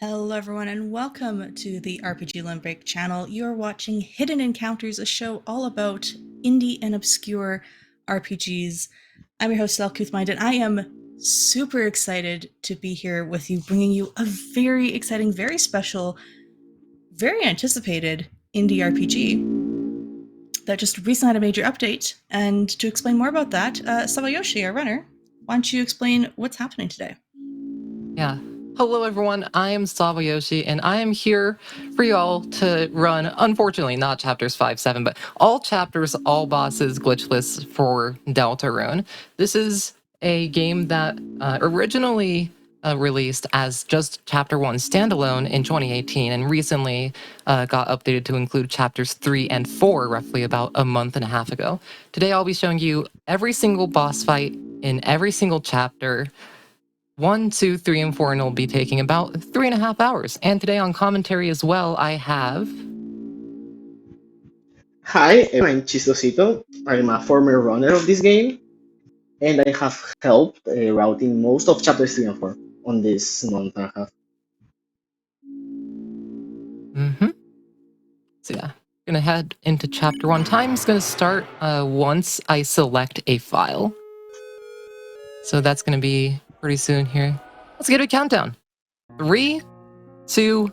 Hello everyone and welcome to the RPG Limbrick channel. You're watching Hidden Encounters, a show all about indie and obscure RPGs. I'm your host Selcouthmind and I am super excited to be here with you, bringing you a very exciting, very special, very anticipated indie RPG that just recently had a major update. And to explain more about that, SawaYoshi, our runner, why don't you explain what's happening today? Yeah. Hello everyone, I am SawaYoshi, and I am here for y'all to run, unfortunately, not chapters 5, 7, but all chapters, all bosses, glitchless for Deltarune. This is a game that originally released as just chapter 1 standalone in 2018, and recently got updated to include chapters 3 and 4 roughly about a month and a half ago. Today I'll be showing you every single boss fight in every single chapter, 1, 2, 3, and 4, and it'll be taking about 3.5 hours. And today on commentary as well, I have... Hi, I'm Chistosito. I'm a former runner of this game, and I have helped routing most of chapters 3 and 4 on this month and a half. So yeah, gonna head into chapter 1. Time's gonna start once I select a file. So that's gonna be pretty soon here. Let's get a countdown. 3, 2,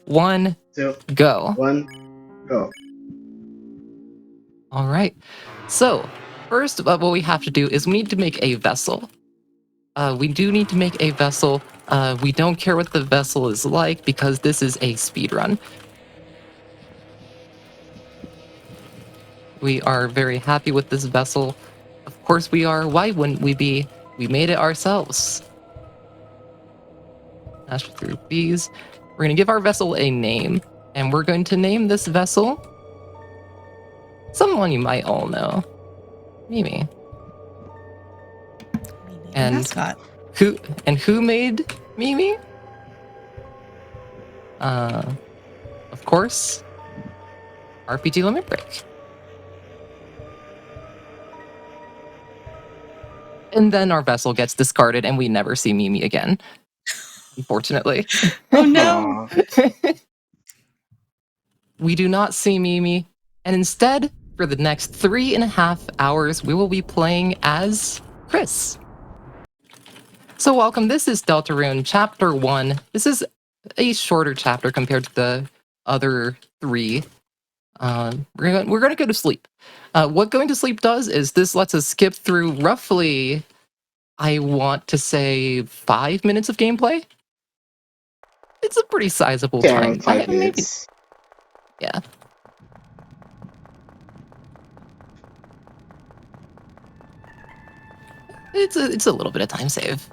1, 2, go. 1, go. All right. So first, what we have to do is we need to make a vessel. We do need to make a vessel. We don't care what the vessel is like because this is a speedrun. We are very happy with this vessel. Of course we are. Why wouldn't we be? We made it ourselves. Dash through these. We're going to give our vessel a name. And we're going to name this vessel someone you might all know. Mimi. And mascot. Who made Mimi? Of course, RPGLB. And then our vessel gets discarded and we never see Mimi again. Unfortunately. Oh no! We do not see Mimi, and instead, for the next 3.5 hours, we will be playing as Chris. So welcome, this is Deltarune Chapter 1. This is a shorter chapter compared to the other 3. We're going to go to sleep. What going to sleep does is this lets us skip through roughly, I want to say, 5 minutes of gameplay. It's a pretty sizable Yeah, time. around 5 minutes. Yeah. It's a little bit of time save.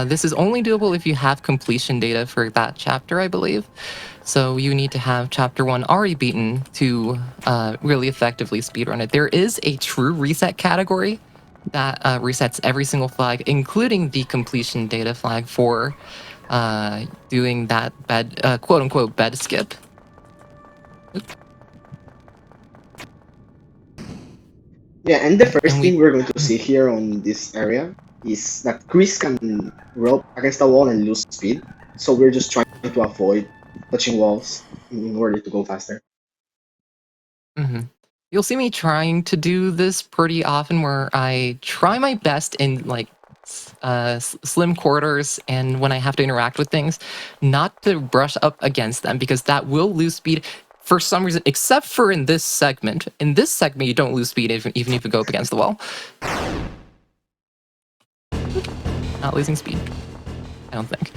This is only doable if you have completion data for that chapter, I believe. So you need to have chapter 1 already beaten to really effectively speedrun it. There is a true reset category that resets every single flag, including the completion data flag for doing that quote-unquote bed skip. Yeah, and the first thing we're going to see here on this area is that Chris can roll against a wall and lose speed. So we're just trying to avoid touching walls in order to go faster. You'll see me trying to do this pretty often, where I try my best in like slim quarters and when I have to interact with things, not to brush up against them, because that will lose speed for some reason, except for in this segment. In this segment, you don't lose speed even if you go up against the wall. Not losing speed, I don't think.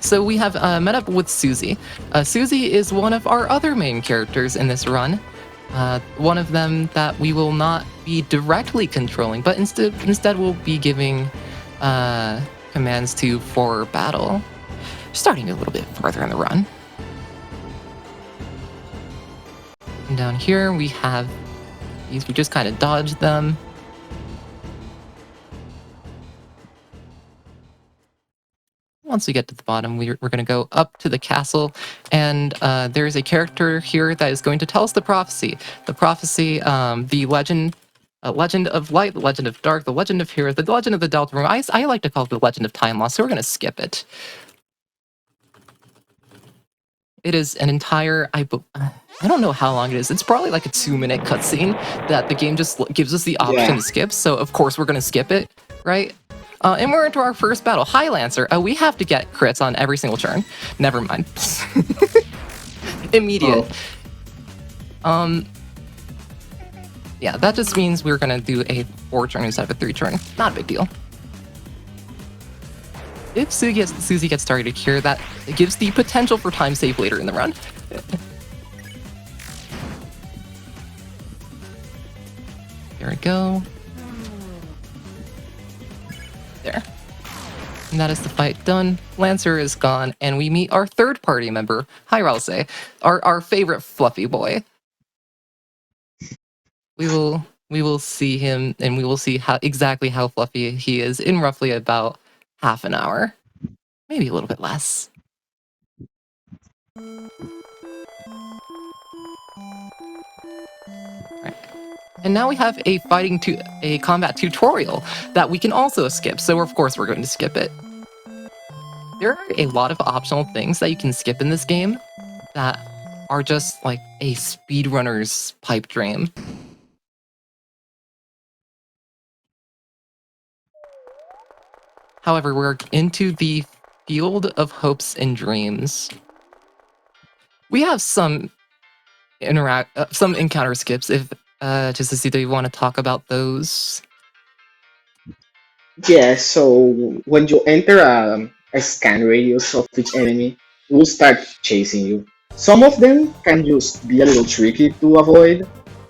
So we have met up with Susie. Susie is one of our other main characters in this run. One of them that we will not be directly controlling, but instead we'll be giving commands to for battle. Starting a little bit further in the run. And down here we have these, we just kind of dodged them. Once we get to the bottom, we're going to go up to the castle, and there's a character here that is going to tell us the prophecy. The prophecy, the legend Legend of Light, the Legend of Dark, the Legend of Heroes, the Legend of the Deltarune. I like to call it the Legend of Time Lost, so we're going to skip it. It is an entire, I don't know how long it is. It's probably like a 2-minute cutscene that the game just gives us the option to skip, so of course we're going to skip it, right? And we're into our first battle. Hi, Lancer. We have to get crits on every single turn. Never mind. Immediate. Oh. Yeah, that just means we're gonna do a 4-turn instead of a 3-turn. Not a big deal. If Susie gets targeted here, that gives the potential for time save later in the run. There we go. There. And that is the fight done. Lancer is gone, and we meet our third party member. Hi, Ralsei. Our favorite fluffy boy. We will see him, and we will see exactly how fluffy he is in roughly about half an hour. Maybe a little bit less. Right. And now we have a combat tutorial that we can also skip, so of course we're going to skip it. There are a lot of optional things that you can skip in this game that are just like a speedrunner's pipe dream. However, we're into the Field of Hopes and Dreams. We have some encounter skips. If Chistosito, you want to talk about those? Yeah, so when you enter a scan radius of each enemy, it will start chasing you. Some of them can just be a little tricky to avoid,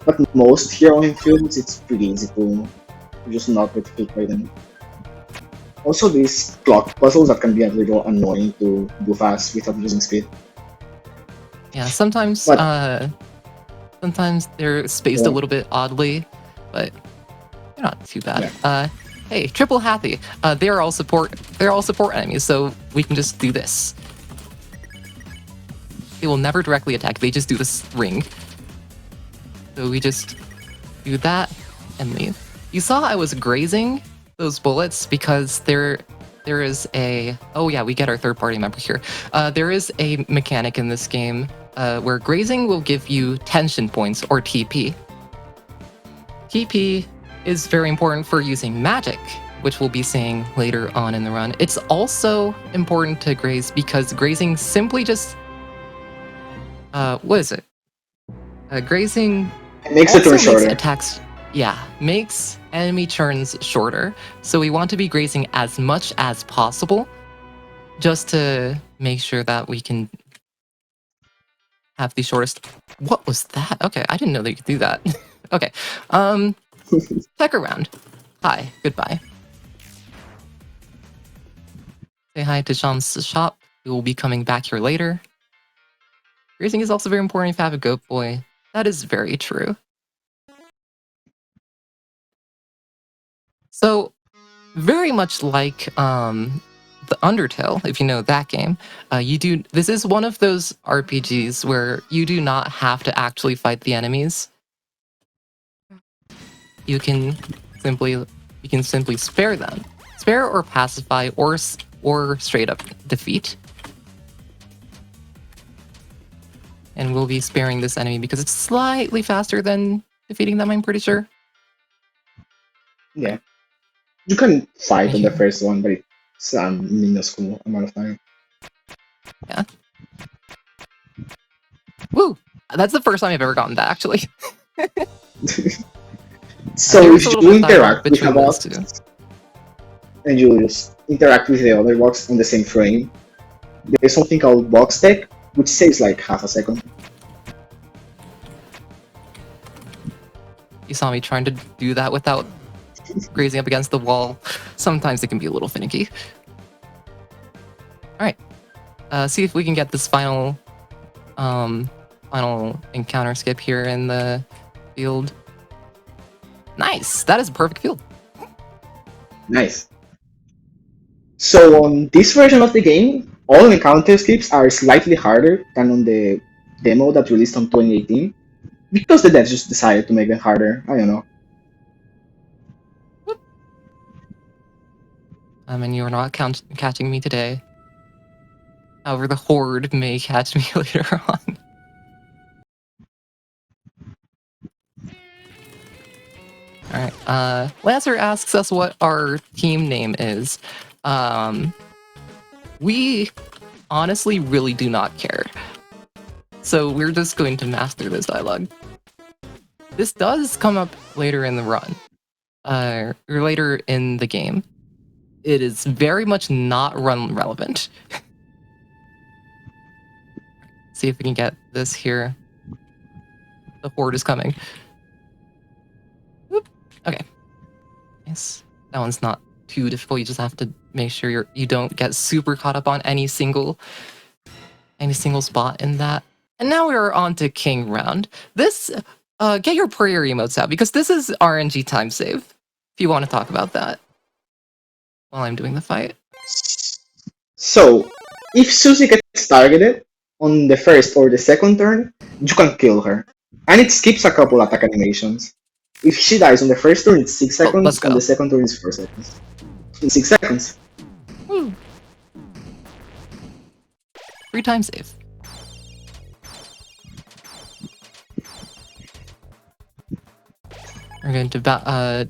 but most here on Fields, it's pretty easy to just not get hit by them. Also, these clock puzzles that can be a little annoying to do fast without using speed. Yeah, sometimes sometimes they're spaced a little bit oddly, but they're not too bad. Yeah. Hey, Triple Happy. They're all support enemies, so we can just do this. They will never directly attack, they just do this ring. So we just do that and leave. You saw I was grazing those bullets because there is a... Oh yeah, we get our third party member here. There is a mechanic in this game where grazing will give you tension points, or TP. TP is very important for using magic, which we'll be seeing later on in the run. It's also important to graze because grazing simply just... what is it? Grazing... It makes the turn shorter. Attacks... Yeah, makes enemy turns shorter. So we want to be grazing as much as possible just to make sure that we can have the shortest... What was that? Okay, I didn't know that you could do that. Okay, check around. Hi, goodbye. Say hi to Sham's shop. We will be coming back here later. Grazing is also very important if you have a goat boy. That is very true. So, very much like the Undertale, if you know that game, this is one of those RPGs where you do not have to actually fight the enemies. You can simply spare them. Spare or pacify or straight up defeat. And we'll be sparing this enemy because it's slightly faster than defeating them, I'm pretty sure. Yeah. You can fight on the first one, but it's a minuscule amount of time. Yeah. Woo! That's the first time I've ever gotten that, actually. So if you interact with a box, and you just interact with the other box on the same frame, there's something called box tech, which saves like half a second. You saw me trying to do that without grazing up against the wall. Sometimes it can be a little finicky. Alright. See if we can get this final encounter skip here in the field. Nice! That is a perfect field. Nice. So on this version of the game, all encounter skips are slightly harder than on the demo that released on 2018. Because the devs just decided to make them harder. I don't know. And you are not catching me today. However, the Horde may catch me later on. Alright, Lancer asks us what our team name is. We honestly really do not care. So we're just going to master this dialogue. This does come up later in the run. Or later in the game. It is very much not run relevant. See if we can get this here. The Horde is coming. Whoop. Okay. Nice. That one's not too difficult. You just have to make sure you don't get super caught up on any single spot in that. And now we're on to King Round. This, get your prayer emotes out because this is RNG time save. If you want to talk about that while I'm doing the fight. So, if Susie gets targeted on the first or the second turn, you can kill her. And it skips a couple attack animations. If she dies on the first turn, it's 6 seconds. Let's go. On the second turn, it's 4 seconds. In 6 seconds. Woo. Free time save. We're going to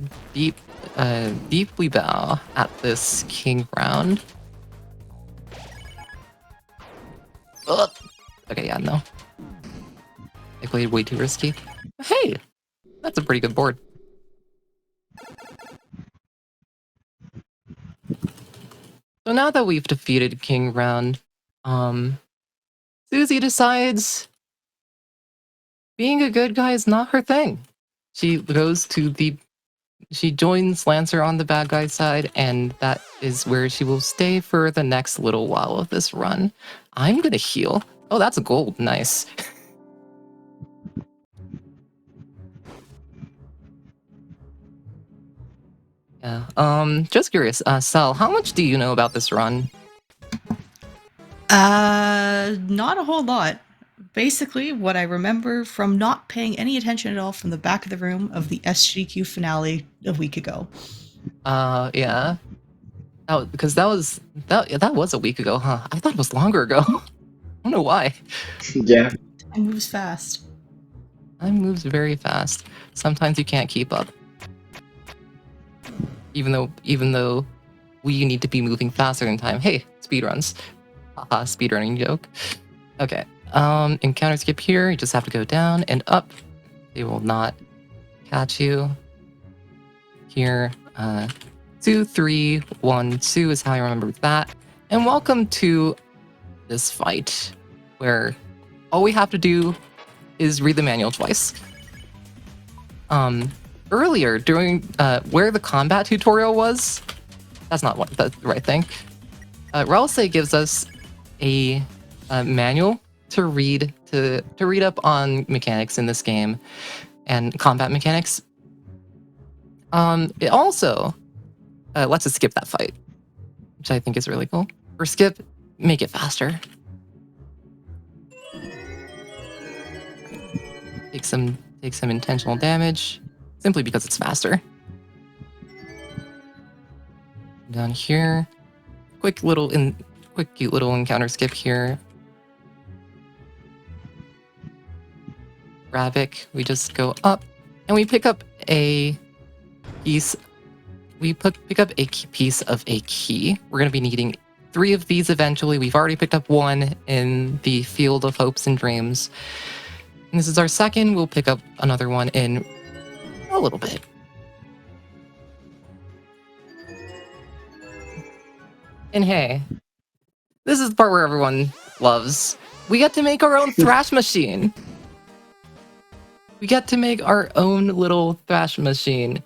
deeply bow at this King Round. Ugh. Okay, yeah, no. I played way too risky. Hey, that's a pretty good board. So now that we've defeated King Round, Susie decides being a good guy is not her thing. She joins Lancer on the bad guy side, and that is where she will stay for the next little while of this run. I'm gonna heal. Oh, that's a gold. Nice. Yeah. Just curious, Sal, how much do you know about this run? Not a whole lot. Basically, what I remember from not paying any attention at all from the back of the room of the SGQ finale a week ago. Yeah. Oh, because that was a week ago, huh? I thought it was longer ago. I don't know why. Yeah. Time moves fast. Time moves very fast. Sometimes you can't keep up. Even though we need to be moving faster than time. Hey, speedruns. Haha, speedrunning joke. Okay. Encounter skip here. You just have to go down and up. They will not catch you. Here. 2, 3, 1, 2 is how I remember that. And welcome to this fight where all we have to do is read the manual twice. Earlier, during where the combat tutorial was, that's not the right thing. Ralsei gives us a manual to read up on mechanics in this game and combat mechanics. It also lets us skip that fight, which I think is really cool. Or skip, make it faster. Take some intentional damage simply because it's faster. Down here, quick cute little encounter skip here. Ravik, we just go up and we pick up a piece. We pick up a piece of a key. We're going to be needing 3 of these eventually. We've already picked up 1 in the Field of Hopes and Dreams. And this is our second. We'll pick up another one in a little bit. And hey, this is the part where everyone loves. We get to make our own thrash machine. We get to make our own little thrash machine.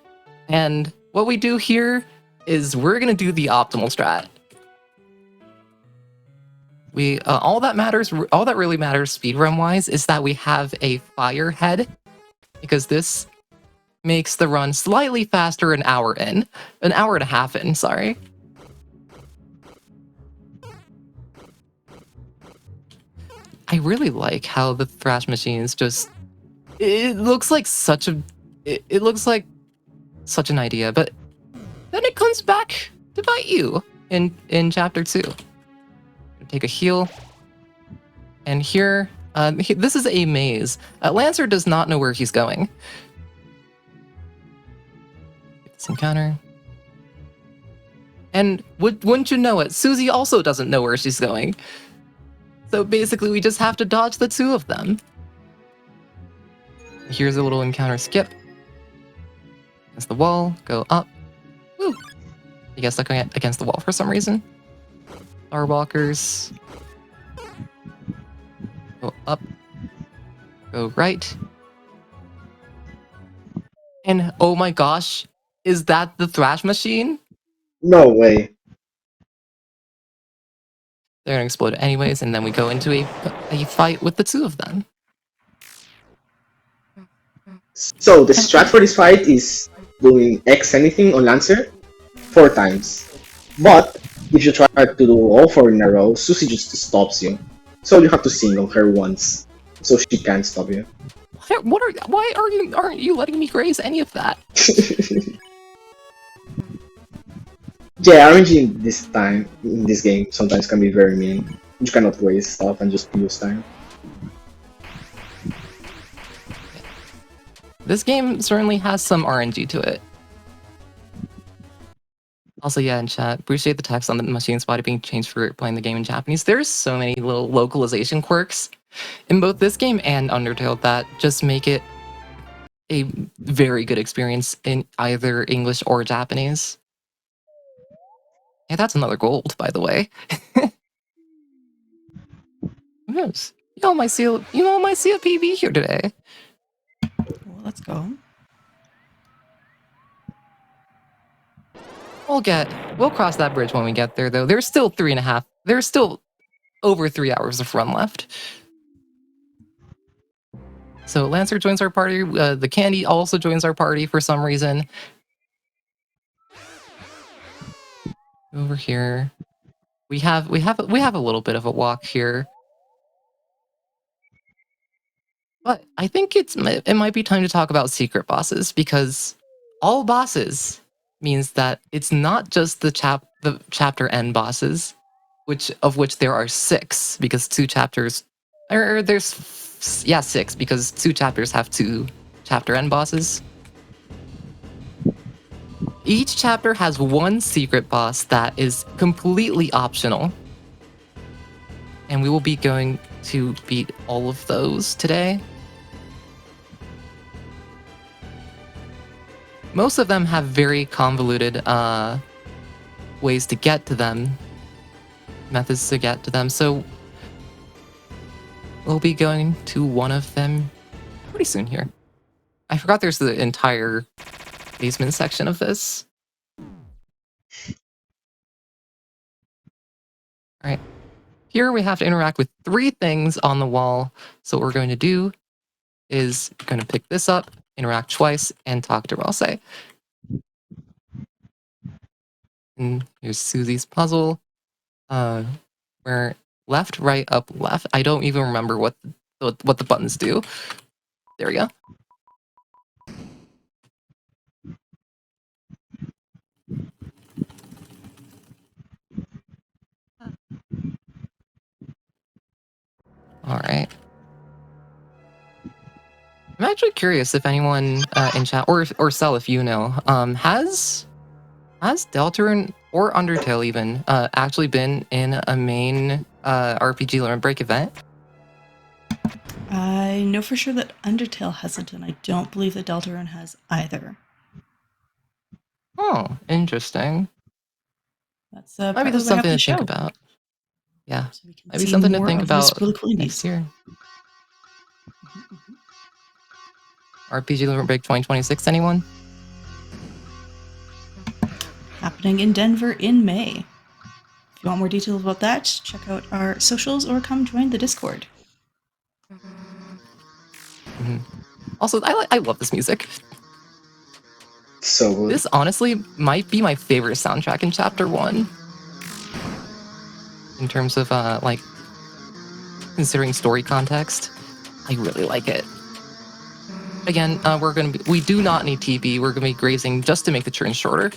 And what we do here is we're going to do the optimal strat. All that really matters speedrun wise is that we have a fire head, because this makes the run slightly faster an hour and a half in, sorry. I really like how the thrash machine is just, it looks like such an idea, but then it comes back to fight you in chapter 2. Take a heal. And here, this is a maze. Lancer does not know where he's going. Get this encounter. And wouldn't you know it, Susie also doesn't know where she's going. So basically, we just have to dodge the two of them. Here's a little encounter skip. Against the wall, go up. Woo! I guess stuck against the wall for some reason. Starwalkers. Go up. Go right. And oh my gosh, is that the thrash machine? No way. They're gonna explode anyways, and then we go into a fight with the two of them. So the strat for this fight is doing X anything on Lancer 4 times. But if you try to do all 4 in a row, Susie just stops you. So you have to single her once, so she can't stop you. Why aren't you letting me graze any of that? Yeah, RNG in this game sometimes can be very mean. You cannot waste stuff and just use time. This game certainly has some RNG to it. Also, yeah, in chat, appreciate the text on the machine's body being changed for playing the game in Japanese. There's so many little localization quirks in both this game and Undertale that just make it a very good experience in either English or Japanese. Hey, that's another gold, by the way. Who knows? You all might see a PB here today. Well, let's go. We'll cross that bridge when we get there, though. There's still over 3 hours of run left. So Lancer joins our party. The Candy also joins our party for some reason. Over here, we have a little bit of a walk here, but I think it might be time to talk about secret bosses, because all bosses means that it's not just the chapter end bosses, which there are 6, because 2 chapters, or there's 6, because 2 chapters have 2 chapter end bosses. Each chapter has 1 secret boss that is completely optional, and we will be going to beat all of those today. Most of them have very convoluted ways to get to them, methods to get to them, so we'll be going to one of them pretty soon here. I forgot there's the entire basement section of this. Alright. Here we have to interact with 3 things on the wall. So what we're going to do is going to pick this up, interact twice, and talk to Ralsei. And here's Susie's puzzle. Where left, right, up, left. I don't even remember what the buttons do. There we go. All right. I'm actually curious if anyone in chat or Cell, if you know, has Deltarune or Undertale even actually been in a main RPG Limit Break event? I know for sure that Undertale hasn't, and I don't believe that Deltarune has either. Oh, interesting. That's maybe that's something to think about. Yeah, so maybe something to think about really cool next year. RPG Limit Break 2026, anyone? Happening in Denver in May. If you want more details about that, check out our socials or come join the Discord. Mm-hmm. Also, I love this music. So good. This honestly might be my favorite soundtrack in Chapter 1. In terms of like considering story context, I really like it. Again, we do not need TB. We're gonna be grazing just to make the turn shorter.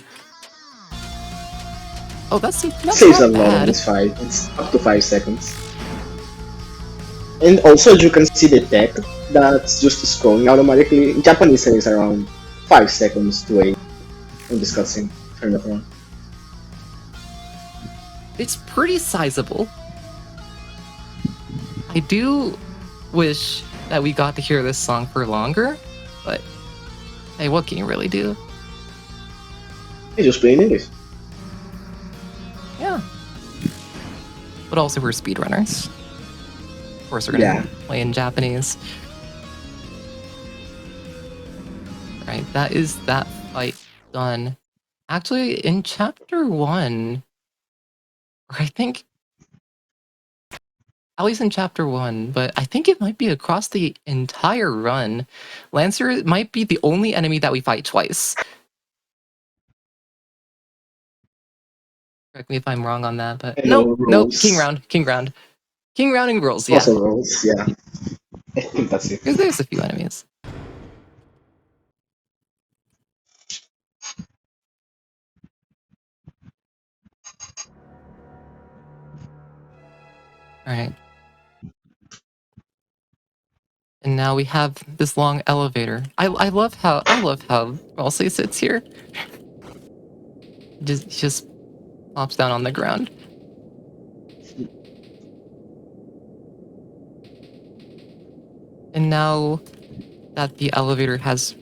Oh, that's Saves a not lot on bad. this fight. It's up to 5 seconds. And also, you can see the tech that's just scrolling automatically. In Japanese, it is around 5 seconds to wait on this cutscene. Turn that on. It's pretty sizable. I do wish that we got to hear this song for longer, but hey, what can you really do? It's just plain English. Yeah. But also, we're speedrunners. Of course, we're gonna play in Japanese. Right, that is that fight done. Actually, in chapter 1, or I think, at least in chapter 1, but I think it might be across the entire run, Lancer might be the only enemy that we fight twice. Correct me if I'm wrong on that, but And nope, King rules. Round. King Round and Rules, yeah. Also rules, yeah. I think that's it. Because there's a few enemies. Alright. And now we have this long elevator. I love how Ralsei sits here. Just plops down on the ground. And now that the elevator has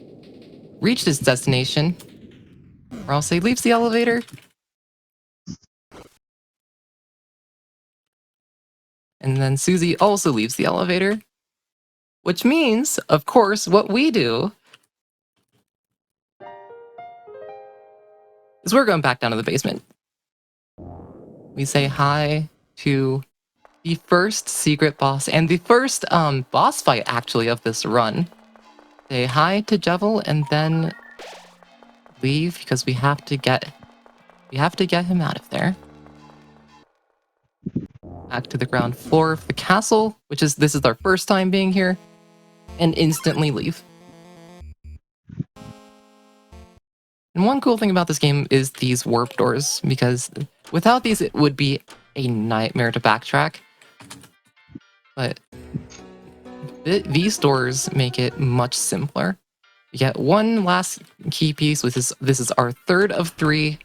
reached its destination, Ralsei leaves the elevator. And then Susie also leaves the elevator. Which means, of course, what we do is we're going back down to the basement. We say hi to the first secret boss and the first boss fight actually of this run. Say hi to Jevil and then leave because we have to get him out of there. Back to the ground floor of the castle, this is our first time being here, and instantly leave. And one cool thing about this game is these warp doors, because without these it would be a nightmare to backtrack. But these doors make it much simpler. We get one last key piece, which is this is our third of 3,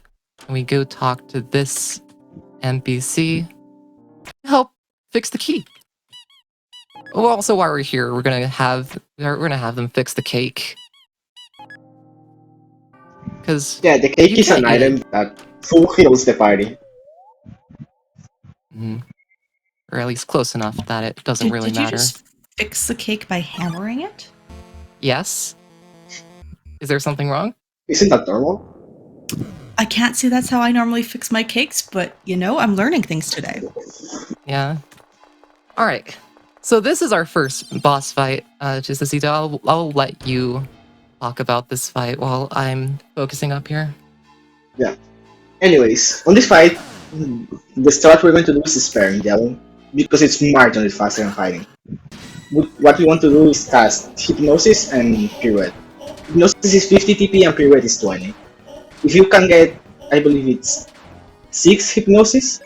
and we go talk to this NPC to help fix the key. Well, also while we're here, we're gonna have them fix the cake. Because yeah, the cake is an item that full heals the party. Or at least close enough that it doesn't really matter. Did you just fix the cake by hammering it? Yes. Is there something wrong? Isn't that normal? I can't say that's how I normally fix my cakes, but you know, I'm learning things today. Yeah. All right. So this is our first boss fight. Chistosito, I'll let you talk about this fight while I'm focusing up here. Yeah. Anyways, on this fight, the start we're going to do is sparing yellow, because it's marginally faster than fighting. What we want to do is cast Hypnosis and Pirouette. Hypnosis is 50 TP and Pirouette is 20. If you can get, I believe it's 6 Hypnosis,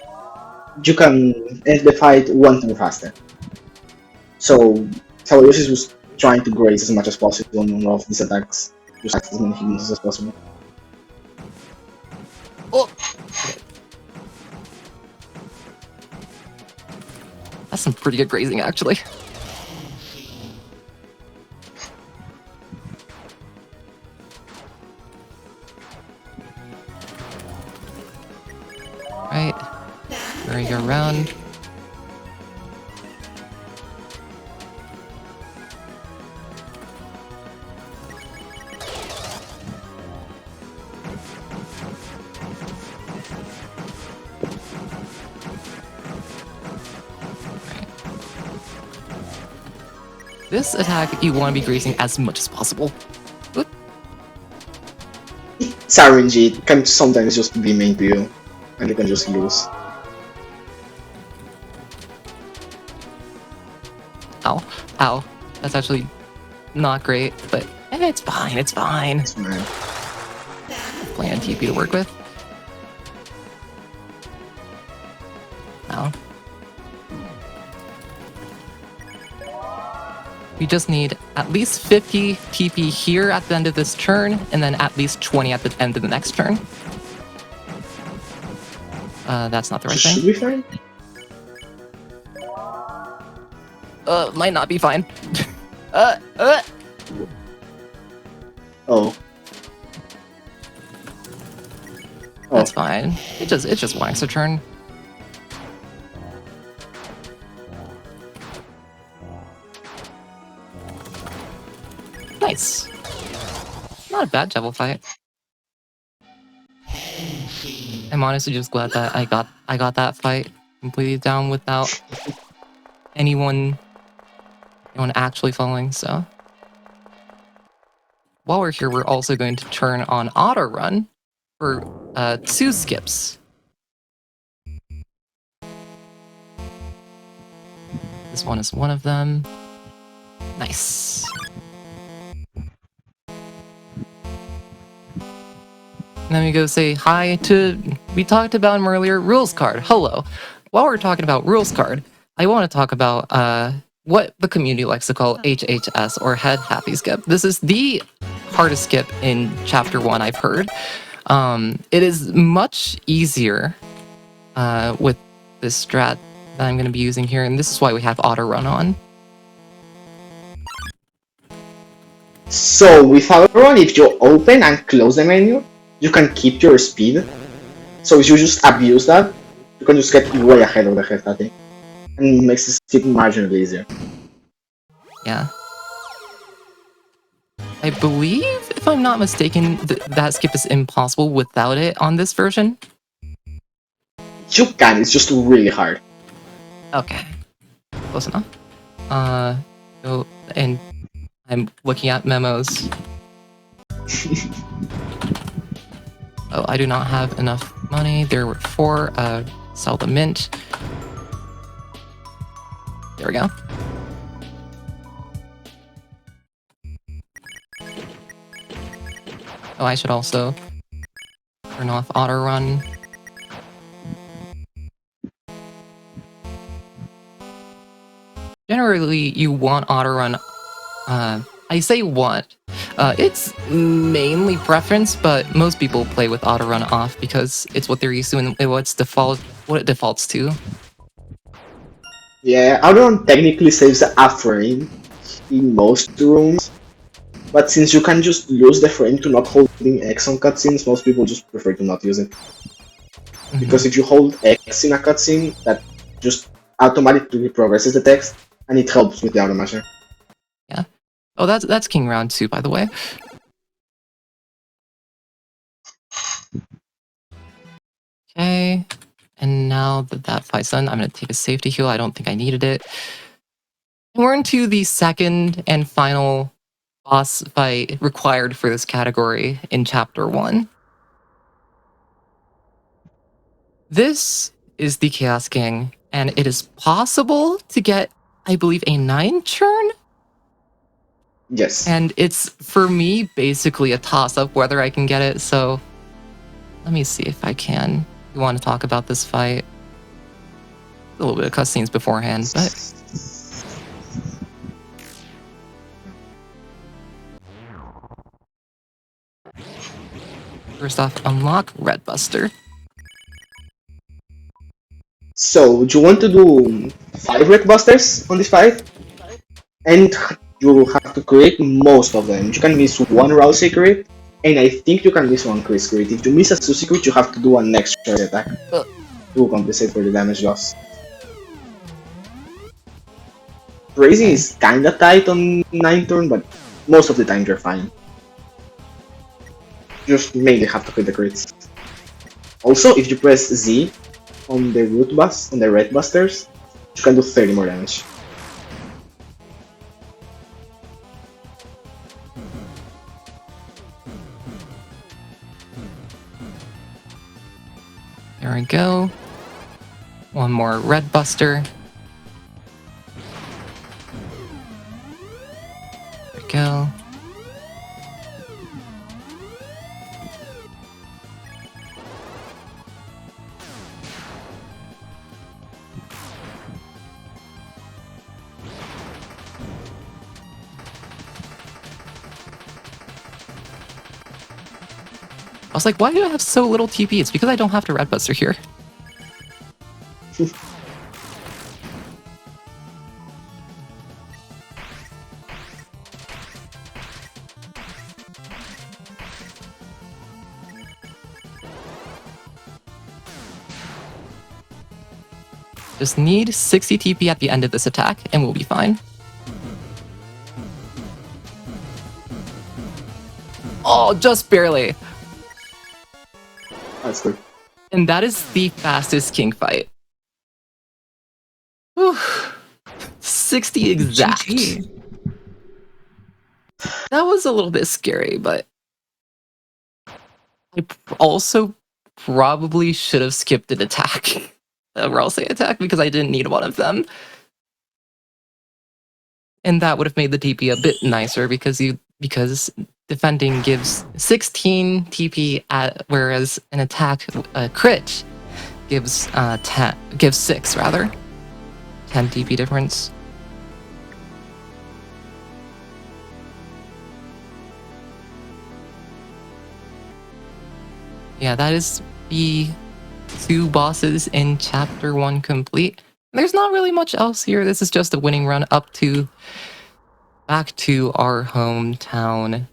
you can end the fight 1 turn faster. So, SawaYoshi was trying to graze as much as possible on all of these attacks, just cast as many Hypnosis as possible. Oh! That's some pretty good grazing, actually. Right. Bring it around. This attack, you want to be grazing as much as possible. Whoop. It's RNG, it can sometimes just be main to you, and you can just lose. Ow. Ow. That's actually not great, but it's fine, it's fine. It's fine. Plenty of TP to work with. now. We just need at least 50 TP here at the end of this turn, and then at least 20 at the end of the next turn. That's not the right thing. Should we find? Might not be fine. Oh. That's fine. It just one extra turn. Nice. Not a bad devil fight. I'm honestly just glad that I got that fight completely down without anyone actually falling. So while we're here, we're also going to turn on auto run for 2 skips. This one is one of them. Nice. And then we go say hi to, we talked about him earlier, Rules Card. Hello. While we're talking about Rules Card, I want to talk about what the community likes to call HHS, or Head Happy Skip. This is the hardest skip in Chapter 1, I've heard. It is much easier with this strat that I'm going to be using here, and this is why we have auto run on. So with auto run, if you open and close the menu, you can keep your speed. So if you just abuse that, you can just get way ahead of the head happy. And it makes the skip marginally easier. Yeah. I believe, if I'm not mistaken, that skip is impossible without it on this version. You can, it's just really hard. Okay. Close enough. So, and I'm looking at memos. Oh, I do not have enough money. There were 4. Sell the mint. There we go. Oh, I should also turn off auto run. Generally, you want auto run. I say want. It's mainly preference, but most people play with auto run off because it's what they're used to and what it defaults to. Yeah, auto run technically saves a frame in most rooms, but since you can just lose the frame to not holding X on cutscenes, most people just prefer to not use it. Because if you hold X in a cutscene, that just automatically progresses the text, and it helps with the auto masher. Yeah. Oh, that's King Round 2, by the way. Okay. And now that that fight's done, I'm going to take a safety heal. I don't think I needed it. And we're into the second and final boss fight required for this category in Chapter 1. This is the Chaos King, and it is possible to get, I believe, a 9 turn? Yes. And it's, for me, basically a toss-up whether I can get it, so let me see if I can. You want to talk about this fight? A little bit of cutscenes beforehand, but... First off, unlock Red Buster. So, you want to do 5 Wreck Busters on this fight? And you have to create most of them. You can miss 1 Ralsei crit, and I think you can miss 1 Chris crit. If you miss a Susie crit, you have to do an extra attack to compensate for the damage loss. Raising is kinda tight on 9 turn, but most of the time you're fine. You just mainly have to hit the crits. Also, if you press Z on the root bus, on the red busters, you can do 30 more damage. There we go. One more Red Buster. There we go. I was like, why do I have so little TP? It's because I don't have to Red Buster here. Just need 60 TP at the end of this attack, and we'll be fine. Oh, just barely. That's good. And that is the fastest king fight. Whew. 60 exact. GG. That was a little bit scary, but I also probably should have skipped an attack. A Ralsei attack, because I didn't need one of them. And that would have made the TP a bit nicer because defending gives 16 TP whereas an attack crit gives 6 rather. 10 TP difference. Yeah, that is the 2 bosses in chapter 1 complete. There's not really much else here. This is just a winning run back to our hometown.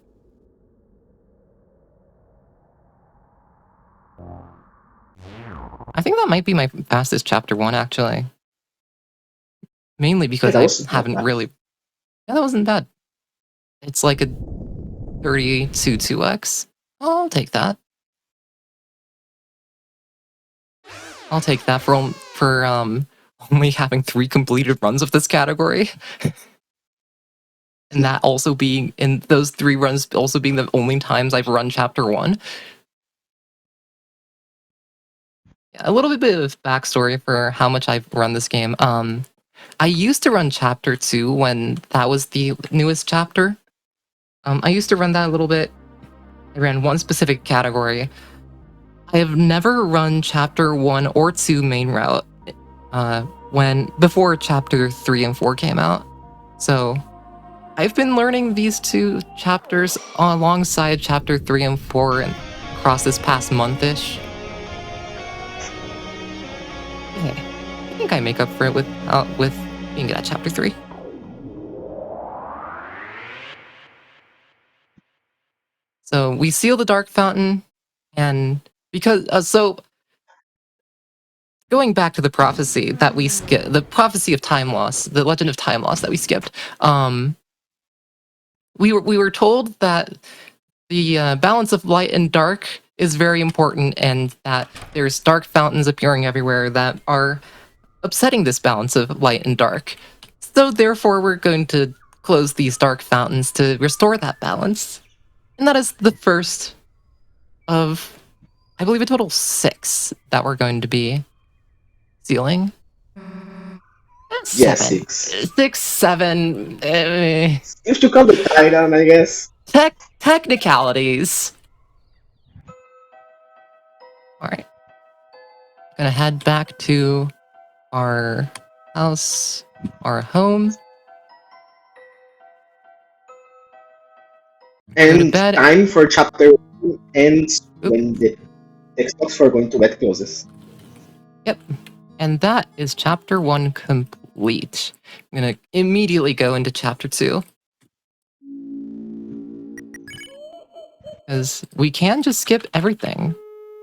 I think that might be my fastest chapter 1 actually. Mainly because I haven't really... Yeah, that wasn't bad. It's like a 32 2x. I'll take that. I'll take that for only having 3 completed runs of this category. And that also being, in those 3 runs also being the only times I've run chapter 1. Yeah, a little bit of backstory for how much I've run this game. I used to run chapter 2 when that was the newest chapter. I used to run that a little bit. I ran one specific category. I have never run chapter 1 or 2 main route before chapter 3 and 4 came out. So I've been learning these 2 chapters alongside chapter 3 and 4 and across this past month-ish. Yeah, I think I make up for it with being good at chapter 3. So we seal the Dark Fountain, and because going back to the prophecy that we skipped, the prophecy of time loss, the legend of time loss that we skipped, we were told that the balance of light and dark is very important, and that there's dark fountains appearing everywhere that are upsetting this balance of light and dark. So therefore, we're going to close these dark fountains to restore that balance. And that is the first of, I believe, a total 6 that we're going to be sealing. 7. Yeah, 6. 6, 7. If you count the Titan, I guess. Technicalities. Alright. Gonna head back to our house, our home. And time for chapter 1 ends when the text box for going to bed closes. Yep. And that is chapter 1 complete. I'm gonna immediately go into chapter 2. Because we can just skip everything.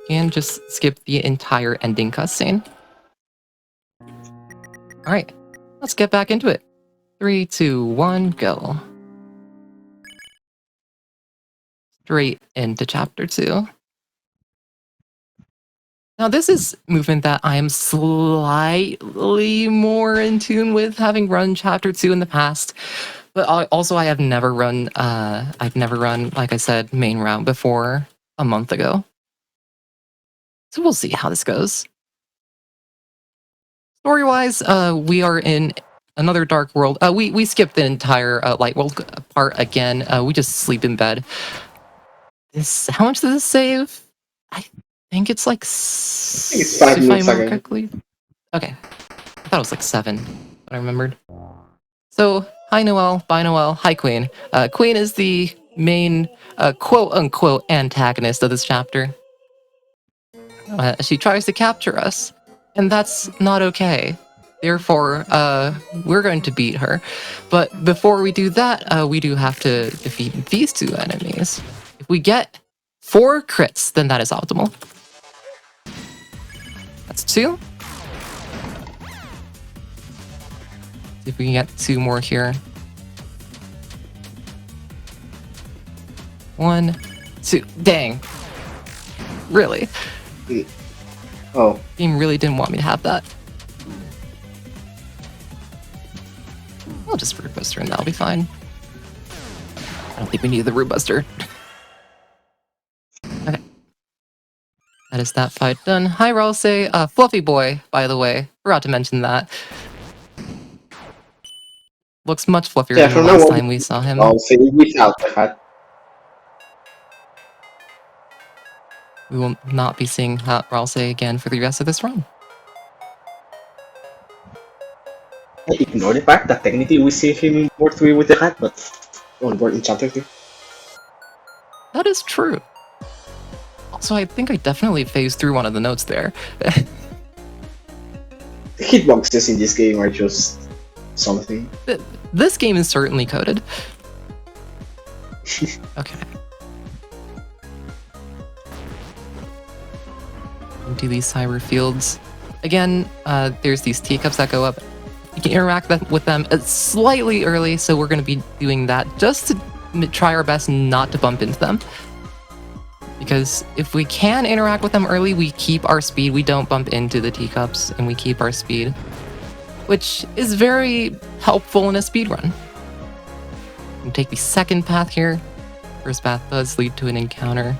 We can just skip the entire ending cutscene. Alright, let's get back into it. 3, 2, 1, go. Straight into chapter 2. Now this is movement that I am slightly more in tune with, having run chapter 2 in the past. But also I have never run, like I said, main route before a month ago. So we'll see how this goes. Story-wise, we are in another dark world. We skipped the entire light world part again. We just sleep in bed. How much does this save? I think it's like... I think it's 5 minutes again. Correctly. Okay. I thought it was like 7, but I remembered. So, hi Noelle, bye Noelle, hi Queen. Queen is the main quote-unquote antagonist of this chapter. She tries to capture us, and that's not okay. Therefore, we're going to beat her. But before we do that, we do have to defeat these two enemies. If we get 4 crits, then that is optimal. That's 2. See if we can get 2 more here. 1, 2. Dang. Really? Oh. Game really didn't want me to have that. I'll just Root Buster and that'll be fine. I don't think we need the Root Buster. Okay. That is that fight done. Hi, Ralsei. Fluffy boy, by the way. Forgot to mention that. Looks much fluffier than the last time we saw him. I'll say without the hat. We will not be seeing Ralsei again for the rest of this run. I ignore the fact that technically we see him in Board 3 with the hat, but on board in Chapter 3. That is true. Also, I think I definitely phased through one of the notes there. The hitboxes in this game are just something. This game is certainly coded. Okay. Into these cyber fields. Again, there's these teacups that go up. You can interact with them slightly early, so we're going to be doing that just to try our best not to bump into them. Because if we can interact with them early, we keep our speed. We don't bump into the teacups, and we keep our speed, which is very helpful in a speedrun. We take the second path here. First path does lead to an encounter.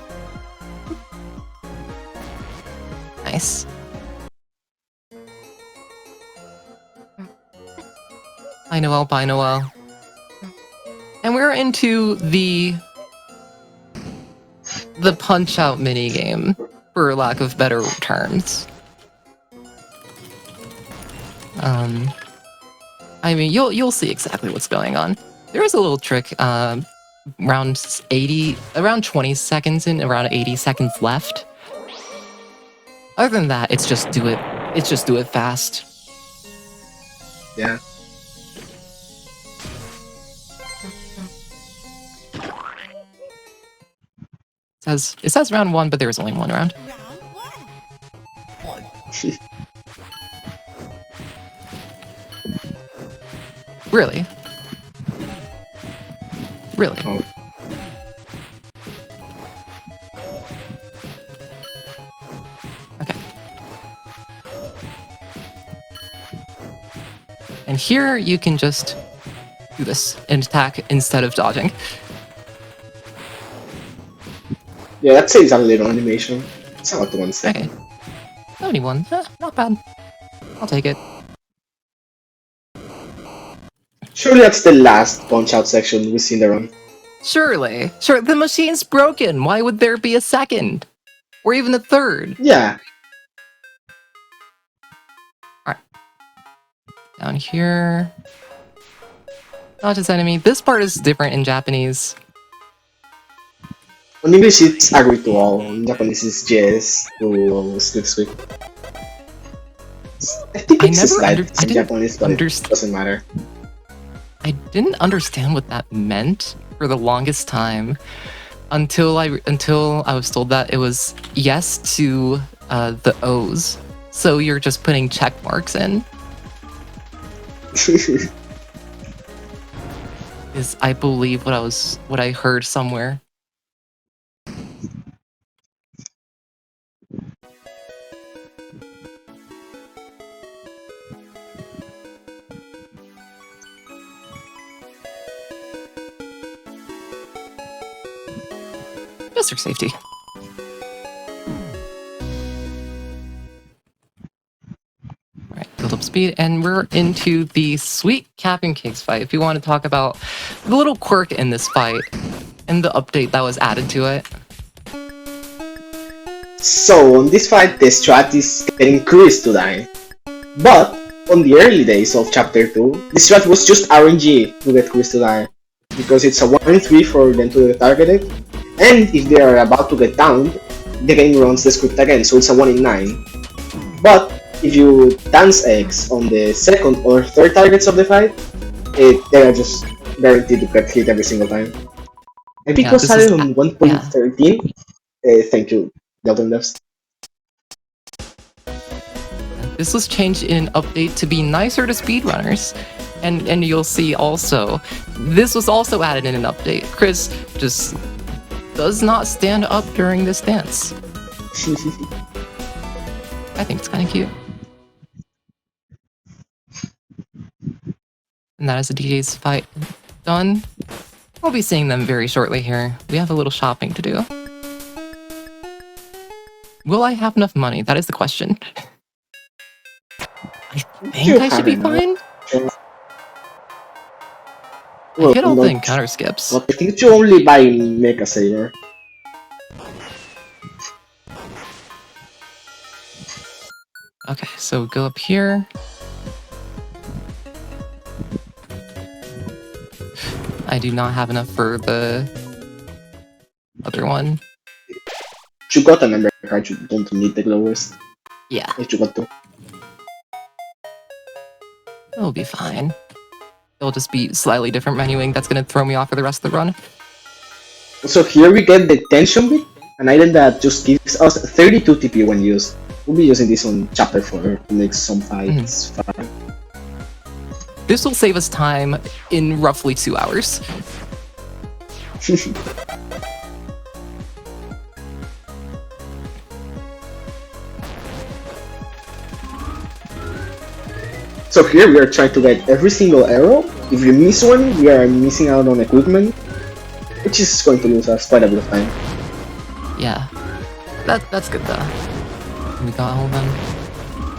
Nice. Hi, Noel. Bye, Noel. And we're into the punch-out minigame, for lack of better terms. I mean, you'll see exactly what's going on. There is a little trick. Around 20 seconds in, around 80 seconds left. Other than that, it's just do it. It's just do it fast. Yeah. It says round 1, but there's only 1 round. Really? Really? Oh. Okay. And here you can just do this and attack instead of dodging. Yeah, that saves a little animation. It's about 1 second. Okay. 71. Not bad. I'll take it. Surely that's the last punch-out section we see in the run. Surely. Sure, the machine's broken. Why would there be a second? Or even a third? Yeah. Alright. Down here. Dodge this enemy. This part is different in Japanese. In English, it's agree to all. In Japanese, it's yes to sweep. I think it's a slide in Japanese, but it doesn't matter. I didn't understand what that meant for the longest time until I was told that it was yes to the O's. So you're just putting check marks in. Is I believe what I heard somewhere. Just for safety. Alright, build up speed, and we're into the sweet Captain Cakes fight. If you want to talk about the little quirk in this fight and the update that was added to it. So, on this fight, the strat is getting Chris to die. But, on the early days of Chapter 2, the strat was just RNG to get Chris to die. because it's a 1 in 3 for them to target it. And if they are about to get downed, the game runs the script again, so it's a 1 in 9. But if you dance eggs on the second or third targets of the fight, they are just guaranteed to get hit every single time. I think it was added on 1.13. Thank you, Deltarune. This was changed in an update to be nicer to speedrunners. And you'll see also, this was also added in an update. Chris just does not stand up during this dance. I think it's kind of cute. And that is the DJ's fight done. We'll be seeing them very shortly here. We have a little shopping to do. Will I have enough money? That is the question. I think I should be fine. I hit all the encounter skips. I think you only buy Mecha Saver. Okay, so go up here. I do not have enough for the other one. You got a member card, you don't need the glowers. Yeah. You got to. It'll be fine. It'll just be slightly different menuing that's going to throw me off for the rest of the run. So here we get the tension bit, an item that just gives us 32 TP when used. We'll be using this on chapter 4 to make some fights fun. This will save us time in roughly 2 hours. So here we are trying to get every single arrow. If you miss one, we are missing out on equipment, which is going to lose us quite a bit of time. Yeah, that's good though. We got all of them.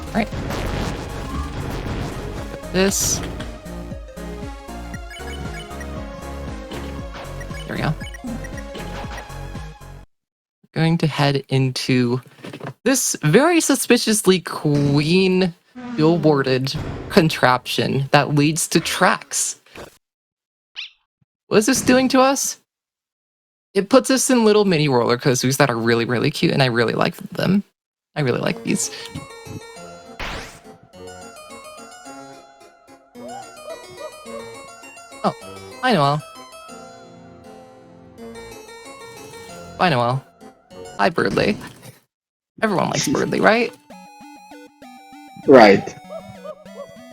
Alright. This. There we go. Going to head into this very suspiciously queen billboarded contraption that leads to tracks. What is this doing to us? It puts us in little mini roller coasters that are really, really cute, and I really like them. I really like these. Oh, hi Noel. Bye Noel. Hi Birdly. Everyone likes Birdly, right? Right.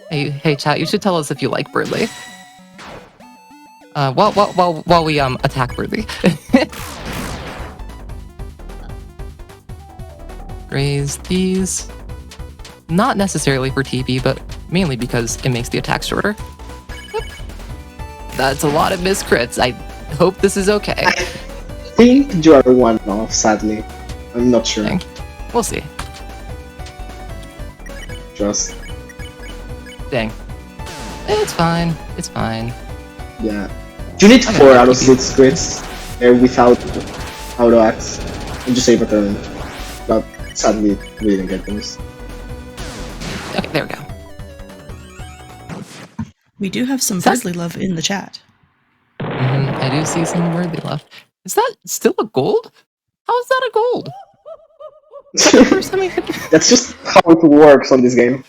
Hey chat, you should tell us if you like Birdly. While we attack Birdly. Raise these. Not necessarily for TP, but mainly because it makes the attack shorter. That's a lot of miscrits. I hope this is okay. I think you are one off, sadly. I'm not sure. Dang. We'll see. Just. Dang. It's fine. It's fine. Yeah. You need 4 out of 6 crits without auto axe and just save a turn. But sadly, we didn't get those. Okay, there we go. We do have some Birdly love in the chat. I do see some Birdly love. Is that still a gold? How is that a gold? First time I heard that. That's just how it works on this game.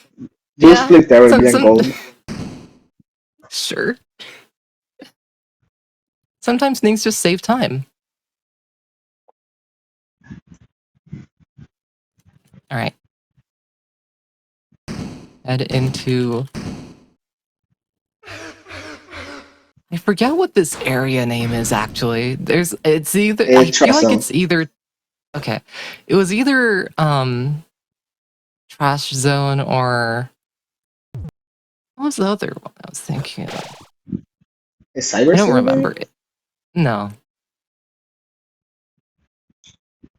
You split there and gold. Sure. Sometimes things just save time. Alright. Head into... I forget what this area name is actually. It's either... I feel like it's either... Okay. It was either Trash Zone or... What was the other one I was thinking of? Is Cyber I don't remember it. No.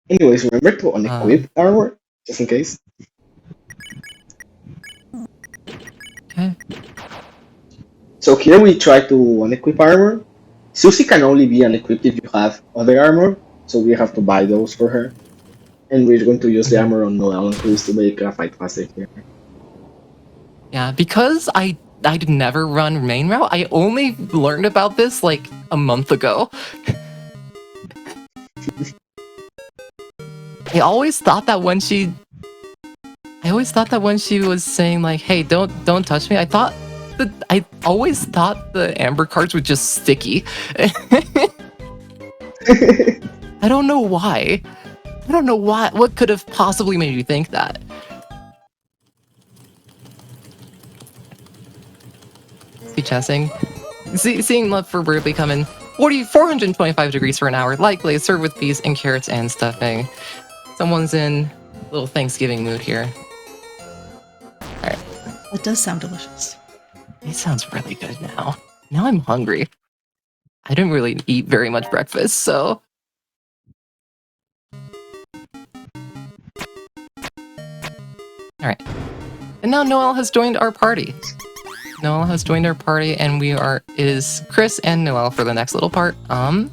Anyways, remember to unequip armor, just in case. Okay. So here we try to unequip armor. Susie can only be unequipped if you have other armor, so we have to buy those for her. And we're going to use the armor on Noel and Chris to make a fight faster here. Yeah, because I I'd never run main route. I only learned about this like a month ago. I always thought that when she was saying like, "Hey, don't touch me," I always thought the amber cards were just sticky. I don't know why. I don't know why. What could have possibly made you think that? See chessing. Seeing love for Birdly come in 425 degrees for an hour. Likely served with peas and carrots and stuffing. Someone's in a little Thanksgiving mood here. Alright. It does sound delicious. It sounds really good now. Now I'm hungry. I didn't really eat very much breakfast, so... Alright. And now Noelle has joined our party. Noelle has joined our party, and it is Chris and Noelle for the next little part. There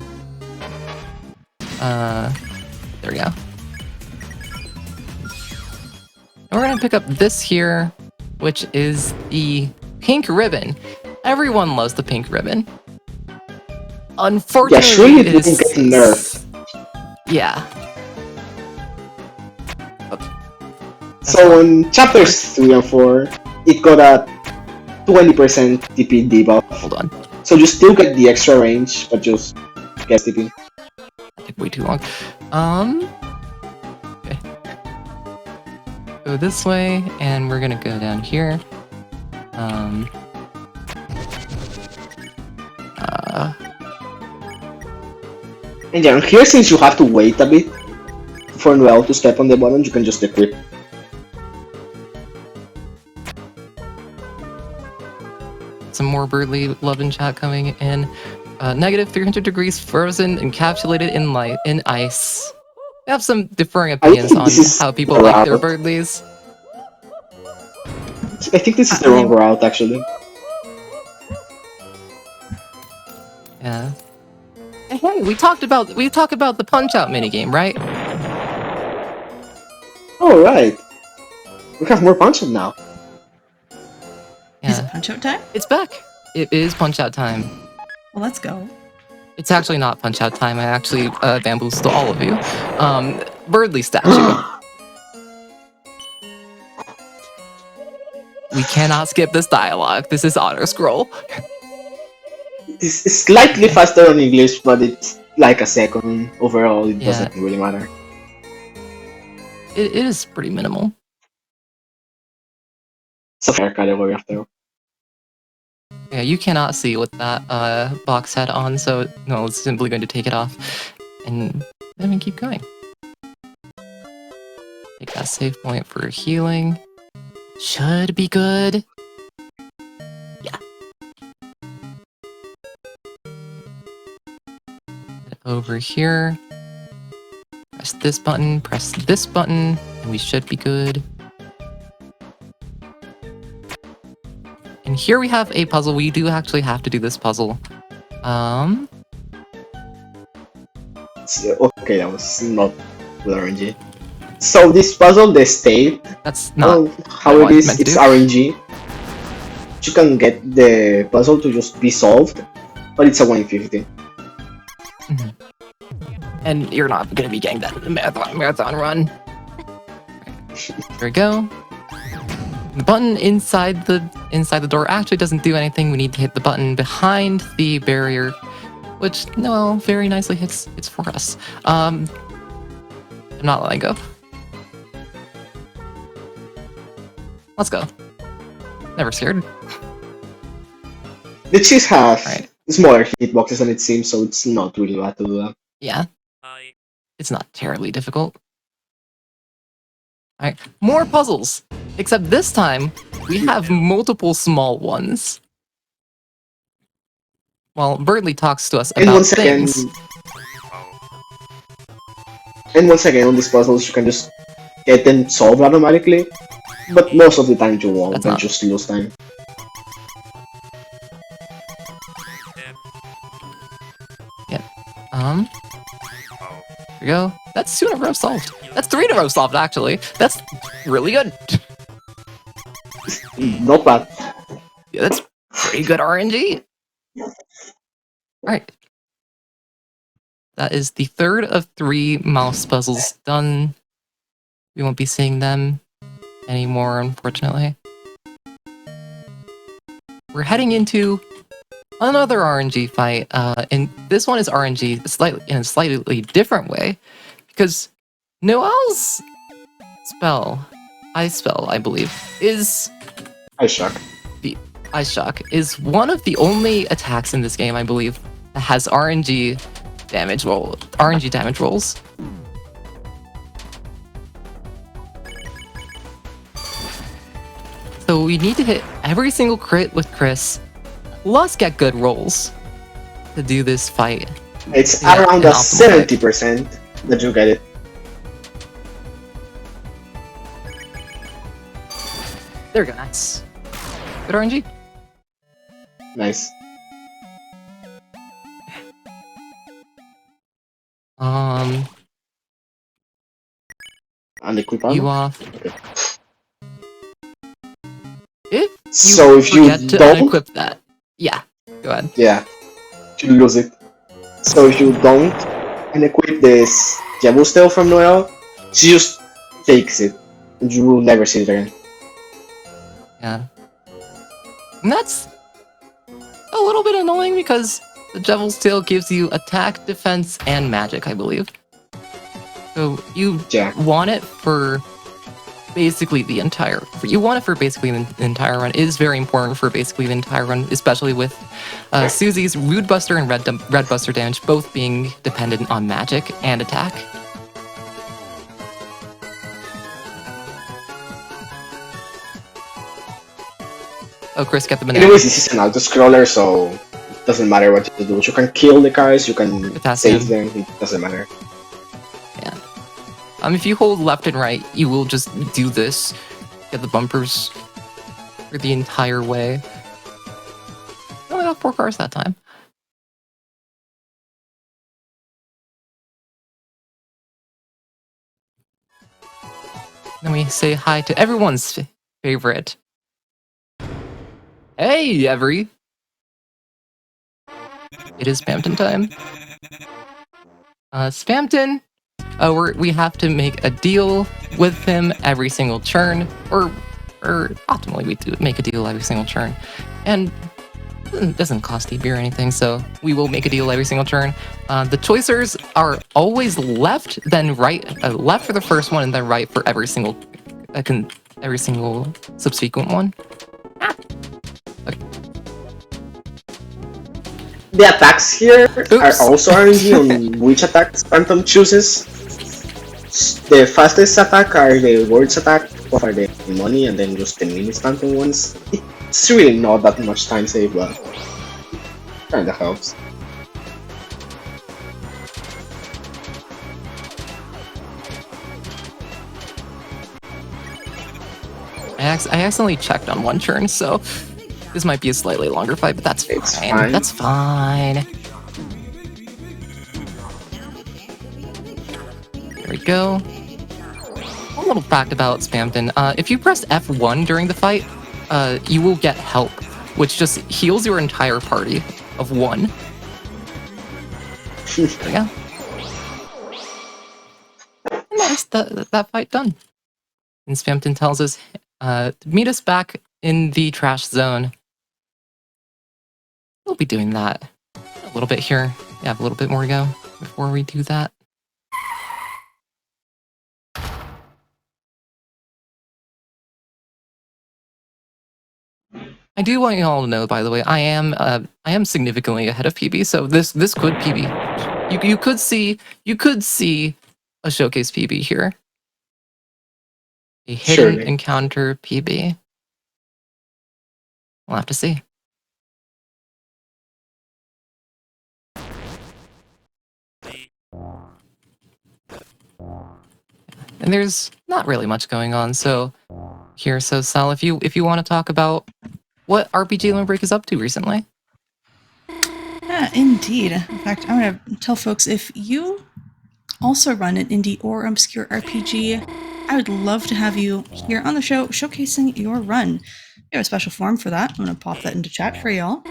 we go. And we're gonna pick up this here, which is the pink ribbon. Everyone loves the pink ribbon. Unfortunately, yeah, surely it it won't is... get nerfed. Yeah. So in chapters 3 and 4, it got a 20% TP debuff. Hold on. So you still get the extra range, but just get TP. That took way too long. Okay. Go this way, and we're gonna go down here. And yeah, here since you have to wait a bit for Noelle to step on the button, you can just equip. Some more Birdly love in chat coming in. Negative 300 degrees frozen, encapsulated in ice. We have some differing opinions on how people like their Birdlies. I think this is the wrong route, actually. Yeah. Hey, we talked about the Punch-Out minigame, right? Oh, right. We have more Punch-Out now. Yeah. Is it Punch-Out time? It's back. It is Punch-Out time. Well, let's go. It's actually not Punch-Out time. I actually bamboozled all of you. Birdly statue. We cannot skip this dialogue. This is auto-scroll. It's slightly faster on English, but it's like a second. Overall, it doesn't really matter. It is pretty minimal. It's a fair category after. Yeah, you cannot see with that box head on, so no, it's simply going to take it off. And then we keep going. Take that save point for healing. Should be good. Yeah. Over here. Press this button, and we should be good. And here we have a puzzle. We do actually have to do this puzzle. Okay, that was not good RNG. So this puzzle, the state, that's not how it is. It's RNG. You can get the puzzle to just be solved, but it's a 150. Mm-hmm. And you're not going to be getting that in the marathon run. There we go. The button inside the door actually doesn't do anything. We need to hit the button behind the barrier, which Noelle very nicely hits for us. I'm not letting go. Let's go. Never scared. The cheese have smaller hitboxes than it seems, so it's not really bad to do that. Yeah. It's not terribly difficult. Alright, more puzzles! Except this time, we have multiple small ones. While Birdly talks to us about things. And once again, on these puzzles, you can just get them solved automatically. But most of the time you won't, and just lose time. Yep. There we go. That's 2 in a row solved. That's 3 in a row solved, actually. That's really good. Not bad. That's pretty good RNG. All right. That is the third of 3 mouse puzzles done. We won't be seeing them anymore, unfortunately. We're heading into another RNG fight, and this one is RNG in a slightly different way, because Noel's Ice Spell, I believe, is Ice Shock. The Ice Shock is one of the only attacks in this game, I believe, that has RNG damage rolls. So we need to hit every single crit with Chris, plus get good rolls to do this fight. It's around the 70% that you get it. There we go, nice. Good RNG. Nice. And equip you armor? off. Okay. If you don't unequip that, yeah, go ahead. Yeah, you lose it. So if you don't unequip this Jabu Steel from Noel, she just takes it, and you will never see it again. Yeah, and that's a little bit annoying because the Devil's Tail gives you attack, defense, and magic, I believe. So you want it for basically the entire. You want it for basically the entire run. It is very important for basically the entire run, especially with Susie's Rude Buster and Red Buster damage both being dependent on magic and attack. Oh, Chris, get the banana. Anyways, this is an auto-scroller, so it doesn't matter what you do. You can kill the guys, you can save them, it doesn't matter. Yeah. If you hold left and right, you will just do this. Get the bumpers for the entire way. I only got 4 cars that time. Then we say hi to everyone's favorite. Hey, Every! It is Spamton time. Spamton, we have to make a deal with him every single turn, or optimally we do make a deal every single turn, and it doesn't cost EB or anything, so we will make a deal every single turn. The choicers are always left, then right, left for the first one, and then right for every single subsequent one. Okay. The attacks here are also RNG on which attack Phantom chooses. The fastest attack are the words attack, both are the money, and then just the mini Phantom ones. It's really not that much time save, but kinda helps. I accidentally checked on one turn, so this might be a slightly longer fight, but that's fine. That's fine. There we go. One little fact about Spamton. If you press F1 during the fight, you will get help, which just heals your entire party of 1. There we go. And that's that fight done. And Spamton tells us, meet us back in the trash zone. We'll be doing that a little bit here. We have a little bit more to go before we do that. I do want you all to know, by the way, I am significantly ahead of PB, so this could PB. You could see a showcase PB here. A hidden encounter PB. We'll have to see. And there's not really much going on, so Sal, if you want to talk about what RPG Break is up to recently. Yeah, indeed. In fact, I'm going to tell folks, if you also run an indie or obscure RPG, I would love to have you here on the show showcasing your run. We have a special form for that. I'm going to pop that into chat for y'all.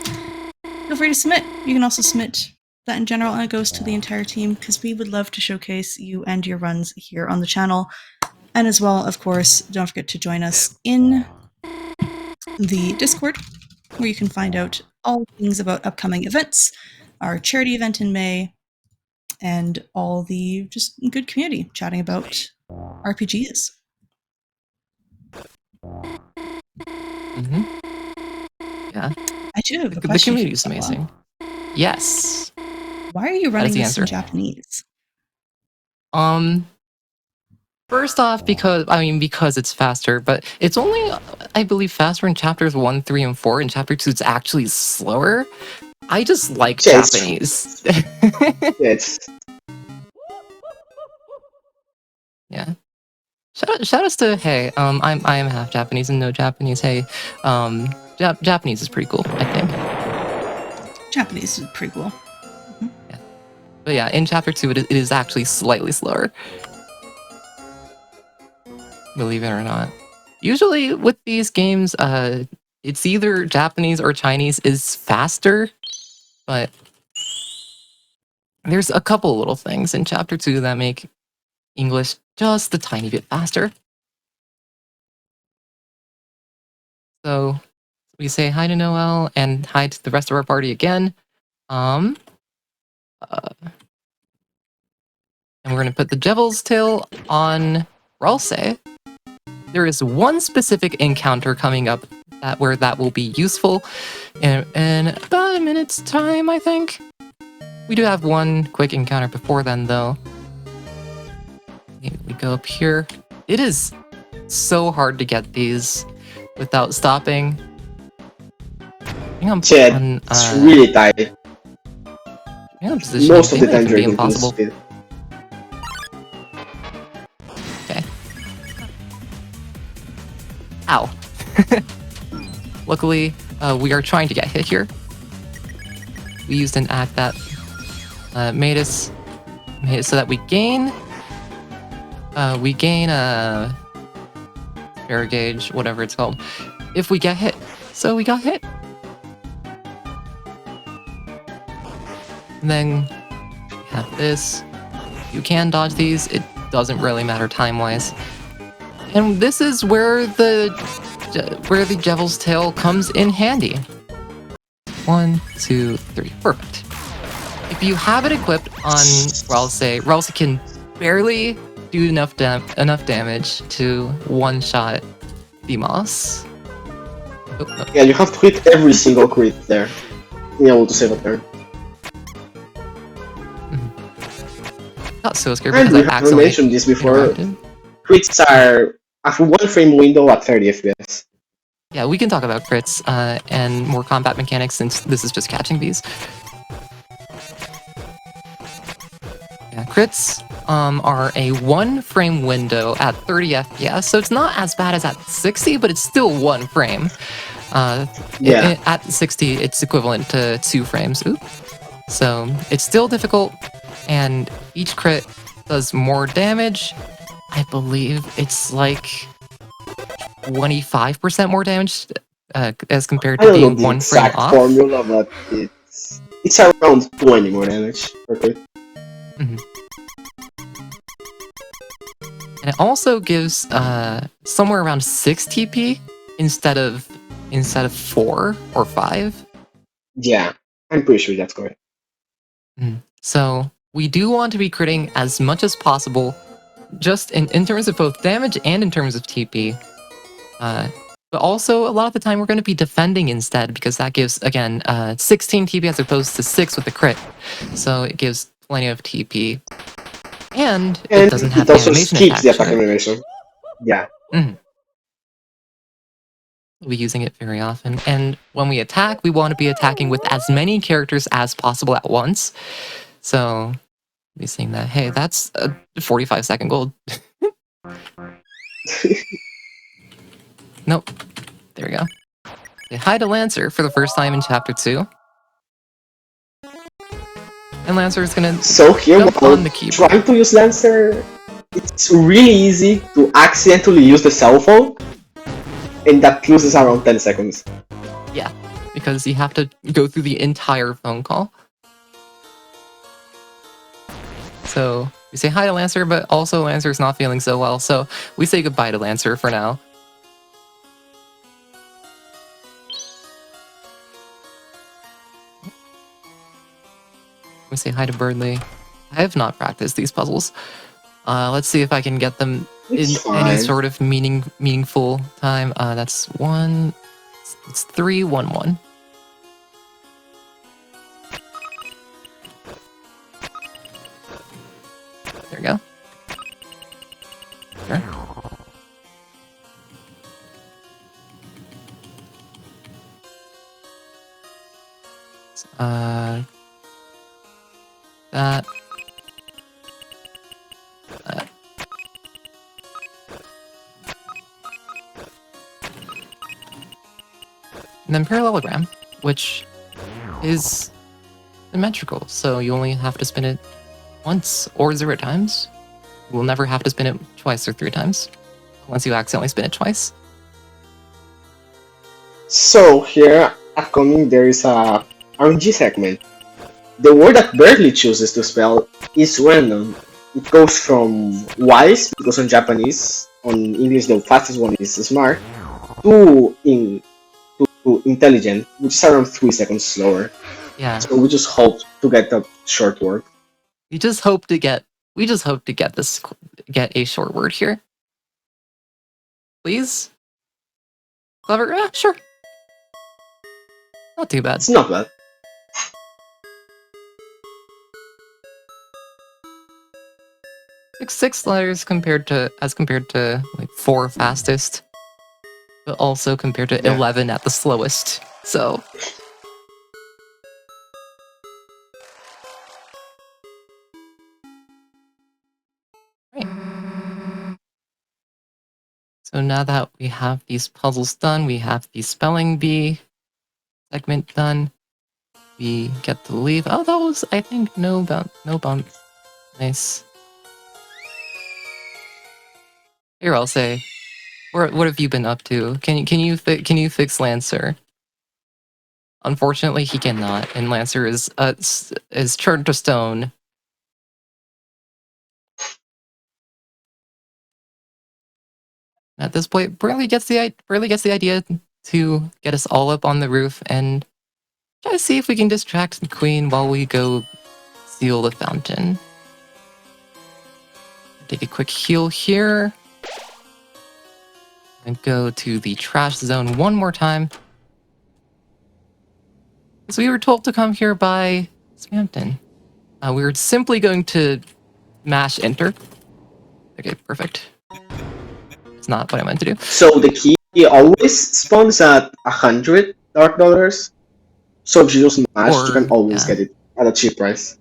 Feel free to submit. You can also submit that in general, and it goes to the entire team because we would love to showcase you and your runs here on the channel. And as well, of course, don't forget to join us in the Discord, where you can find out all things about upcoming events, our charity event in May, and all the just good community chatting about RPGs. Yeah. I do have a The question. community is amazing. Yes. Why are you running this in Japanese? First off, because it's faster, but it's only, I believe, faster in chapters 1, 3, and 4. In chapter 2, it's actually slower. I just like Japanese. Yes. Yeah. Shout outs to hey, I am half Japanese and no Japanese. Hey, Japanese is pretty cool, I think. Japanese is pretty cool. Yeah. But yeah, in chapter 2, it is actually slightly slower. Believe it or not. Usually with these games, it's either Japanese or Chinese is faster, but there's a couple little things in chapter 2 that make English just a tiny bit faster. So we say hi to Noel and hi to the rest of our party again. And we're going to put the Devil's Tail on Ralsei. There is one specific encounter coming up where that will be useful in about a minute's time, I think. We do have one quick encounter before then, though. We go up here. It is so hard to get these without stopping. It's really tight. Most of the time during impossible. Speed. Okay. Ow. Luckily, we are trying to get hit here. We used an act that made it so that we gain air gauge, whatever it's called, if we get hit. So we got hit. And then we have this. You can dodge these. It doesn't really matter time-wise. And this is where the Devil's Tail comes in handy. 1, 2, 3. Perfect. If you have it equipped on Ralsei can barely do enough damage to one-shot Deimos. Oh, no. Yeah, you have to hit every single crit there to be able to save a turn. Not so scared and because we I have mentioned this before. Crits are after 1 frame window at 30 FPS. Yeah, we can talk about crits and more combat mechanics since this is just catching these. Yeah, crits are a 1 frame window at 30 FPS, so it's not as bad as at 60, but it's still 1 frame. At 60, it's equivalent to 2 frames. Oop. So it's still difficult, and each crit does more damage. I believe it's like 25% more damage as compared to being 1 frame off. Formula, but it's around 20 more damage per crit. Mm-hmm. And it also gives somewhere around 6 TP instead of 4 or 5. Yeah, I'm pretty sure that's correct. So we do want to be critting as much as possible, just in terms of both damage and in terms of TP. But also, a lot of the time, we're going to be defending instead, because that gives, again, 16 TP as opposed to 6 with the crit. So it gives plenty of TP. And it doesn't have the animation keeps the attack animation. Yeah. We'll be using it very often. And when we attack, we want to be attacking with as many characters as possible at once. So we'll be seeing that, hey, that's a 45-second gold. Nope. There we go. Say hi to Lancer for the first time in Chapter 2. And Lancer is going to jump on the keyboard. Trying to use Lancer, it's really easy to accidentally use the cell phone. And that loses around 10 seconds. Yeah, because you have to go through the entire phone call. So we say hi to Lancer, but also Lancer's not feeling so well, so we say goodbye to Lancer for now. We say hi to Birdley. I have not practiced these puzzles. Let's see if I can get them It's in any fine. sort of meaningful time. That's 1. It's 3, 1, 1. There we go. Sure. That. And then parallelogram, which is symmetrical, so you only have to spin it once or 0 times. You will never have to spin it twice or 3 times, unless you accidentally spin it twice. So here, upcoming, there is a RNG segment. The word that Barely chooses to spell is random. It goes from wise, because on Japanese, on English the fastest one is smart, to intelligent, which is around 3 seconds slower. Yeah. So we just hope to get the short word. We just hope to get a short word here. Please? Clever? Yeah, sure. Not too bad. It's not bad. Six letters compared to like 4 fastest, but also compared to 11 at the slowest. So right. So now that we have these puzzles done, we have the spelling bee segment done. We get to leave. Oh, that was, I think, no bump. Nice. Here, I'll say, what have you been up to? Can you fix Lancer? Unfortunately, he cannot, and Lancer is turned to stone. At this point, Burley gets the idea to get us all up on the roof and try to see if we can distract the Queen while we go seal the fountain. Take a quick heal here. And go to the trash zone one more time. So we were told to come here by Spamton. We were simply going to mash enter. Okay, perfect. It's not what I meant to do. So the key always spawns at $100. So if you just mash, you can always get it at a cheap price.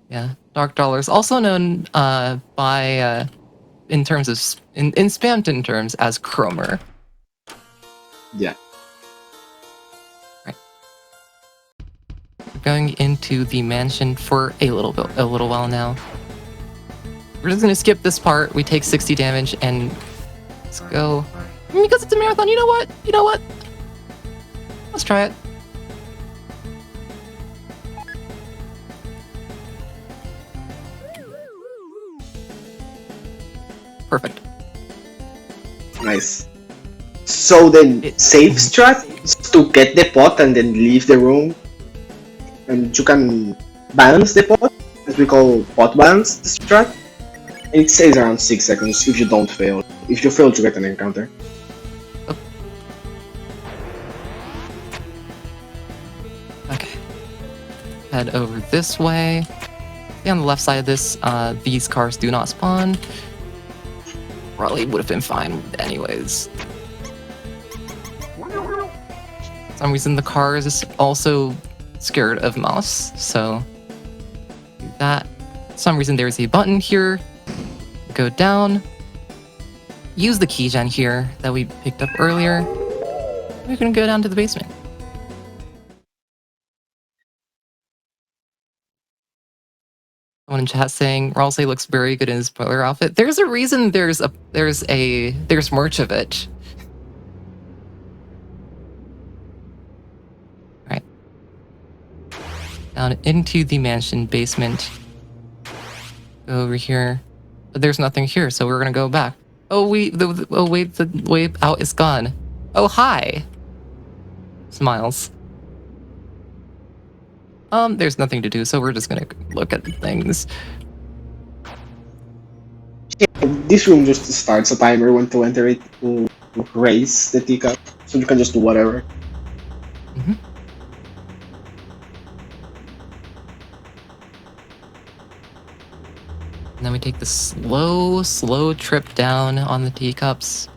Yeah, dark dollars, also known by in terms of in Spamton terms as Cromer. Yeah. Right. We're going into the mansion for a little while now. We're just gonna skip this part. We take 60 damage and let's go. Because it's a marathon. You know what? Let's try it. Perfect. Nice. So then, safe strat is to get the pot and then leave the room. And you can balance the pot, as we call pot balance the strat. And it stays around 6 seconds if you don't fail. If you fail, you get an encounter. Okay. Head over this way. See on the left side of this, these cars do not spawn. Probably would have been fine anyways. For some reason the car is also scared of mouse, so do that. For some reason there's a button here. Go down. Use the keygen here that we picked up earlier. We're gonna go down to the basement. Someone in chat saying Ralsei looks very good in his spoiler outfit. There's a reason there's merch of it. down into the mansion basement. Go over here. But there's nothing here, so we're gonna go back. Oh, wait, the way out is gone. Oh, hi! Smiles. There's nothing to do, so we're just gonna look at things. This room just starts a timer when to enter it to raise the teacup, so you can just do whatever. Mm-hmm. And then we take the slow trip down on the teacups.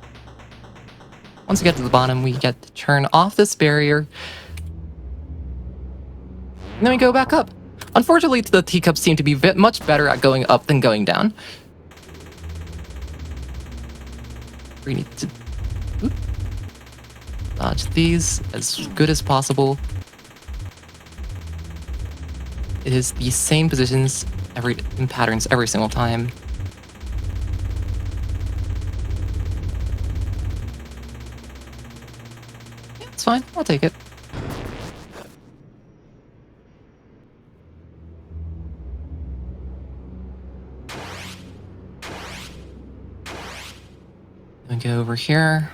Once we get to the bottom, we get to turn off this barrier. And then we go back up. Unfortunately, the teacups seem to be much better at going up than going down. We need to dodge these as good as possible. It is the same positions in patterns every single time. Yeah, it's fine. I'll take it. We go over here.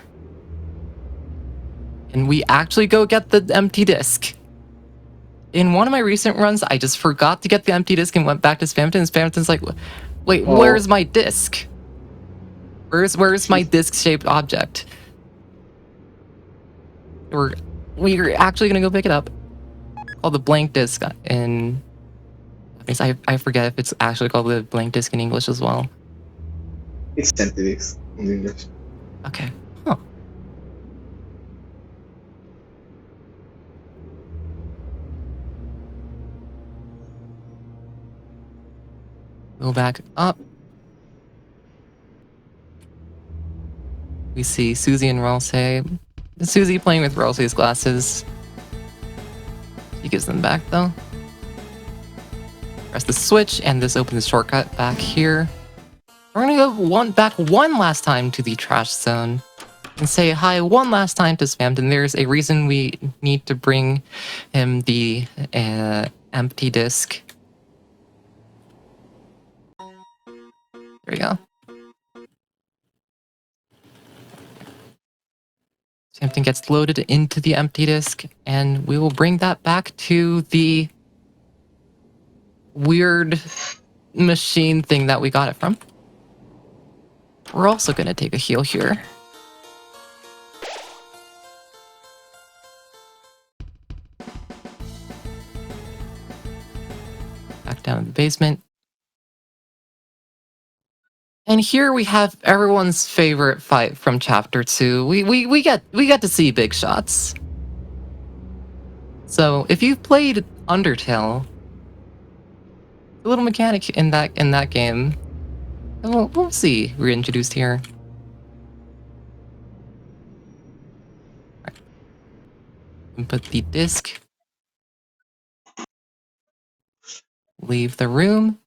And we actually go get the empty disc. In one of my recent runs, I just forgot to get the empty disc and went back to Spamton, and Spamton's like, wait, where's my disc? Where's my disc-shaped object? We're actually gonna go pick it up. Called the blank disc in... I forget if it's actually called the blank disc in English as well. It's empty disc in English. Okay. Huh. Go back up. We see Susie and Ralsei. Susie playing with Ralsei's glasses. She gives them back though. Press the switch and this opens the shortcut back here. We're gonna go back one last time to the trash zone and say hi one last time to Spamton. There's a reason we need to bring him the empty disc. There we go. Spamton gets loaded into the empty disc, and we will bring that back to the weird machine thing that we got it from. We're also going to take a heal here. Back down in the basement. And here we have everyone's favorite fight from Chapter 2. We get to see big shots. So if you've played Undertale, a little mechanic in that game, we'll see reintroduced here. Right. And put the disc. Leave the room,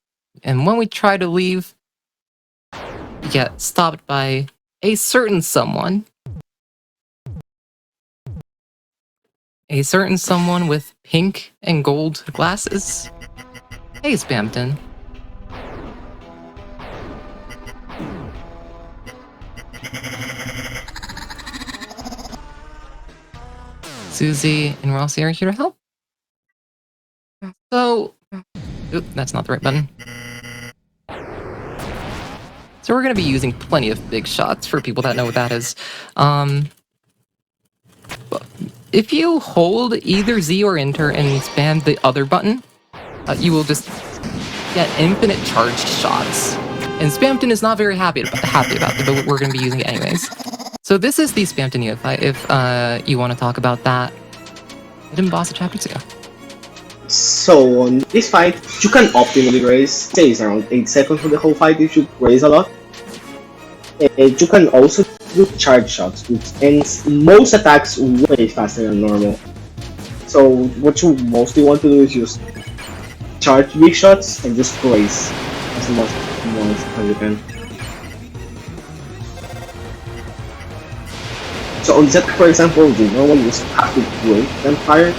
and when we try to leave, we get stopped by a certain someone. A certain someone with pink and gold glasses. Hey, Spamton. Susie and Ralsei are here to help. So, oop, that's not the right button. So we're going to be using plenty of big shots for people that know what that is. If you hold either Z or Enter and spam the other button, you will just get infinite charged shots. And Spamton is not very happy about it, but we're going to be using it anyways. So this is the Spamton Neo fight, if you want to talk about that. Hidden boss of Chapter 2. So on this fight, you can optimally raise. Say it's around 8 seconds for the whole fight if you raise a lot. And you can also do charge shots, which ends most attacks way faster than normal. So what you mostly want to do is just charge big shots and just raise as much as you can. So on this attack, for example, you normally just have to wait and fire,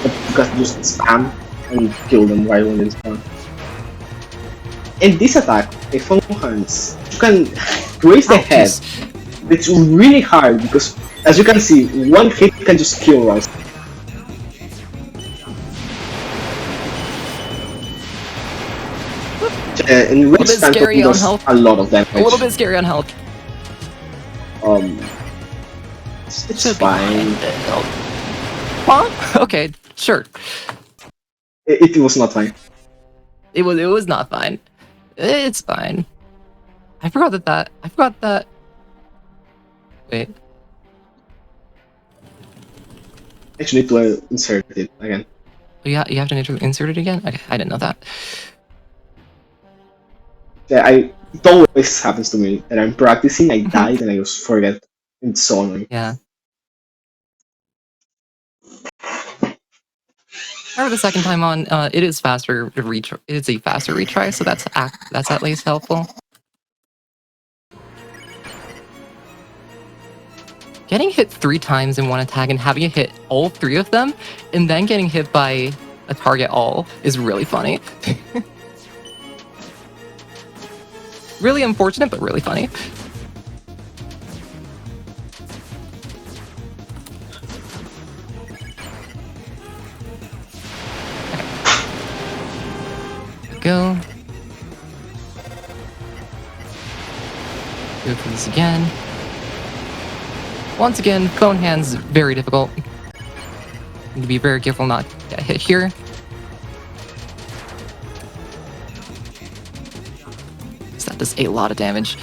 but you can just spam and kill them right when they spawn. And this attack, a phone hands, you can raise the head. It's really hard because, as you can see, one hit can just kill Ralsei. And Red Spamton does a lot of damage. A little bit scary on health. It's fine. Huh? Okay, sure. It was not fine. It was not fine. It's fine. I forgot that. Wait. Actually, need to insert it again. You have to insert it again? Okay, I didn't know that. Yeah, it always happens to me that I'm practicing, I died, and I just forget. It's so annoying. Yeah. However, the second time on, it is faster retry. It's a faster retry, so that's at least helpful. Getting hit 3 times in one attack and having it hit all 3 of them, and then getting hit by a target all is really funny. Really unfortunate, but really funny. Go. Go for this again. Once again, cone hands very difficult. Need to be very careful not to get hit here. So that does a lot of damage.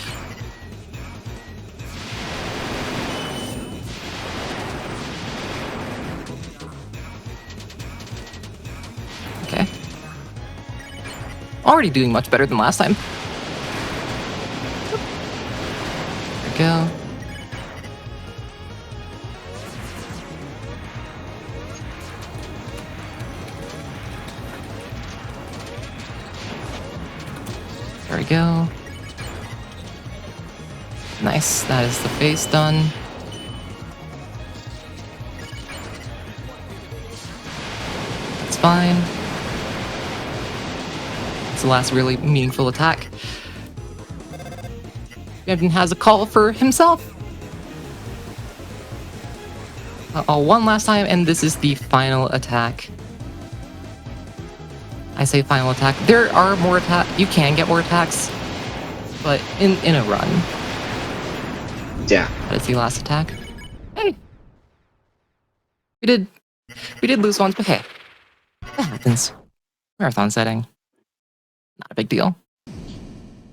Okay. Already doing much better than last time. There we go. There we go. Nice, that is the face done. That's fine. It's the last really meaningful attack. Spamton has a call for himself. One last time, and this is the final attack. I say final attack. There are more attacks. You can get more attacks, but in a run. Yeah. That is the last attack. Hey, we did lose once, but hey, that happens. Marathon setting, not a big deal.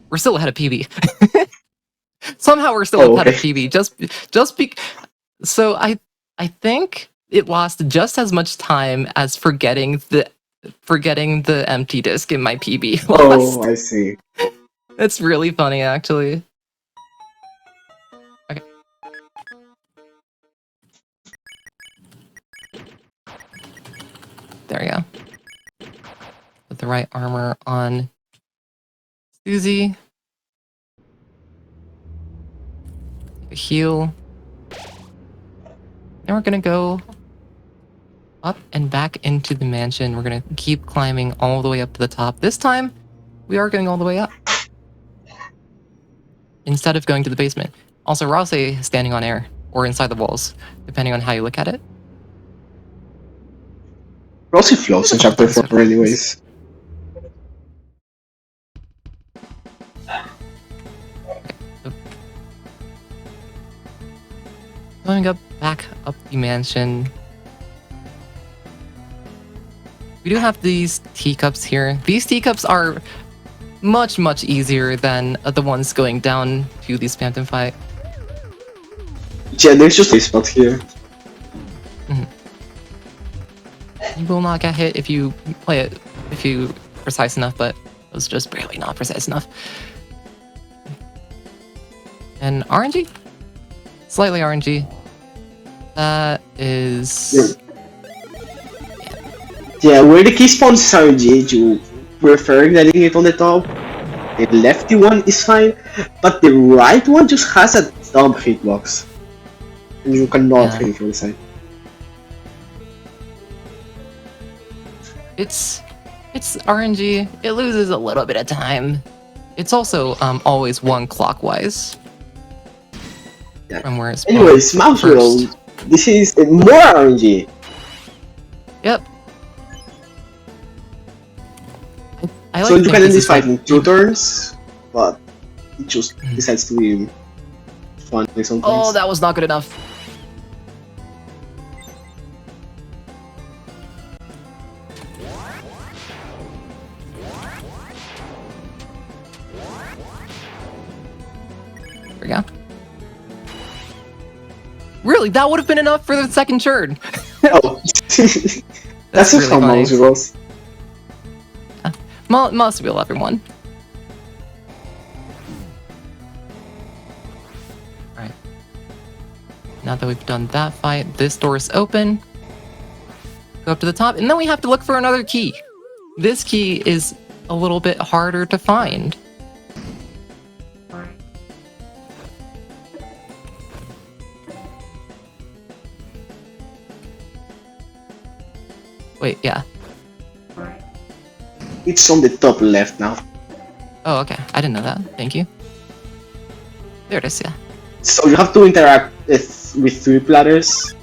We're still ahead of PB. Somehow we're still ahead of PB. So I think it lost just as much time as forgetting the empty disc in my PB. Oh, I see. It's really funny, actually. Okay. There we go. Put the right armor on Susie. Heal. Then we're gonna go up and back into the mansion. We're gonna keep climbing all the way up to the top. This time, we are going all the way up. Instead of going to the basement. Also, Ralsei is standing on air, or inside the walls, depending on how you look at it. Ralsei floats in chapter 4 anyways. Going back up the mansion. We do have these teacups here. These teacups are much, much easier than the ones going down to the Spamton fight. Yeah, there's just a spot here. You will not get hit if you play it, if you precise enough, but it was just barely not precise enough. And RNG? Slightly RNG. That is... Yeah, where the key spawns is RNG, you prefer getting it on the top. The lefty one is fine, but the right one just has a dumb hitbox. And you cannot hit it from the side. It's It's RNG. It loses a little bit of time. It's also always one clockwise Yeah. from where it's Anyways, mouse wheel. first. This is more RNG. Yep. I So like to you think can end this this is fight like in 2 turns, but it just decides to be fun sometimes. Oh, that was not good enough. There we go. Really, that would have been enough for the second turn. Oh, that's just really how funny. mouse rolls. Must wheel everyone. Alright. Now that we've done that fight, this door is open. Go up to the top, and then we have to look for another key. This key is a little bit harder to find. Wait, yeah. It's on the top left now. Oh, okay. I didn't know that. Thank you. There it is, yeah. So you have to interact with 3 platters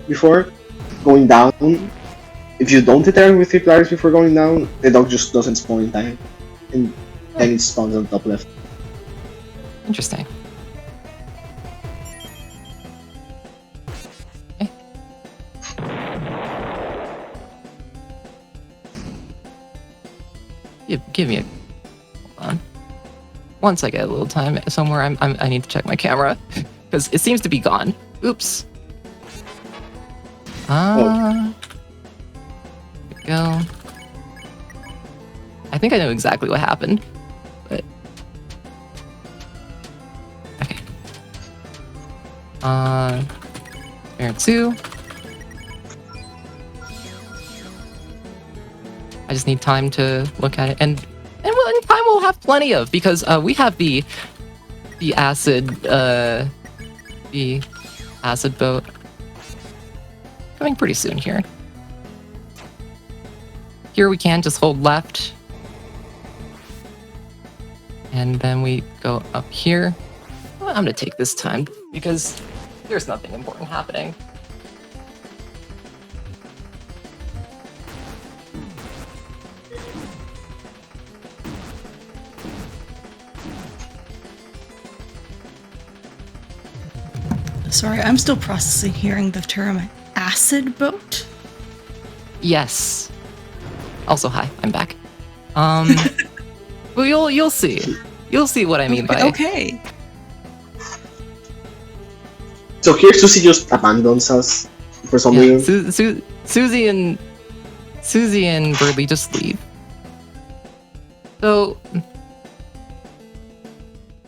before going down. If you don't interact with 3 platters before going down, the dog just doesn't spawn in time. And then it spawns on top left. Interesting. Okay. Give me a... Hold on. Once I get a little time somewhere, I need to check my camera. Because it seems to be gone. Oops. There we go. I think I know exactly what happened. But... Okay. Parent 2. I just need time to look at it, and time we'll have plenty of, because we have the acid boat coming pretty soon here. Here we can just hold left, and then we go up here. Well, I'm gonna take this time because there's nothing important happening. Sorry, I'm still processing hearing the term acid boat. Yes. Also, hi, I'm back. Well, you'll see. You'll see what I mean by. Okay. So here Susie just abandons us for some reason. Susie and Birdly just leave. So,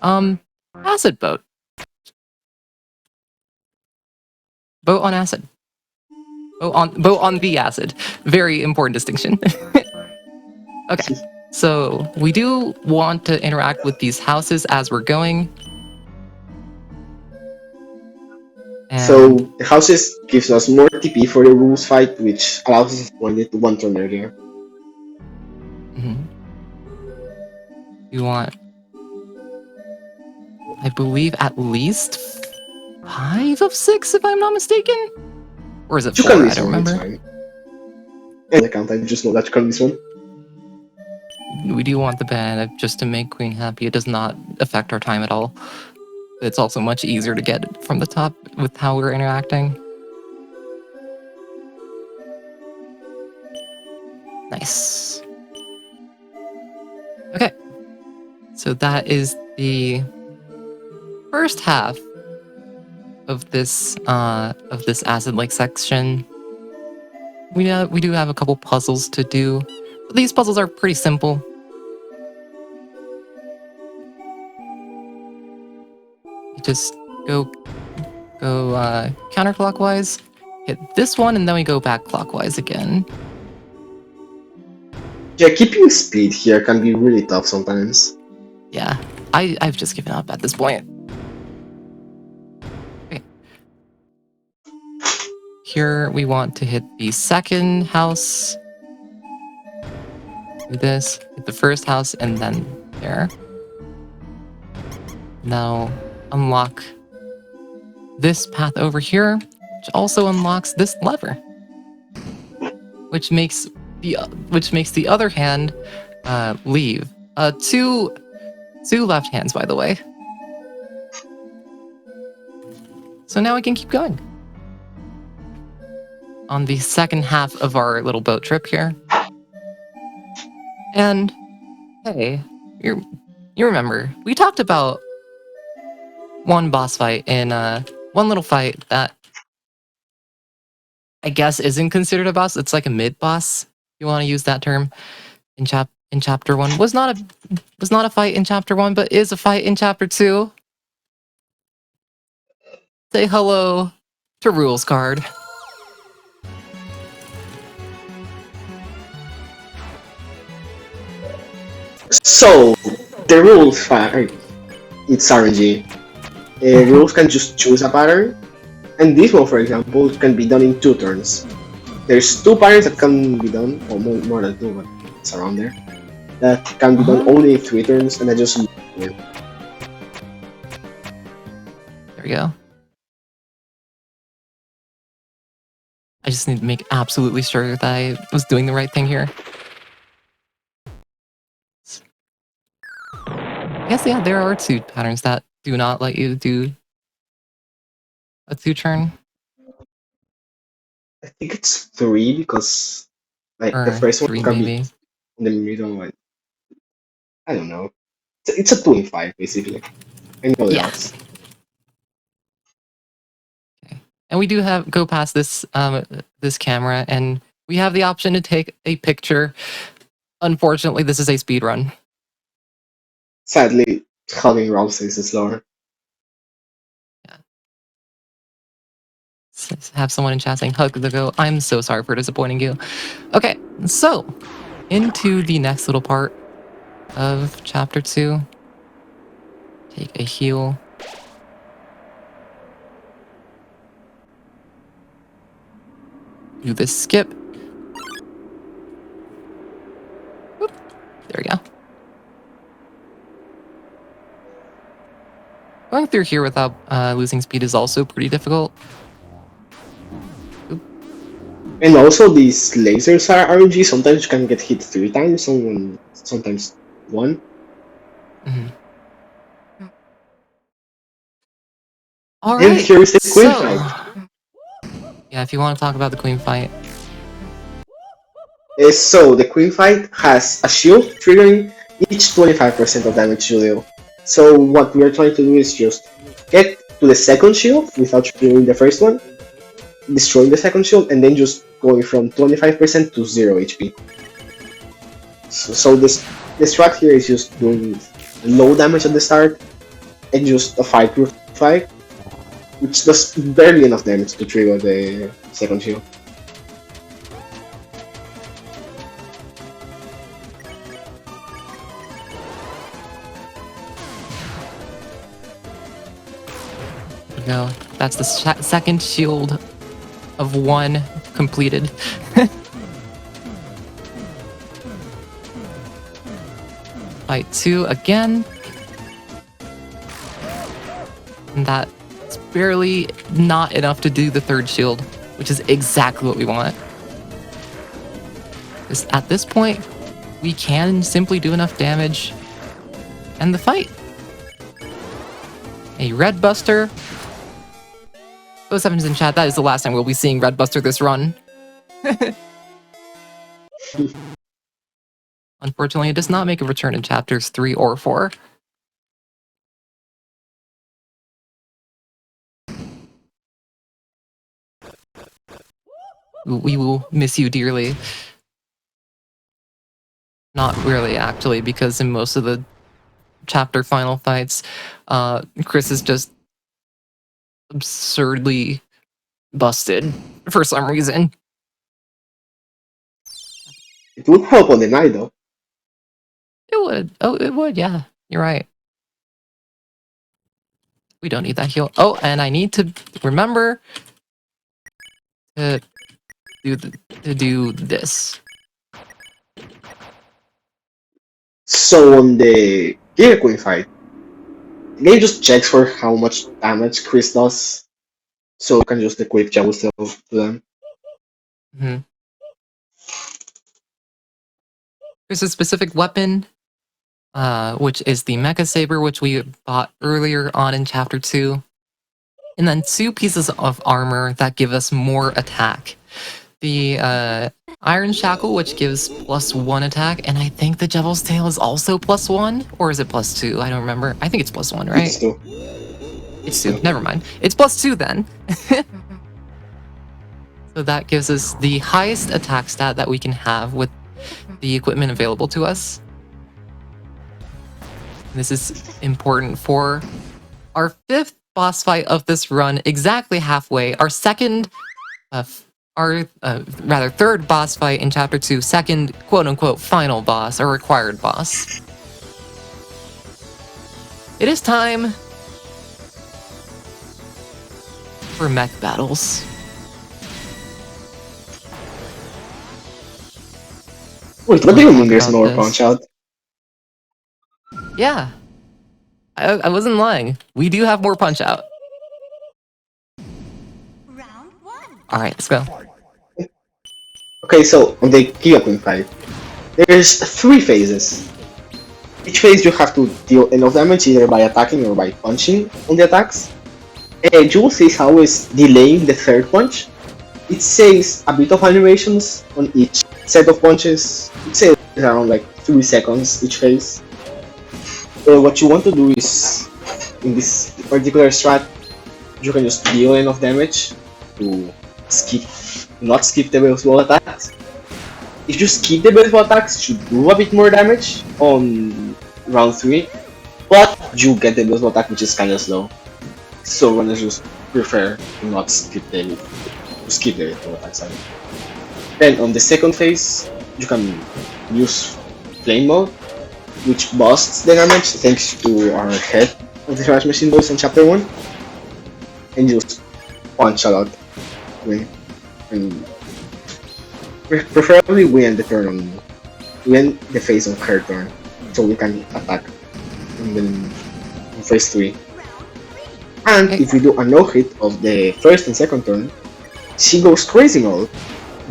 acid boat. Boat on acid. Boat on the acid. Very important distinction. Okay, so we do want to interact with these houses as we're going. And So the houses gives us more TP for the rules fight, which allows us to point it to 1 turn earlier. You want, I believe, at least 5 of 6, if I'm not mistaken? Or is it 4? I don't remember. In the count, I just know that you can this one. We do want the band just to make Queen happy. It does not affect our time at all. It's also much easier to get from the top with how we're interacting. Nice. Okay. So that is the first half of this acid lake section. We do have a couple puzzles to do. These puzzles are pretty simple. You just go counterclockwise, hit this one, and then we go back clockwise again. Yeah, keeping speed here can be really tough sometimes. Yeah, I've just given up at this point. Okay. Here we want to hit the second house. Do this, hit the first house, and then there. Now unlock this path over here, which also unlocks this lever, which makes the other hand leave. Two left hands, by the way. So now we can keep going on the second half of our little boat trip here. And hey, you remember we talked about one boss fight in one little fight that I guess isn't considered a boss. It's like a mid boss, if you want to use that term. In chapter 1 was not a fight in chapter 1, but is a fight in chapter 2. Say hello to Rules Card. So the rules fight. It's RNG. Rules can just choose a pattern, and this one, for example, can be done in 2 turns. There's 2 patterns that can be done, or more than 2, but it's around there. That can be done only in 3 turns, and I just. There we go. I just need to make absolutely sure that I was doing the right thing here. I guess, yeah, there are 2 patterns that do not let you do a 2 turn. I think it's 3 because, like, Or the first 3 one can maybe. be in the middle one. I don't know. It's a 2 in 5, basically. I know the Yeah. odds. Okay. And we do go past this this camera, and we have the option to take a picture. Unfortunately, this is a speed run. Sadly, having Ralsei is slower. Yeah. Have someone in chat saying, hug the go. I'm so sorry for disappointing you. Okay, so into the next little part of chapter 2. Take a heal. Do this skip. Oop, there we go. Going through here without losing speed is also pretty difficult. Oop. And also, these lasers are RNG. Sometimes you can get hit 3 times, sometimes 1. Mm-hmm. All And right. here is the Queen So, fight. yeah, if you want to talk about the Queen fight. So the Queen fight has a shield triggering each 25% of damage you deal. So what we are trying to do is just get to the second shield without triggering the first one, destroying the second shield, and then just going from 25% to 0 HP. So this strat here is just doing low damage at the start and just a fight-proof fight, which does barely enough damage to trigger the second shield. Go. That's the second shield of 1 completed. Fight 2 again. And that's barely not enough to do the third shield, which is exactly what we want. Because at this point, we can simply do enough damage and the fight. A Red Buster. 07's in chat, that is the last time we'll be seeing Red Buster this run. Unfortunately, it does not make a return in chapters 3 or 4. We will miss you dearly. Not really, actually, because in most of the chapter final fights, Chris is just absurdly busted for some reason. It would help on the night though. It would. Oh, it would, yeah. You're right. We don't need that heal. Oh, and I need to remember to do this. So on the Giga Queen fight, the game just checks for how much damage Chris does, so you can just equip Jabusto to them. Mm-hmm. There's a specific weapon, which is the Mecha Saber, which we bought earlier on in Chapter 2. And then 2 pieces of armor that give us more attack. The Iron Shackle, which gives +1 attack, and I think the Devil's Tail is also +1, or is it +2? I don't remember. I think it's +1, right? It's 2. It's 2. Never mind. It's +2 then. So that gives us the highest attack stat that we can have with the equipment available to us. This is important for our 5th boss fight of this run, exactly halfway. Our second, rather 3rd boss fight in Chapter 2, second quote-unquote final boss, or required boss. It is time for mech battles. Wait, what do you mean there's more punch out? Yeah. I wasn't lying. We do have more punch out. Round 1. Alright, let's go. Okay, so on the Giga Queen fight, there's 3 phases. Each phase you have to deal enough damage either by attacking or by punching on the attacks. And you will see how it's delaying the 3rd punch. It saves a bit of animations on each set of punches. It saves around like 3 seconds each phase. What you want to do is, in this particular strat, you can just deal enough damage to not skip the baseball attacks. If you skip the baseball attacks, you do a bit more damage on round 3, but you get the baseball attack, which is kinda slow. So runners just prefer to not skip the baseball attack side. Then on the 2nd phase, you can use flame mode, which busts the damage thanks to our head of the thrash machine boss in Chapter 1, and just punch a lot. And preferably we end the phase on her turn, so we can attack in phase 3. And if we do a no-hit of the 1st and 2nd turn, she goes crazy mode.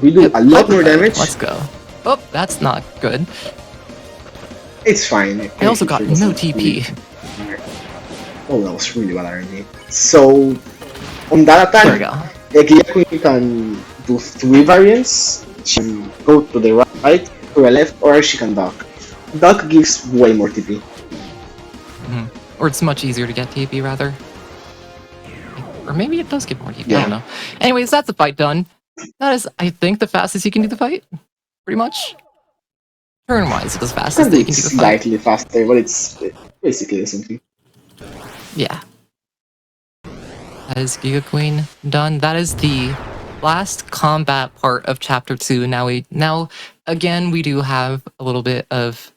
We do a lot more damage. Let's go. Oh, that's not good. It's fine. I also got no TP. Oh, that was really bad RNG. So, on that There we attack, go. the Giga Queen can do 3 variants. She can go to the right, to the left, or she can duck. Duck gives way more TP. Or it's much easier to get TP, rather. Or maybe it does give more TP, I Yeah. don't know. Anyways, that's the fight done. That is, I think, the fastest you can do the fight. Pretty much. Turn-wise, it's the fastest that you can do the fight. Slightly faster, but it's basically the same thing. Yeah. That is Giga Queen done. That is the last combat part of Chapter 2. Now again, we do have a little bit of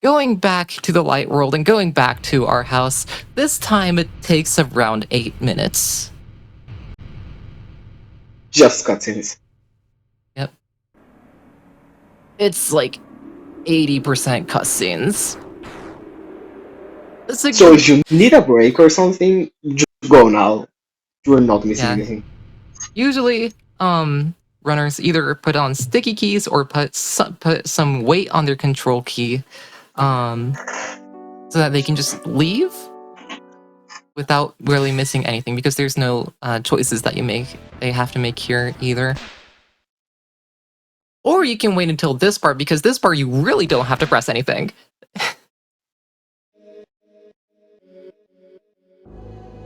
going back to the light world and going back to our house. This time it takes around 8 minutes. Just cutscenes. Yep. It's like 80% cutscenes. So if you need a break or something, just go now. You're not missing anything. Usually, runners either put on sticky keys or put some weight on their control key, so that they can just leave without really missing anything, because there's no choices that they have to make here either. Or you can wait until this part, because this part you really don't have to press anything.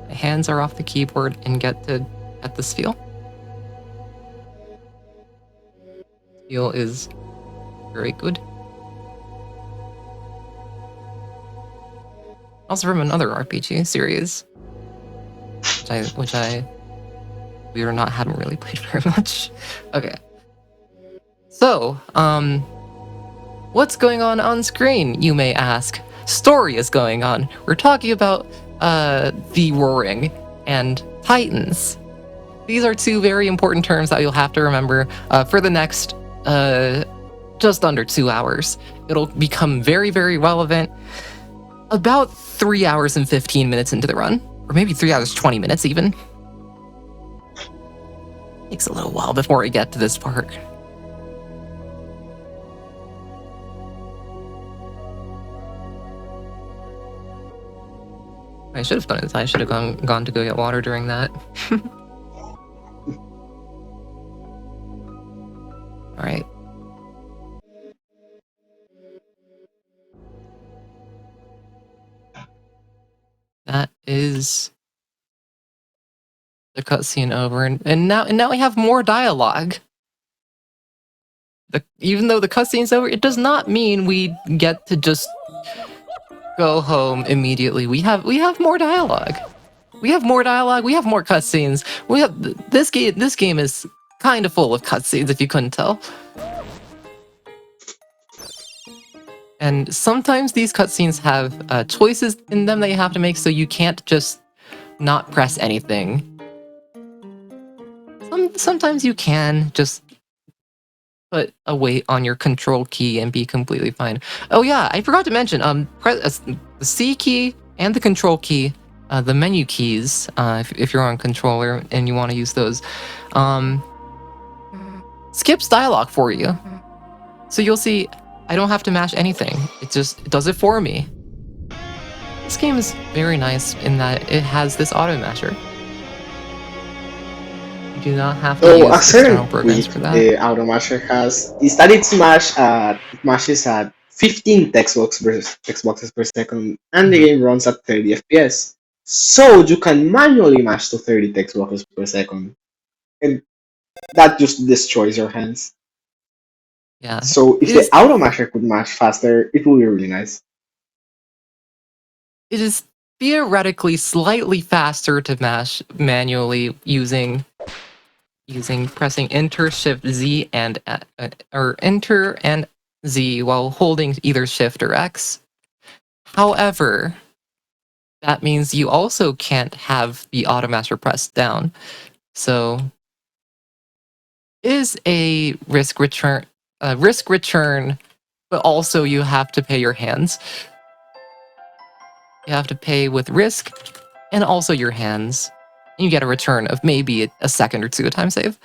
My hands are off the keyboard and get this feel. Feel is very good. Also from another RPG series, which we or not haven't really played very much. Okay. So, what's going on screen, you may ask? Story is going on. We're talking about the Roaring and Titans. These are 2 very important terms that you'll have to remember for the next just under 2 hours. It'll become very, very relevant about 3 hours and 15 minutes into the run, or maybe 3 hours 20 minutes even. Takes a little while before we get to this part. I should have done it. I should have gone to go get water during that. All right. That is the cutscene over, and now we have more dialogue. Even though the cutscene's over, it does not mean we get to just go home immediately. We have more dialogue. We have more dialogue. We have more cutscenes. We have this game. This game is kind of full of cutscenes, if you couldn't tell. And sometimes these cutscenes have choices in them that you have to make, so you can't just not press anything. Sometimes you can just put a weight on your control key and be completely fine. Oh yeah, I forgot to mention, press the C key and the control key, the menu keys, if you're on controller and you want to use those, skips dialogue for you. So you'll see, I don't have to mash anything. It does it for me. This game is very nice in that it has this auto masher. You do not have to use external programs for that. The auto masher has is that it mashes at 15 textboxes per second, and the game runs at 30 FPS. So you can manually mash to 30 textboxes per second, and that just destroys your hands. Yeah. So if the auto masher could mash faster, it would be really nice. It is theoretically slightly faster to mash manually using pressing Enter, Shift, Z, and or Enter and Z while holding either Shift or X. However, that means you also can't have the auto masher pressed down. So it is a risk return, but also you have to pay your hands. You have to pay with risk and also your hands. And you get a return of maybe a second or two a time save.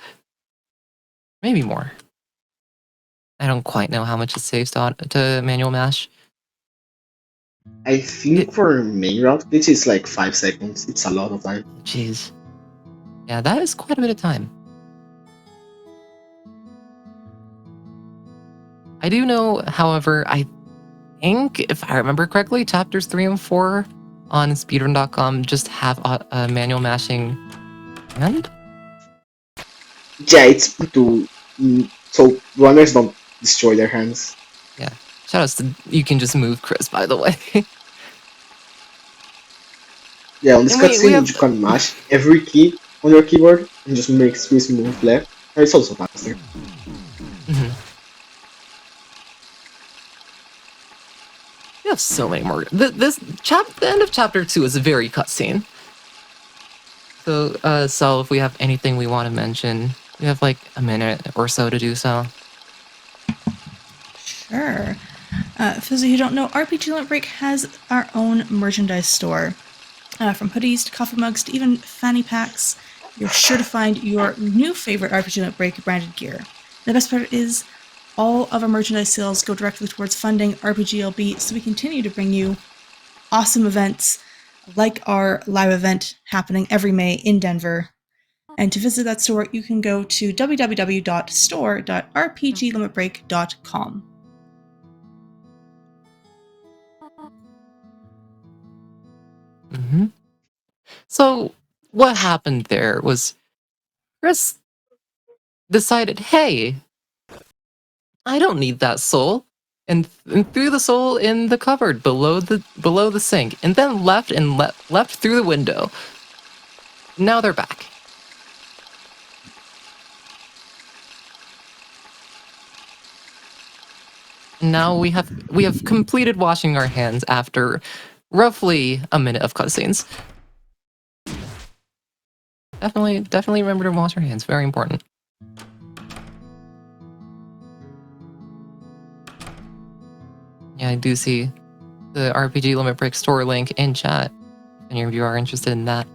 Maybe more. I don't quite know how much it saves to manual mash. I think for main route, which is like 5 seconds, it's a lot of time. Jeez. Yeah, that is quite a bit of time. I do know, however, I think, if I remember correctly, chapters 3 and 4 on speedrun.com just have a manual mashing and? Yeah, it's to so runners don't destroy their hands. Yeah. Shoutouts to You Can Just Move Chris, by the way. Yeah, on this cutscene you can mash every key on your keyboard and just make Swiss move left. And it's also faster. Mm-hmm. We have so many more. The end of chapter 2 is a very cutscene. So, Sel, if we have anything we want to mention, we have like a minute or so to do so. Sure. For those of you who don't know, RPG Limit Break has our own merchandise store. From hoodies to coffee mugs to even fanny packs, you're sure to find your new favorite RPG Limit Break branded gear. And the best part is, all of our merchandise sales go directly towards funding RPGLB, so we continue to bring you awesome events like our live event happening every May in Denver. And to visit that store, you can go to www.store.rpglimitbreak.com. Mm-hmm. So, what happened there was Chris decided, hey, I don't need that soul, and threw the soul in the cupboard below the sink, and then left through the window. Now they're back. Now we have completed washing our hands after roughly a minute of cutscenes. Definitely, remember to wash your hands. Very important. Yeah, I do see the RPG Limit Break store link in chat. If any of you are interested in that.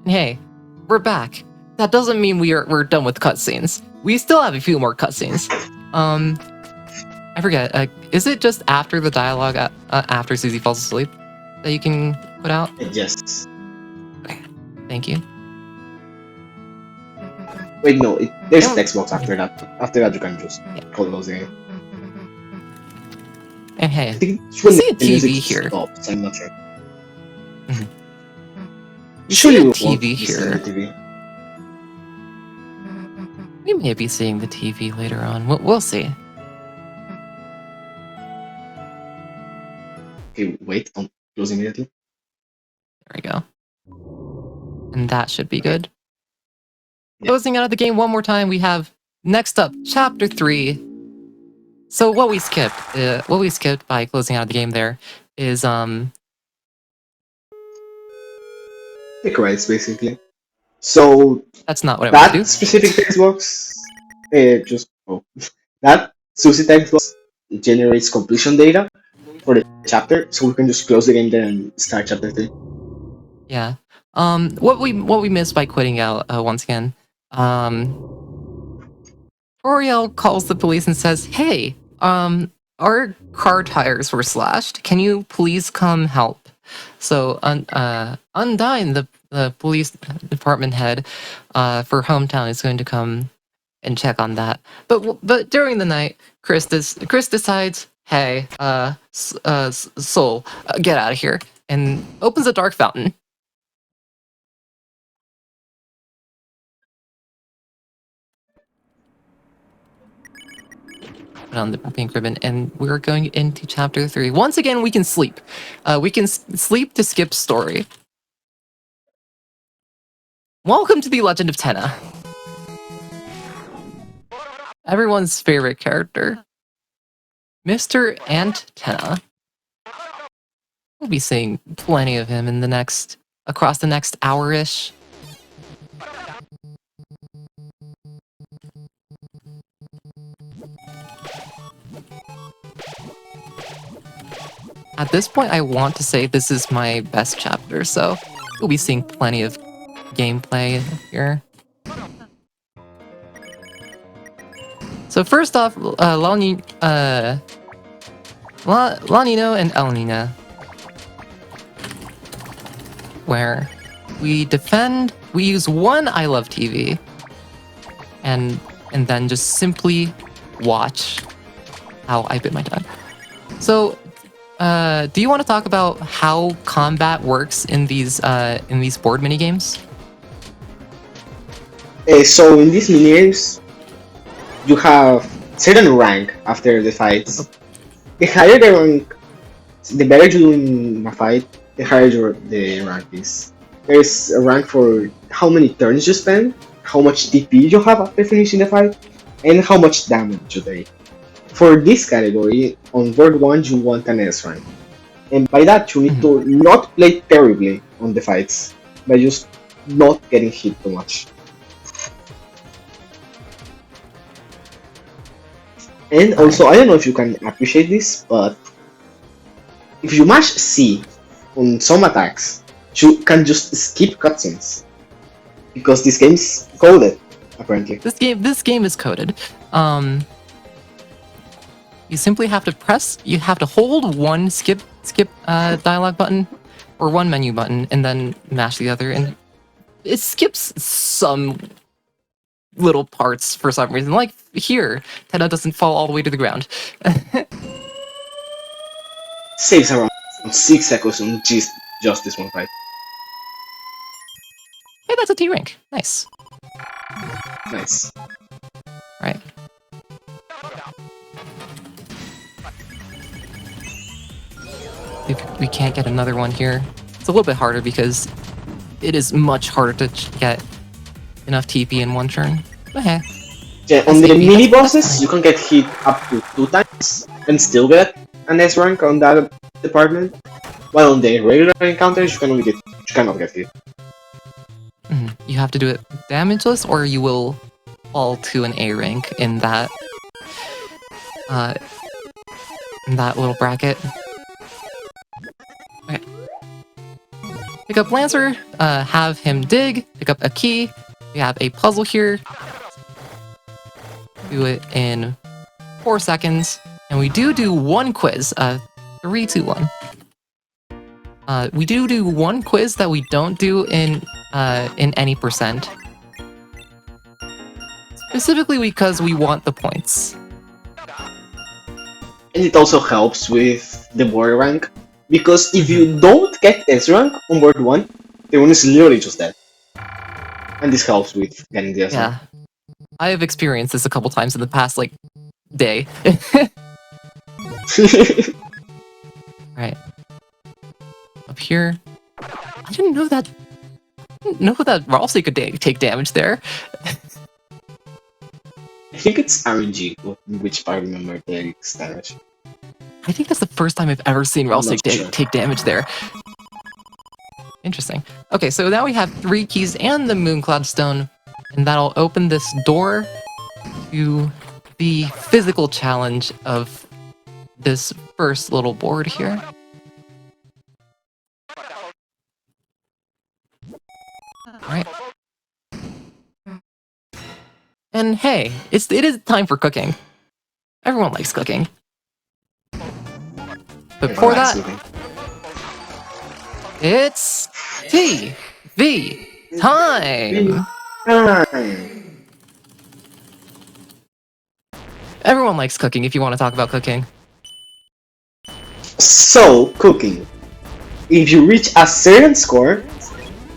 And hey, we're back. That doesn't mean we're done with cutscenes. We still have a few more cutscenes. I forget. Is it just after the dialogue after Susie falls asleep that you can put out? Yes. Okay, thank you. Wait, no. There's a text box after that. After that, you can just close the game. And hey, I think it's we when see a the music TV here. stops. I'm not sure. We Sure, see a you won't TV be seeing here. the TV. We may be seeing the TV later on. We'll see. Okay, wait. Don't close immediately. There we go. And that should be good. Yeah. Closing out of the game one more time, we have next up Chapter 3. So what we skipped by closing out of the game there is The credits, basically. So that's not what I want to that do. specific text box, that Susie text box generates completion data for the chapter, so we can just close the game there and start chapter 3. Yeah. What we missed by quitting out once again. Oriel calls the police and says, "Hey, our car tires were slashed. Can you please come help?" So Undyne, the police department head for Hometown, is going to come and check on that. But during the night, Chris decides, "Hey, Soul, get out of here," and opens a dark fountain. On the pink ribbon, and we're going into chapter 3. Once again, we can sleep. We can sleep to skip story. Welcome to the Legend of Tenna. Everyone's favorite character, Mr. Ant Tenna. We'll be seeing plenty of him in across the next hour-ish. At this point, I want to say this is my best chapter, so we'll be seeing plenty of gameplay here. So first off, Lanino and Elnina, where we use one I Love TV, and then just simply watch how I bit my tongue. So, do you want to talk about how combat works in these board minigames? So in these minigames, you have certain rank after the fights. The higher the rank, the better you do in a fight, the higher the rank is. There's a rank for how many turns you spend, how much TP you have after finishing the fight, and how much damage you take. For this category, on World 1 you want an S rank. And by that you need to not play terribly on the fights, by just not getting hit too much. And also, I don't know if you can appreciate this, but if you mash C on some attacks, you can just skip cutscenes. Because this game's coded, apparently. This game is coded. You simply have to hold one skip dialogue button or one menu button and then mash the other, and it skips some little parts for some reason. Like here, Tenna doesn't fall all the way to the ground. Saves around 6 seconds on just this one fight. Hey, that's a T rank. Nice. Nice. Right. If we can't get another one here, it's a little bit harder because it is much harder to get enough TP in one turn. But hey. Yeah, on the mini bosses, you can get hit up to 2 times and still get an S rank on that department. While on the regular encounters, you cannot get hit. You have to do it damageless, or you will fall to an A rank in that. in that little bracket. Okay. Pick up Lancer, have him dig, pick up a key. We have a puzzle here. Do it in 4 seconds. And we do one quiz. 3, 2, 1. We do one quiz that we don't do in any percent. Specifically because we want the points. And it also helps with the board rank, because if you don't get S rank on board 1, the one is literally just dead. And this helps with getting the S rank. Yeah. I have experienced this a couple times in the past, like, day. Right. Up here. I didn't know that Ralsei could take damage there. I think it's RNG, which part remember takes damage. I think that's the first time I've ever seen Ralsei sure. take damage there. Interesting. Okay, so now we have 3 keys and the Mooncloud Stone, and that'll open this door to the physical challenge of this first little board here. Alright. And hey, it is time for cooking. Everyone likes cooking. But before that, it's TV time! Everyone likes cooking if you want to talk about cooking. So, cooking. If you reach a certain score,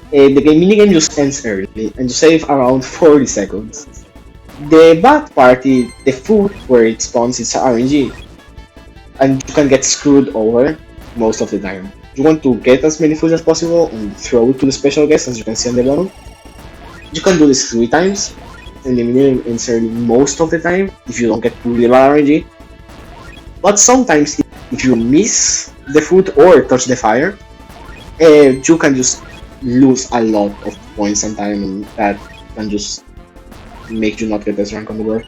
the minigame just ends early, and you save around 40 seconds. The bad part is the food where it spawns is RNG, and you can get screwed over most of the time. You want to get as many food as possible and throw it to the special guest, as you can see on the bottom. You can do this 3 times, and the minigame ends early most of the time if you don't get really bad RNG. But sometimes, if you miss the food or touch the fire, you can just lose a lot of points and time, and that can just make you not get this rank on the board.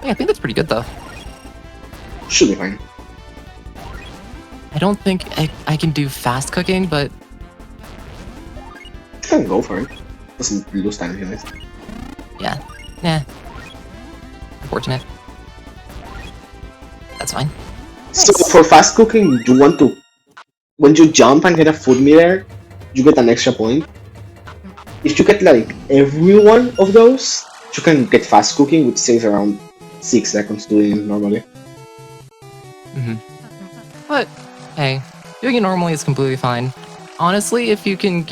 Yeah, I think that's pretty good though. Should be fine. I don't think I can do fast cooking, but You can go for it. Doesn't lose time if you miss. yeah, nah. Unfortunate. That's fine. So Nice. for fast cooking, you want to, when you jump and get a food meter, you get an extra point. If you get like every one of those, you can get fast cooking, which saves around 6 seconds doing it normally. But hey, doing it normally is completely fine. Honestly, if you can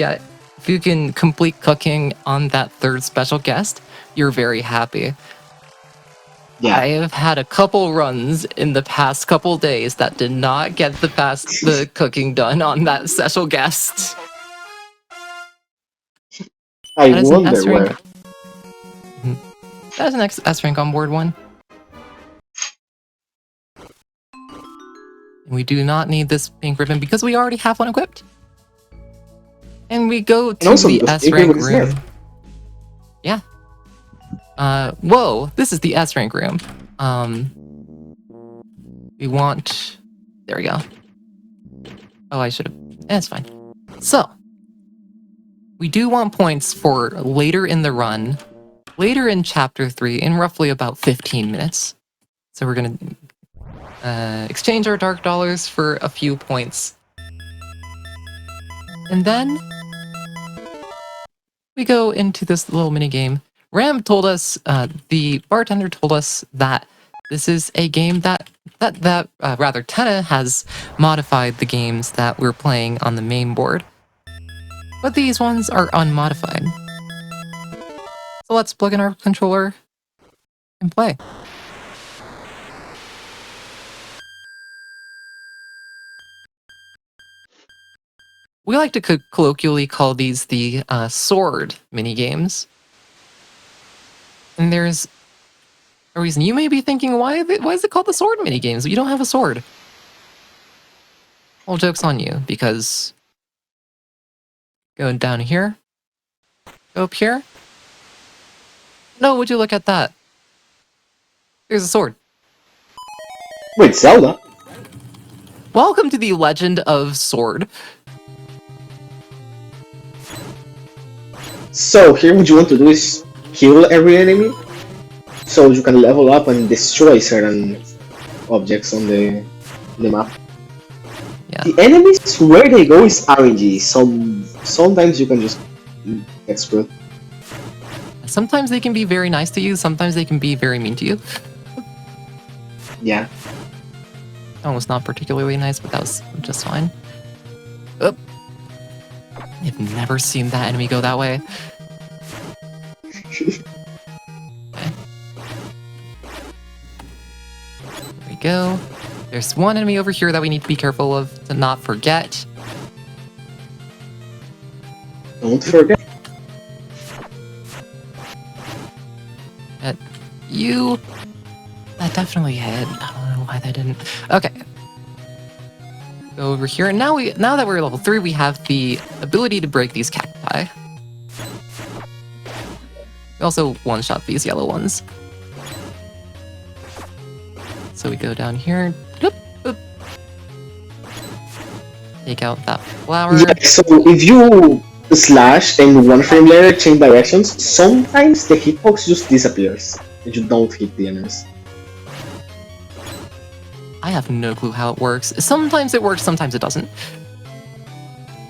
complete cooking on that 3rd special guest, you're very happy. Yeah. I have had a couple runs in the past couple days that did not get the cooking done on that special guest. I That is an wonder S rank. where. That is an S rank on board 1. And we do not need this pink ribbon because we already have one equipped. And we go to the S rank room. Yeah. Whoa, this is the S rank room. We want. There we go. Oh, I should have. That's fine. So, we do want points for later in the run, later in chapter 3, in roughly about 15 minutes. So we're gonna exchange our dark dollars for a few points. And then we go into this little mini game. Ram told us, the bartender told us that this is a game that rather Tenna has modified the games that we're playing on the main board. But these ones are unmodified. So let's plug in our controller and play. We like to colloquially call these the sword minigames. And there's a reason you may be thinking, why is it called the sword minigames? You don't have a sword. Well, joke's on you, because going down here, go up here. No, would you look at that? There's a sword. Wait, Zelda? Welcome to the Legend of Sword. So here what you want to do is kill every enemy, so you can level up and destroy certain objects on the map. Yeah. The enemies, where they go is RNG. Sometimes you can just get screwed. Sometimes they can be very nice to you, sometimes they can be very mean to you. Yeah. That was not particularly nice, but that was just fine. Oh. I've never seen that enemy go that way. Okay. There we go. There's one enemy over here that we need to be careful of to not forget. Don't forget. You... That definitely hit. I don't know why that didn't. Okay. Go over here. And now that we're level 3, we have the ability to break these cacti. We also one-shot these yellow ones. So we go down here. Bloop, bloop. Take out that flower. Yeah, so if you slash and one frame later change directions, sometimes the hitbox just disappears and you don't hit the enemies. I have no clue how it works. Sometimes it works, sometimes it doesn't.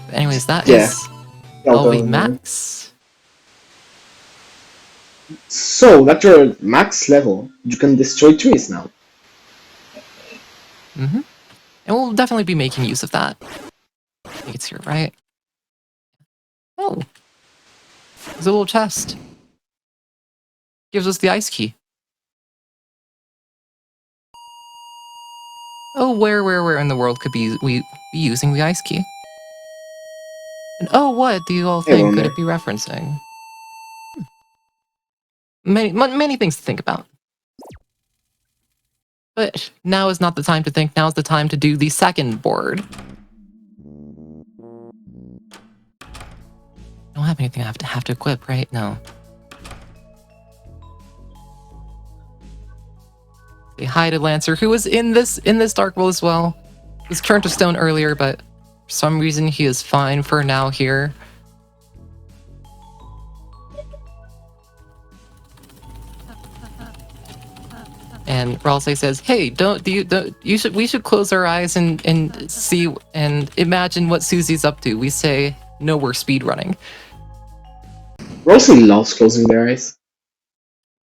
But anyways, that is LV max. So at your max level, you can destroy trees now. Mm-hmm. And we'll definitely be making use of that. I think it's here, right? Oh. There's a little chest. Gives us the ice key. Oh, where in the world could we be using the ice key? And oh, what do you all think could it be referencing? Many things to think about. But now is not the time to think, now is the time to do the second board. I don't have anything I have to equip, right? No. The Hided Lancer, who was in this Dark World as well. Was turned to stone earlier, but for some reason he is fine for now here. And Ralsei says, "Hey, we should close our eyes and see and imagine what Susie's up to." We say, "No, we're speedrunning." Ralsei loves closing their eyes.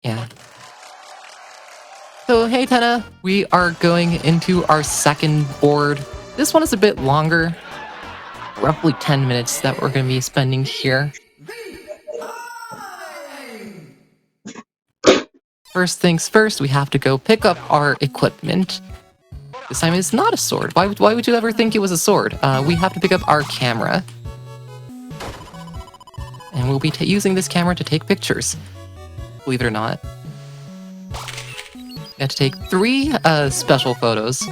Yeah. So, hey Tenna, we are going into our second board. This one is a bit longer, roughly 10 minutes that we're going to be spending here. First things first, we have to go pick up our equipment. This time it's not a sword. Why would you ever think it was a sword? We have to pick up our camera. And we'll be using this camera to take pictures. Believe it or not. We have to take 3 special photos,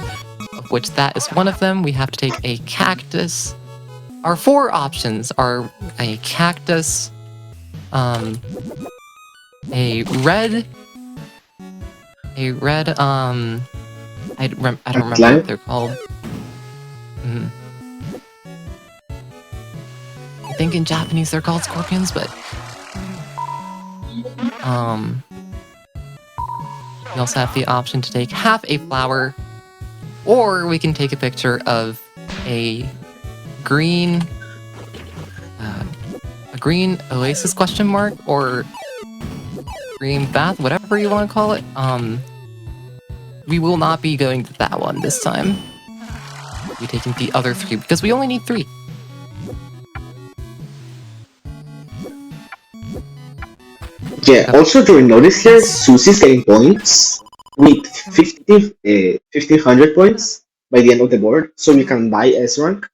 of which that is one of them. We have to take a cactus. Our 4 options are a cactus, a red, I don't remember what they're called. I think in Japanese they're called scorpions, but we also have the option to take half a flower, or we can take a picture of a green oasis question mark, or green bath, whatever you want to call it. We will not be going to that one this time. We'll be taking the other 3 because we only need 3. Yeah, also during notice here, Susie's getting points with 1500 points by the end of the board, so we can buy S rank.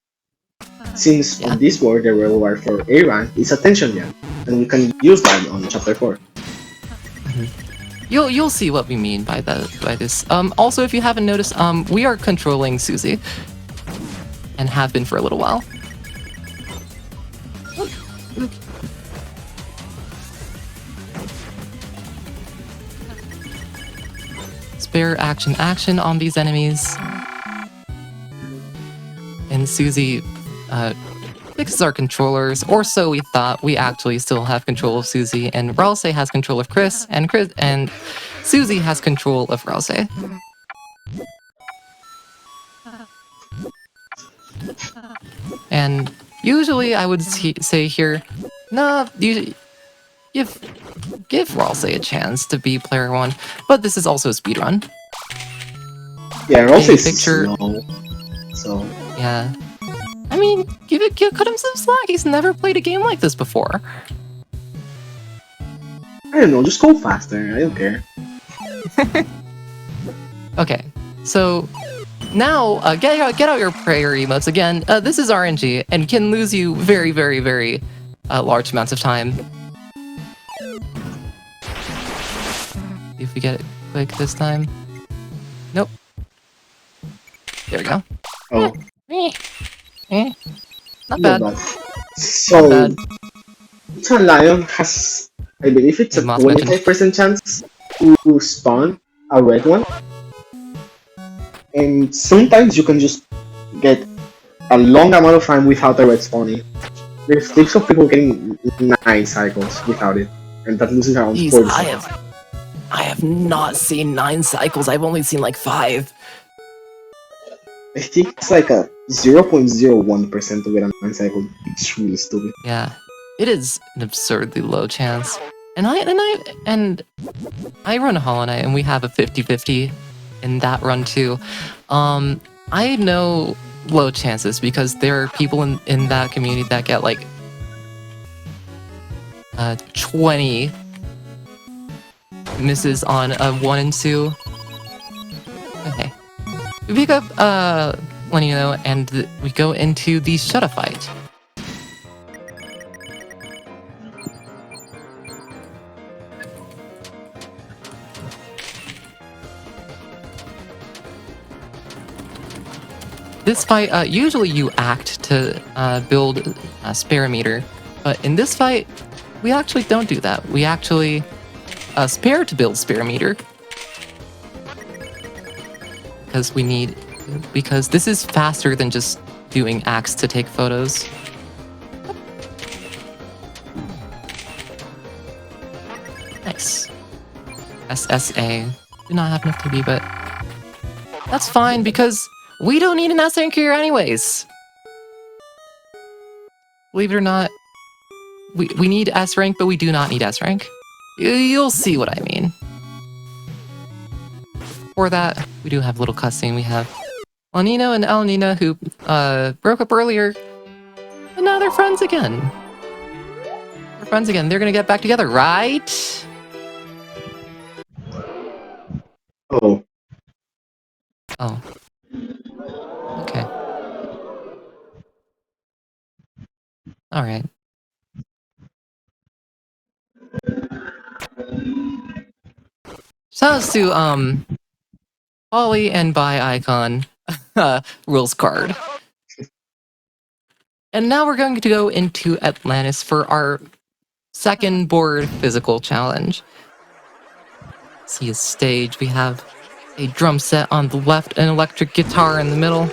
Since on this board the reward for A rank is attention gem, and we can use that on chapter 4. You'll see what we mean by this. Also, if you haven't noticed, we are controlling Susie, and have been for a little while. spare action on these enemies. And Susie fixes our controllers, or so we thought. We actually still have control of Susie, and Ralsei has control of Chris and Susie has control of Ralsei. And usually I would say here, nah, give Ralsei a chance to be player 1, but this is also a speedrun. Yeah, Ralsei is slow, so... Yeah. I mean, cut him some slack, he's never played a game like this before. I don't know, just go faster, I don't care. Okay, so now get out your prayer emotes again. This is RNG and can lose you very, very, very large amounts of time. If we get it quick this time. Nope. There we go. Oh. Not bad. So, Not bad. Lion has, I believe it's a 25% chance to spawn a red one. And sometimes you can just get a long amount of time without a red spawning. There's clips of people getting 9 cycles without it, and that loses around 40 seconds. I have not seen 9 cycles, I've only seen like 5. I think it's like a 0.01% to get a 9 cycle. It's really stupid. Yeah, it is an absurdly low chance. And I run Hollow Knight, and we have a 50-50 in that run too. I know low chances because there are people in that community that get like 20 misses on a 1 and 2. Okay. We pick up Lenino and we go into the Shut-Up fight. This fight, usually you act to build a spare meter, but in this fight, we actually don't do that. We actually spare to build spare meter. Because this is faster than just doing acts to take photos. Nice. SSA. Do not have enough TB, but that's fine because we don't need an S rank here anyways. Believe it or not, we need S rank, but we do not need S rank. You'll see what I mean. For that, we do have a little cutscene. We have Lenino and El Nina who broke up earlier, and now they're friends again. They're friends again. They're gonna get back together, right? Oh. Oh. Okay. Alright. Shoutouts to, Ollie and Buy Icon rules card. And now we're going to go into Atlantis for our second board physical challenge. See a stage. We have a drum set on the left, an electric guitar in the middle.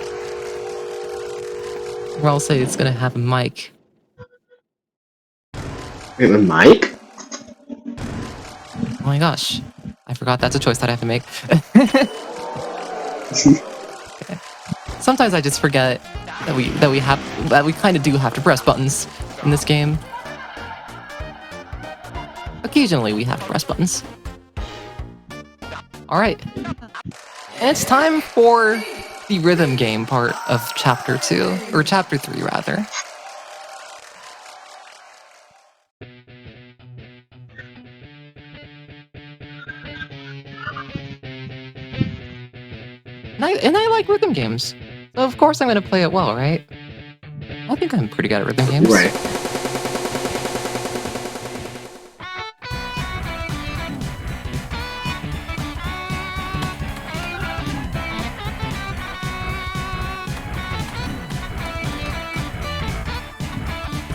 Ralsei is going to have a mic. We have a mic? Oh my gosh. I forgot that's a choice that I have to make. Okay. Sometimes I just forget that we kind of do have to press buttons in this game. Occasionally we have to press buttons. Alright. And it's time for the rhythm game part of Chapter 2, or Chapter 3 rather. And I like rhythm games, so of course I'm going to play it well, right? I think I'm pretty good at rhythm games. Right.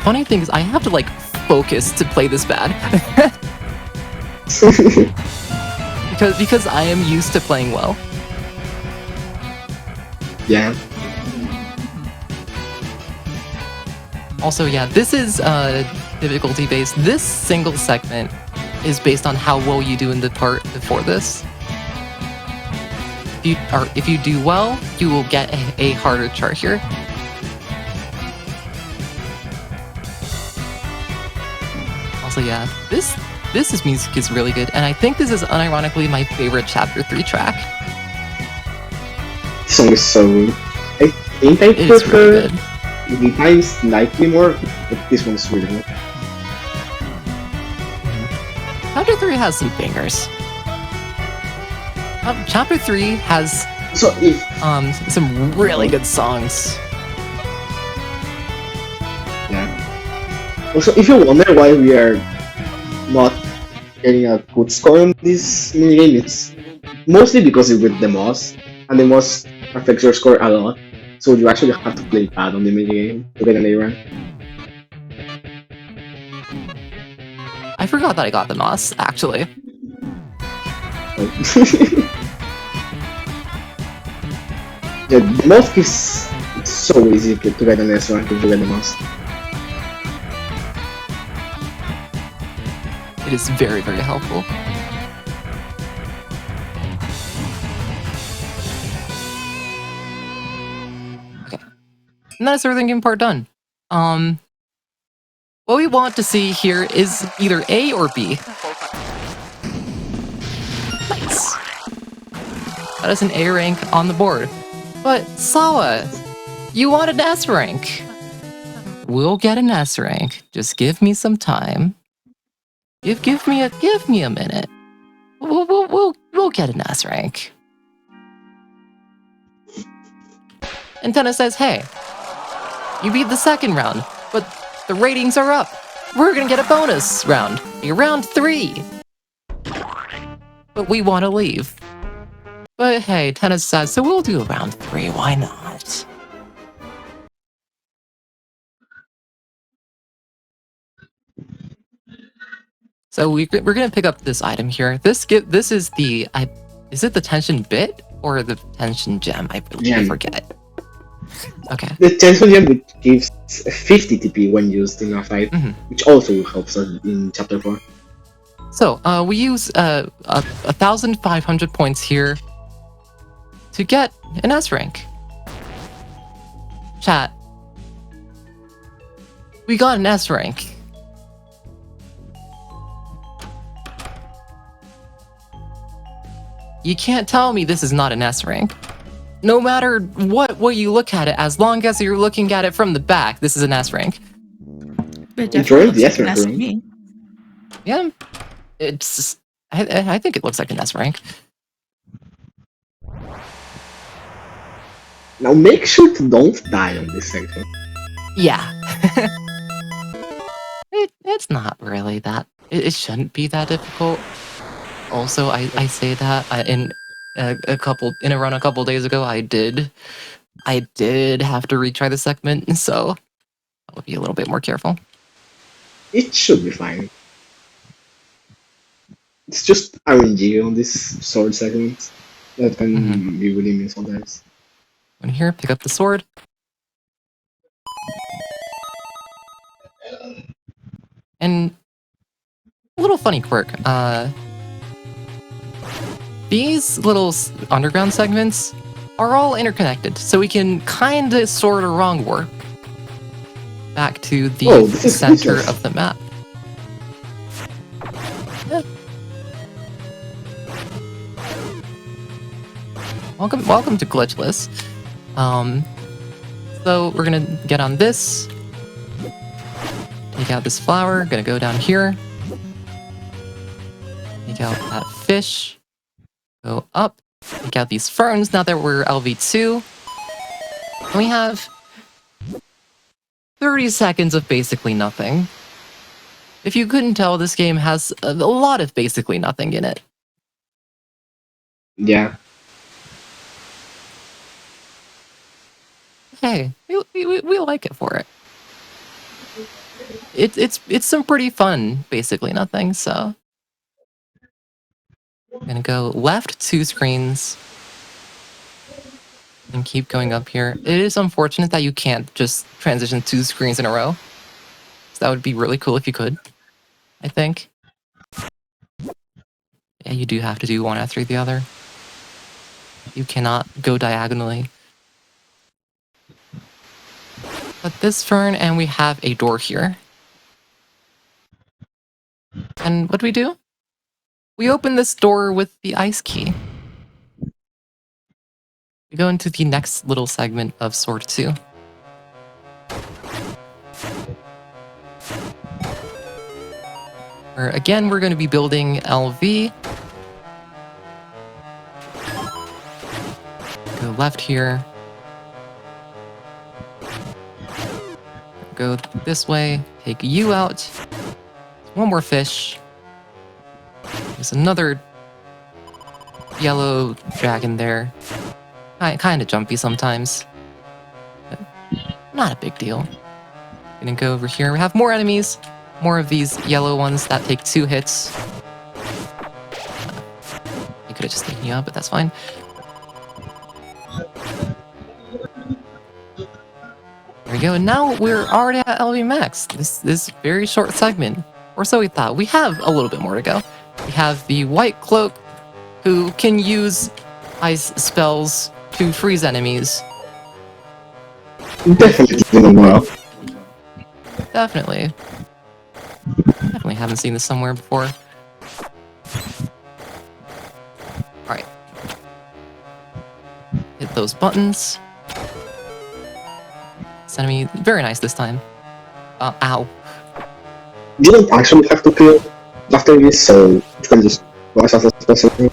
Funny thing is, I have to, like, focus to play this bad. because I am used to playing well. Yeah. Also, yeah, this is difficulty based. This single segment is based on how well you do in the part before this. If you do well, you will get a harder chart here. Also, yeah, this music is really good, and I think this is unironically my favorite Chapter 3 track. This song is so good. I think I prefer Many Times Nightly more, but this one's really good. Chapter 3 has some bangers. Chapter 3 has some really good songs. Yeah. Also, if you wonder why we are not getting a good score on this minigame, it's mostly because it's with the moss, and the moss affects your score a lot. So you actually have to play bad on the minigame to get an A rank. I forgot that I got the moss, actually. Yeah, the moss is so easy to get an S rank if you get the moss. It is very, very helpful. Okay. And that's everything in part done. What we want to see here is either A or B. Nice. That is an A rank on the board. But Sawa, you want an S rank. We'll get an S rank. Just give me some time. Give me a minute. We'll get an S rank. And Tenna says, hey, you beat the second round, but the ratings are up. We're gonna get a bonus round, a round 3. But we want to leave. But hey, Tenna says, so we'll do a round 3, why not? So we're gonna pick up this item here. This is the, is it the tension bit or the tension gem? I forget. Okay. The tension gem gives 50 TP when used in a fight, which also helps us in Chapter 4. So we use 1,500 points here to get an S rank. Chat. We got an S rank. You can't tell me this is not an S rank. No matter what way you look at it, as long as you're looking at it from the back, this is an S rank. It definitely looks like an S to me. Yeah, it's. I think it looks like an S rank. Now make sure to don't die on this section. Yeah. It's not really that. It shouldn't be that difficult. Also, I say that in a run a couple days ago, I did have to retry the segment, so I'll be a little bit more careful. It should be fine. It's just RNG on this sword segment that can be really mean sometimes. When here, pick up the sword. And a little funny quirk. These little underground segments are all interconnected, so we can kinda sorta wrong warp back to the center of the map. Yeah. Welcome to Glitchless. So we're gonna get on this. Take out this flower, gonna go down here. Take out that fish. Go up, take out these ferns now that we're LV2. And we have 30 seconds of basically nothing. If you couldn't tell, this game has a lot of basically nothing in it. Yeah. Hey, we like it for it. It's some pretty fun, basically nothing, so. Gonna go left 2 screens. And keep going up here. It is unfortunate that you can't just transition 2 screens in a row. So that would be really cool if you could, I think. Yeah, you do have to do one after the other. You cannot go diagonally. But this turn, and we have a door here. And what do? We open this door with the ice key. We go into the next little segment of Sword 2. Where again, we're going to be building LV. Go left here. Go this way. Take you out. One more fish. There's another yellow dragon there. Kind of jumpy sometimes. But not a big deal. Gonna go over here. We have more enemies. More of these yellow ones that take 2 hits. I could have just taken you out, but that's fine. There we go. And now we're already at LV max. This very short segment. Or so we thought. We have a little bit more to go. We have the White Cloak, who can use ice spells to freeze enemies. Definitely doing well. Definitely. Definitely haven't seen this somewhere before. Alright. Hit those buttons. This enemy, very nice this time. Ow. You don't actually have to kill after this, so you can just go as fast as possible.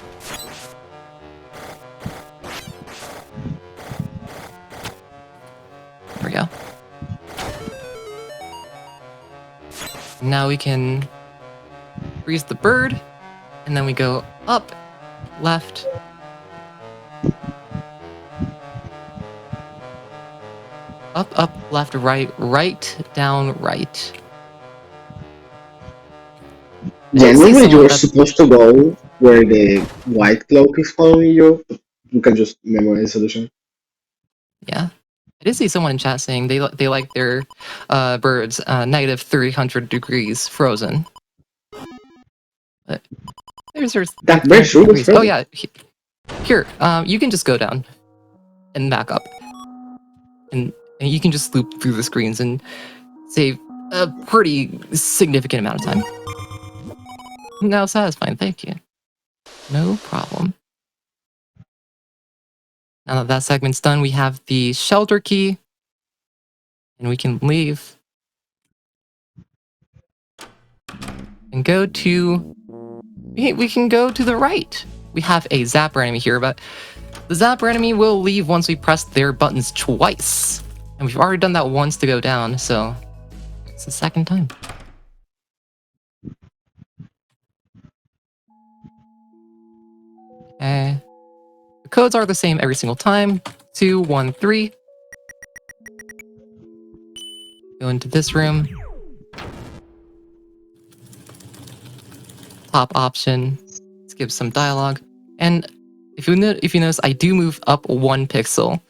There we go. Now we can freeze the bird, and then we go up, left, up, left, right, down, right. Yeah, I'd say normally someone you're that- supposed to go where the White Cloak is following you. You can just memorize the solution. Yeah. I did see someone in chat saying they like their birds negative 300 degrees frozen. But there's That's very 300 true, degrees. that's Oh right. yeah, here, you can just go down and back up, and you can just loop through the screens and save a pretty significant amount of time. Now satisfying, thank you. No problem. Now that that segment's done, we have the shelter key, and we can leave and go to. We can go to the right. We have a zapper enemy here, but the zapper enemy will leave once we press their buttons twice. And we've already done that once to go down, so it's the second time. Okay. The codes are the same every single time. 2, 1, 3. Go into this room. Top option. Skip some dialogue. And if you notice, I do move up 1 pixel,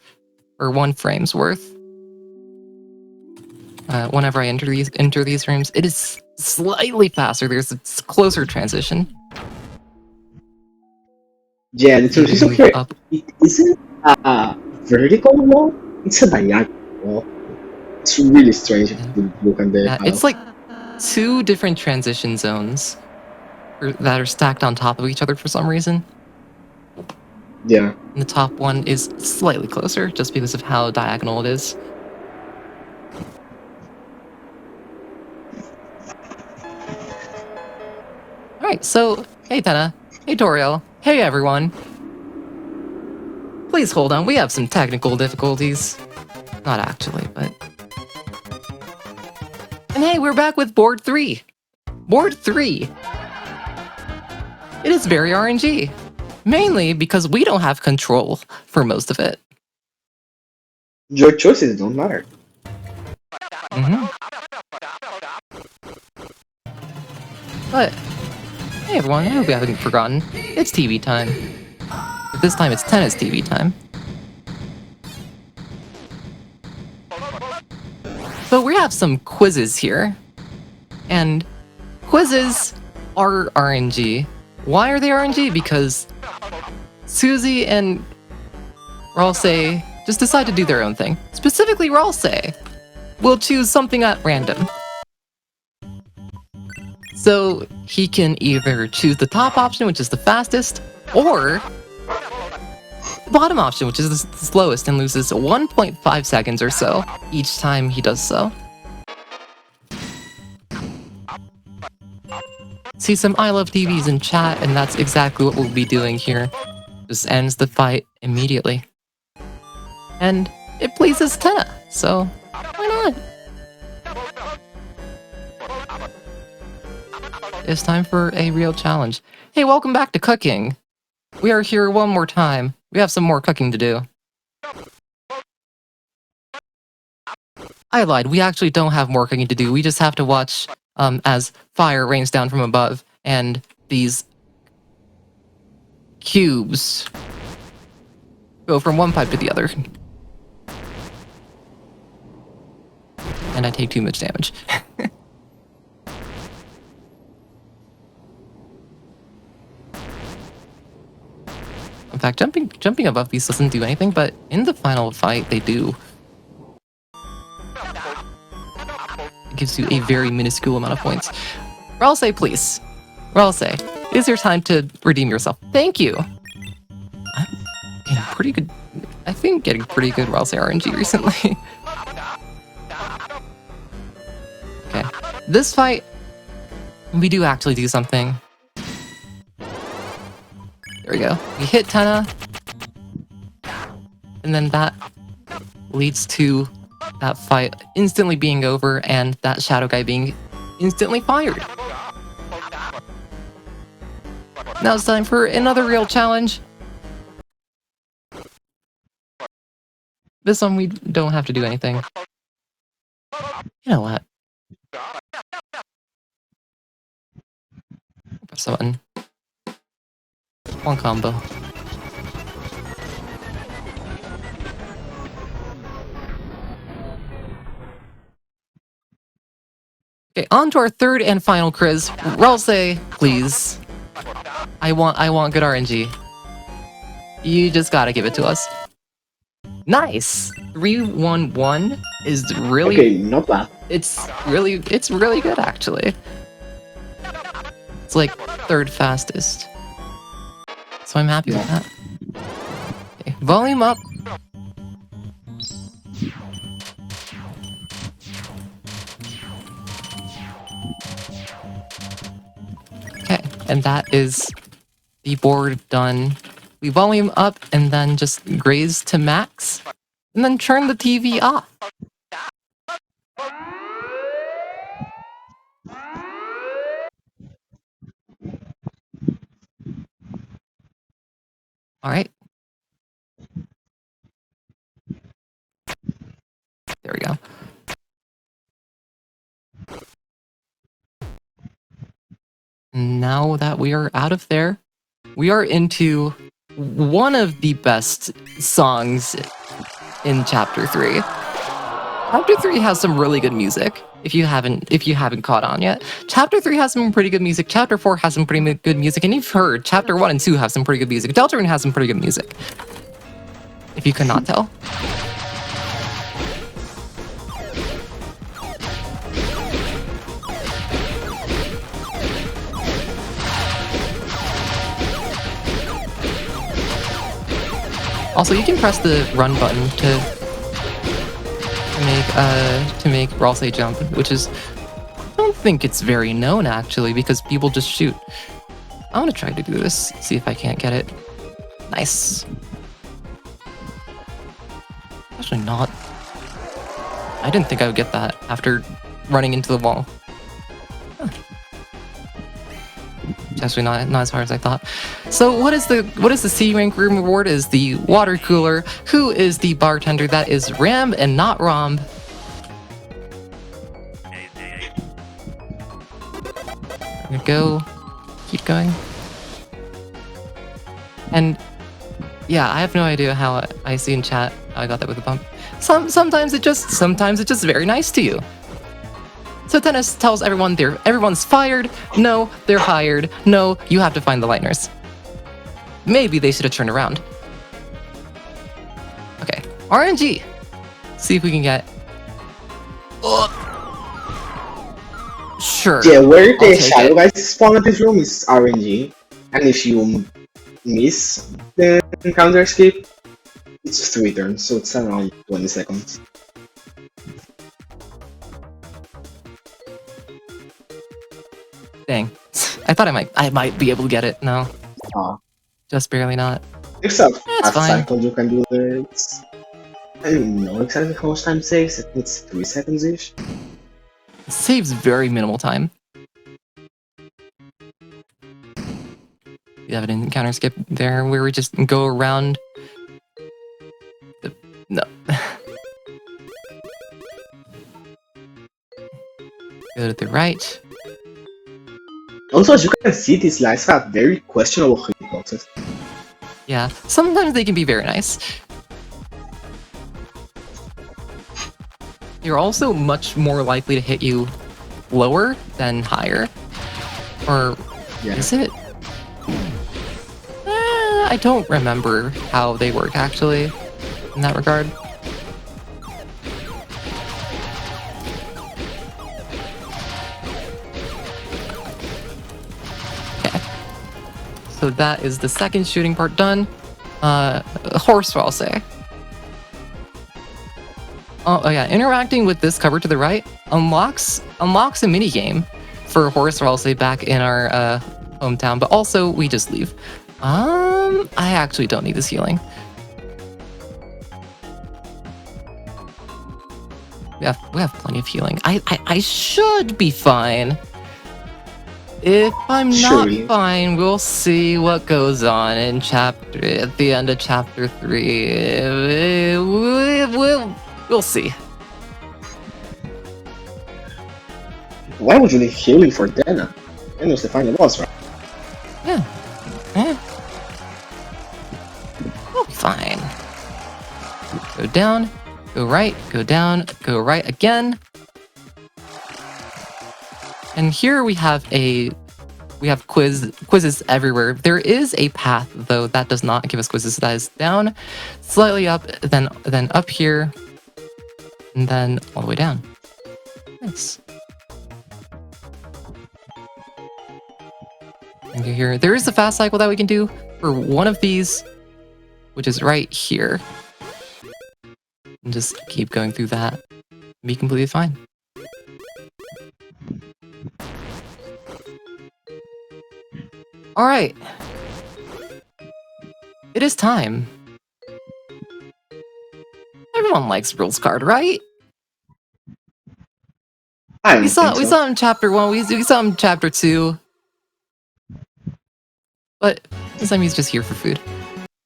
or 1 frame's worth. Whenever I enter these rooms, it is slightly faster. There's a closer transition. Yeah, the You do transition move here, up. it isn't a vertical wall, it's a diagonal wall. It's really strange if you look at the Yeah, it's like 2 different transition zones that are stacked on top of each other for some reason. Yeah. And the top one is slightly closer, just because of how diagonal it is. Alright, so, hey Tenna, hey Toriel, hey everyone. Please hold on, we have some technical difficulties. Not actually, but... And hey, we're back with Board 3! Board 3! It is very RNG. Mainly because we don't have control for most of it. Your choices don't matter. Mm-hmm. But Hey everyone, I hope you haven't forgotten. It's TV time. But this time it's Tenna's TV time. So we have some quizzes here. And quizzes are RNG. Why are they RNG? Because Susie and Ralsei just decide to do their own thing. Specifically Ralsei will choose something at random. So he can either choose the top option, which is the fastest, or the bottom option, which is the slowest, and loses 1.5 seconds or so each time he does so. See some I love TVs in chat, and that's exactly what we'll be doing here. Just ends the fight immediately. And it pleases Tenna, so why not? It's time for a real challenge. Hey, welcome back to cooking. We are here one more time. We have some more cooking to do. I lied, we actually don't have more cooking to do. We just have to watch as fire rains down from above and these cubes go from one pipe to the other. And I take too much damage. In fact, jumping above these doesn't do anything, but in the final fight, they do. It gives you a very minuscule amount of points. Ralsei, please. Ralsei, it is your time to redeem yourself. Thank you! I'm getting pretty good... I think getting pretty good Ralsei RNG recently. Okay. This fight, we do actually do something. There we go. We hit Tenna, and then that leads to that fight instantly being over and that shadow guy being instantly fired. Now it's time for another real challenge. This one we don't have to do anything. You know what? Press the button. One combo. Okay, on to our third and final quiz. Ralsei, please. I want good RNG. You just gotta give it to us. Nice! 3-1-1 is really... Okay, not bad. It's really good, actually. It's like third fastest. So I'm happy with that. Okay, volume up. Okay, and that is the board done. We volume up and then just graze to max, and then turn the TV off. All right. There we go. Now that we are out of there, we are into one of the best songs in Chapter 3. Chapter 3 has some really good music. If you haven't caught on yet, Chapter 3 has some pretty good music. Chapter 4 has some pretty good music, and you've heard Chapter 1 and 2 have some pretty good music. Deltarune has some pretty good music. If you could not tell. Also, you can press the run button to make Ralsei jump, which is, I don't think it's very known actually, because people just shoot. I want to try to do this, see if I can't get it. Nice. Actually not. I didn't think I would get that after running into the wall. Huh. It's actually not as hard as I thought. So what is the C rank room reward? Is the water cooler. Who is the bartender? That is Ram and not Romb. There we go. keep going. And yeah, I have no idea how I see in chat how I got that with a bump. Sometimes it's just very nice to you. So Tenna tells everyone everyone's fired. No, they're hired. No, you have to find the liners. Maybe they should have turned around. Okay, RNG. See if we can get. Sure. Yeah, where the shadow guys spawn at this room is RNG, and if you miss the counter escape, it's 3 turns, so it's around 20 seconds. Dang, I thought I might be able to get it. No, just barely not. There's a That's fast fine. cycle you can do there. I don't know exactly how much time it saves. I think it's 3 seconds ish. It saves very minimal time. You have an encounter skip there where we just go around. No. Go to the right. Also, as you can see, these lights have very questionable hitboxes. Yeah, sometimes they can be very nice. You're also much more likely to hit you lower than higher. Or is it? I don't remember how they work actually in that regard. Okay. So that is the second shooting part done. Horse Ralsei. Oh yeah, interacting with this cover to the right unlocks a minigame for Horse Ralsei back in our hometown, but also we just leave. I actually don't need this healing. We have plenty of healing. I should be fine. If I'm not fine, we'll see what goes on in at the end of chapter 3. We'll see. Why would you need healing for Tenna? Tenna's the final boss, right? Yeah. We'll be fine. Go down, go right, go down, go right again. And here we have quizzes everywhere. There is a path though that does not give us quizzes. That is down, slightly up, then up here, and then all the way down. Nice. And here, there is a fast cycle that we can do for one of these, which is right here. And just keep going through that. Be completely fine. Alright. It is time. Everyone likes Rules Card, right? We saw him in chapter 1, we saw him in chapter 2. But this time he's just here for food.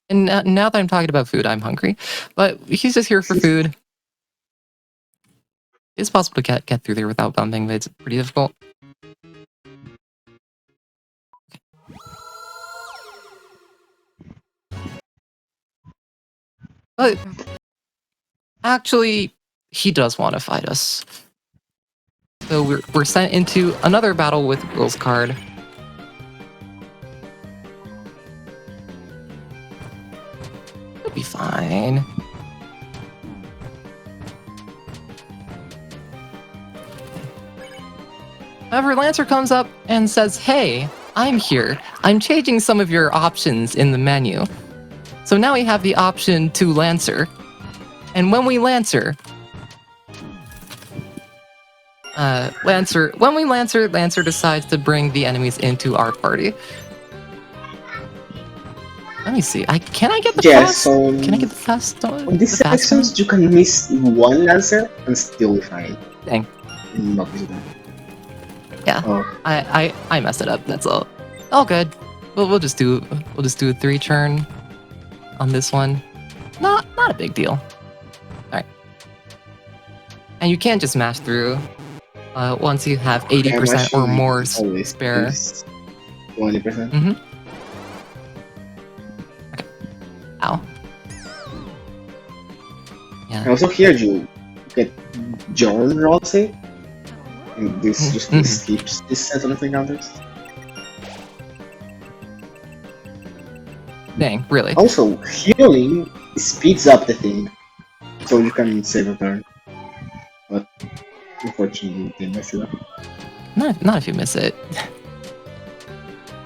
And now that I'm talking about food, I'm hungry. But he's just here for food. It's possible to get through there without bumping, but it's pretty difficult. But actually, he does want to fight us. So we're sent into another battle with Rules Card. It'll be fine. However, Lancer comes up and says, "Hey, I'm here. I'm changing some of your options in the menu. So now we have the option to Lancer. And when we Lancer, Lancer decides to bring the enemies into our party." Let me see. Can I get the fast? Can I get the fast? On these sections, you can miss one Lancer and still be fine. Dang. Not visible. Yeah. I messed it up. That's all. All good. We'll just do a 3-turn on this one. Not a big deal. All right. And you can't just mash through once you have 80% or more spare. 20%. Mm-hmm. Okay. Ow. Yeah. I also hear you get John Ralsei. And this just skips this set of encounters. Dang, really? Also, healing speeds up the thing, so you can save a turn. But unfortunately, they mess it up. Not if you miss it.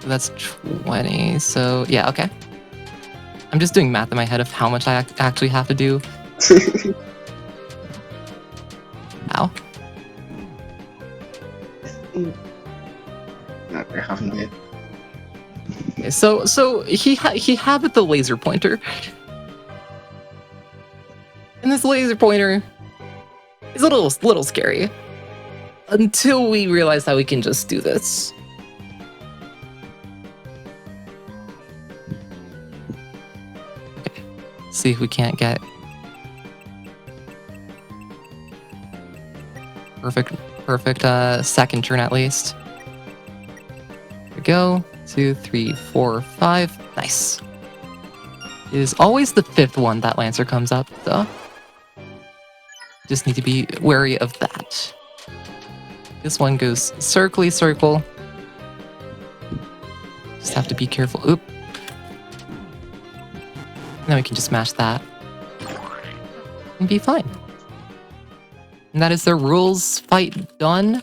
That's 20. So yeah, okay. I'm just doing math in my head of how much I actually have to do. Ow. Not I haven't yet. Okay, so he had with the laser pointer, and this laser pointer is a little scary until we realize that we can just do this. Okay. See if we can't get perfect second turn at least. There we go. 2, 3, 4, 5. Nice. It is always the fifth one that Lancer comes up, though. Just need to be wary of that. This one goes circly circle. Just have to be careful. Oop. And then we can just smash that. And be fine. And that is the rules fight done.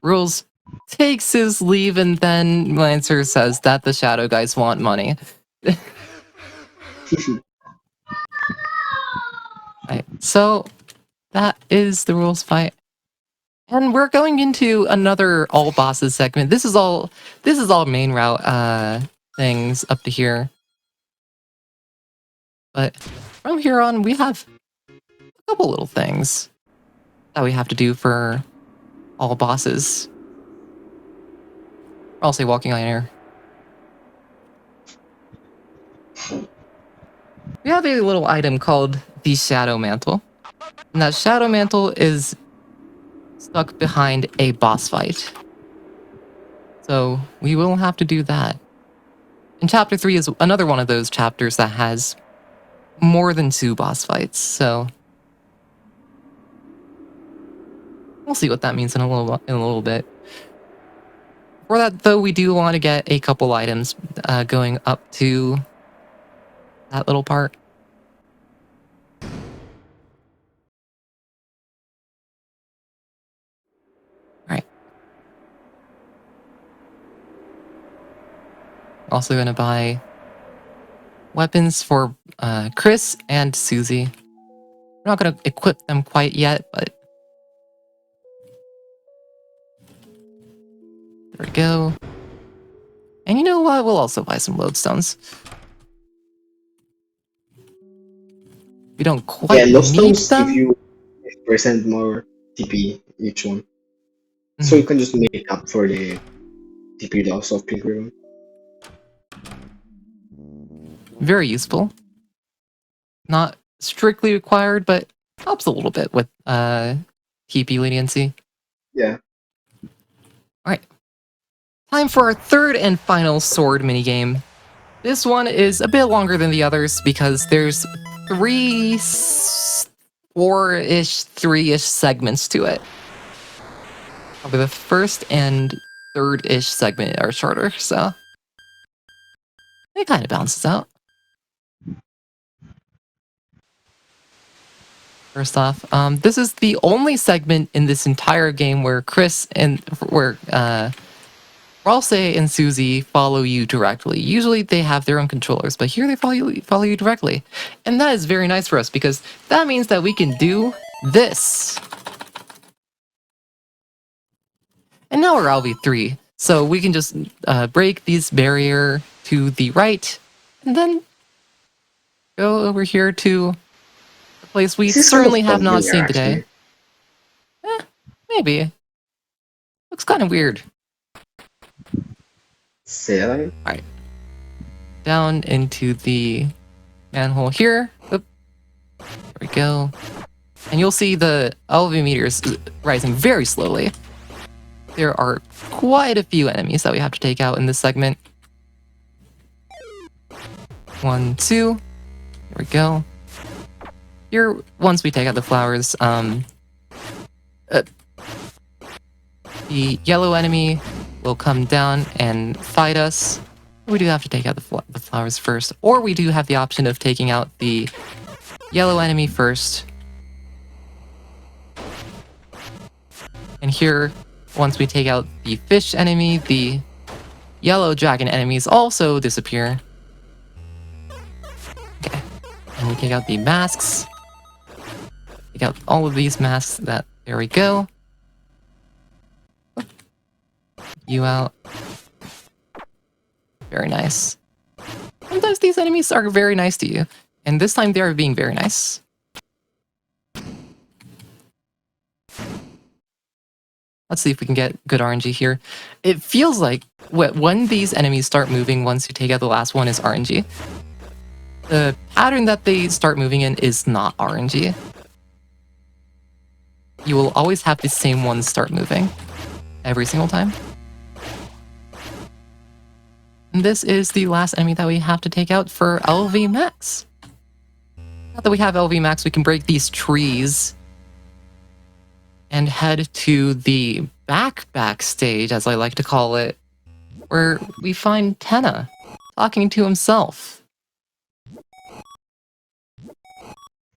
Rules takes his leave, and then Lancer says that the Shadow guys want money. Right, so that is the rules fight. And we're going into another all bosses segment. This is all main route things up to here. But from here on, we have a couple little things that we have to do for all bosses. I'll say walking on air. We have a little item called the Shadow Mantle. And that Shadow Mantle is stuck behind a boss fight. So we will have to do that. And Chapter 3 is another one of those chapters that has more than 2 boss fights, so we'll see what that means in a little bit. For that, though, we do want to get a couple items going up to that little part. Alright. Also going to buy weapons for Chris and Susie. We're not going to equip them quite yet, but there we go. And you know what? We'll also buy some lodestones. We don't quite need lodestones them. give you 5% more TP each one. So you can just make up for the TP loss of Pink Ribbon. Very useful. Not strictly required, but helps a little bit with TP leniency. Yeah. Alright. Time for our third and final sword minigame. This one is a bit longer than the others because there's 4-ish, 3-ish segments to it. Probably the first and third-ish segment are shorter, so it kind of balances out. First off, this is the only segment in this entire game where Ralsei and Susie follow you directly. Usually they have their own controllers, but here they follow you directly. And that is very nice for us because that means that we can do this. And now we're LV3, so we can just break this barrier to the right, and then go over here to a place we certainly have not seen today. Maybe. Looks kind of weird. Say that again? Alright. Down into the manhole here. Oop. There we go. And you'll see the LV meters rising very slowly. there are quite a few enemies that we have to take out in this segment. 1, 2. Here we go. Here, once we take out the flowers, the yellow enemy will come down and fight us. We do have to take out the flowers first, or we do have the option of taking out the yellow enemy first. And here, once we take out the fish enemy, the yellow dragon enemies also disappear. Okay, and we take out the masks. Take out all of these masks. There we go. You out. Very nice. Sometimes these enemies are very nice to you, and this time they are being very nice. Let's see if we can get good RNG here. It feels like when these enemies start moving once you take out the last one is RNG. The pattern that they start moving in is not RNG. You will always have the same ones start moving every single time. And this is the last enemy that we have to take out for LV Max. Now that we have LV Max, we can break these trees and head to the back stage, as I like to call it, where we find Tenna talking to himself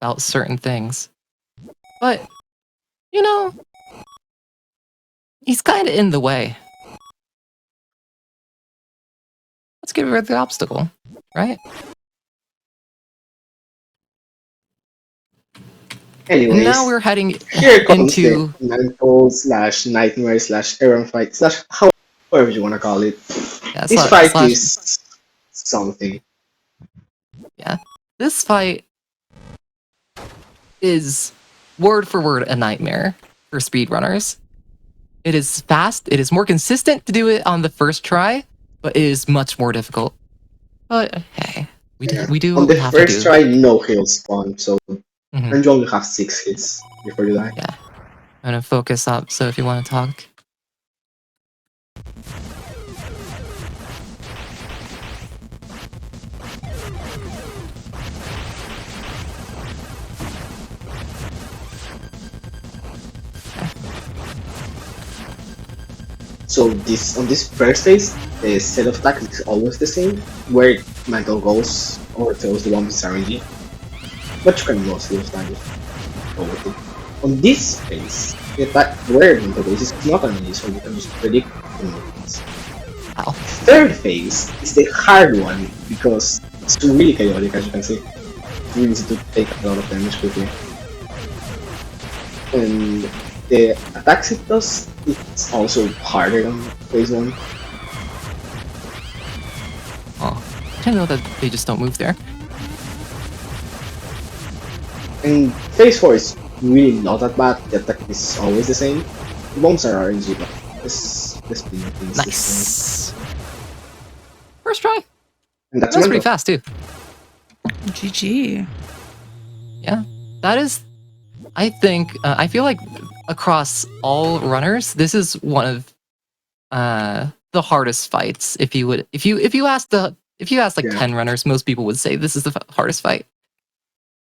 about certain things. But, you know, he's kind of in the way. Let's get rid of the obstacle, right? Anyways, and now we're heading here comes into the mental / nightmare / error fight / however you want to call it. yeah, This fight is something. Yeah, this fight is word for word a nightmare for speedrunners. It is fast. It is more consistent to do it on the first try, but it is much more difficult. But hey, we do On what the we have to first do. try, no heals spawn, so Mhm. and you only have 6 hits before you die. Yeah, I'm gonna focus up. So if you want to talk. So on this first phase, the set of attacks is always the same, where mental goes or throws the one with RNG. But you can mostly use damage with it. On this phase, the attack where mental goes is not RNG, so you can just predict the movements. Ow. Third phase is the hard one because it's really chaotic, as you can see. It's really easy to take a lot of damage quickly. And the attacks it does, it's also harder than phase 1. Oh, I didn't know that they just don't move there. And phase 4 is really not that bad, the attack is always the same. The bombs are RNG, but this thing is Nice. First try. and that's That's pretty mental. fast too. GG. Yeah, that is. I think I feel like across all runners, this is one of the hardest fights. If you ask like 10 runners, most people would say this is the hardest fight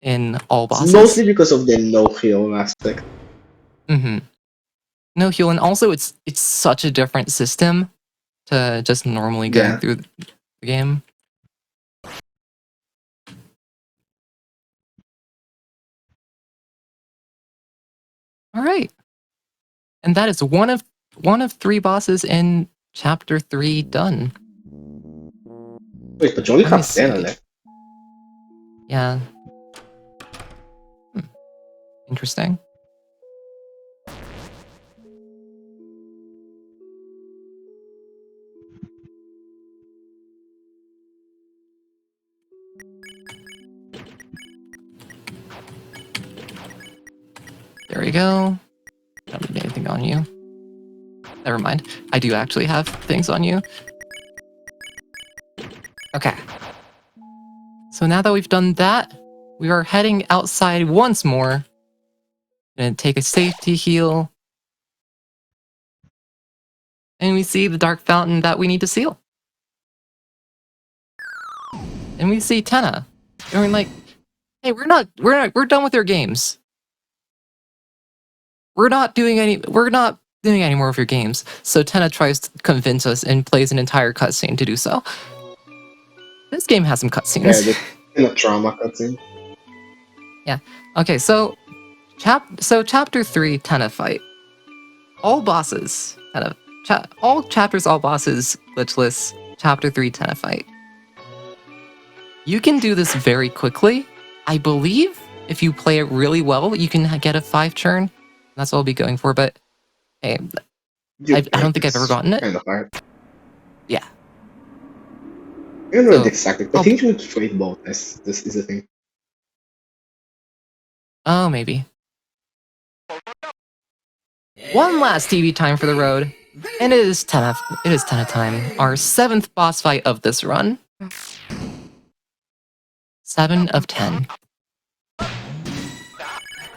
in all bosses. It's mostly because of the no heal aspect. Mm-hmm. No heal, and also it's such a different system to just normally going through the game. All right, and that is one of 3 bosses in chapter 3 done. Wait, but you only Let me have 10 see. left. Yeah. Interesting. There we go. Don't need anything on you. Never mind. I do actually have things on you. Okay. So now that we've done that, we are heading outside once more. Gonna take a safety heal. And we see the dark fountain that we need to seal. And we see Tenna going like, hey, we're done with your games. We're not doing any more of your games. So Tenna tries to convince us and plays an entire cutscene to do so. This game has some cutscenes. Yeah, the trauma cutscene. Yeah. Okay, so chapter 3, Tenna fight. All bosses, all chapters, all bosses, glitchless. Chapter 3, Tenna fight. You can do this very quickly. I believe if you play it really well, you can get a 5 churn. That's what I'll be going for, but hey, I don't think I've ever gotten it. Kind of hard. Yeah. I don't know the exact. I think you need to trade both. This is the thing. Oh, maybe. One last TV time for the road, and it is Tenna time. Our 7th boss fight of this run. 7 of 10.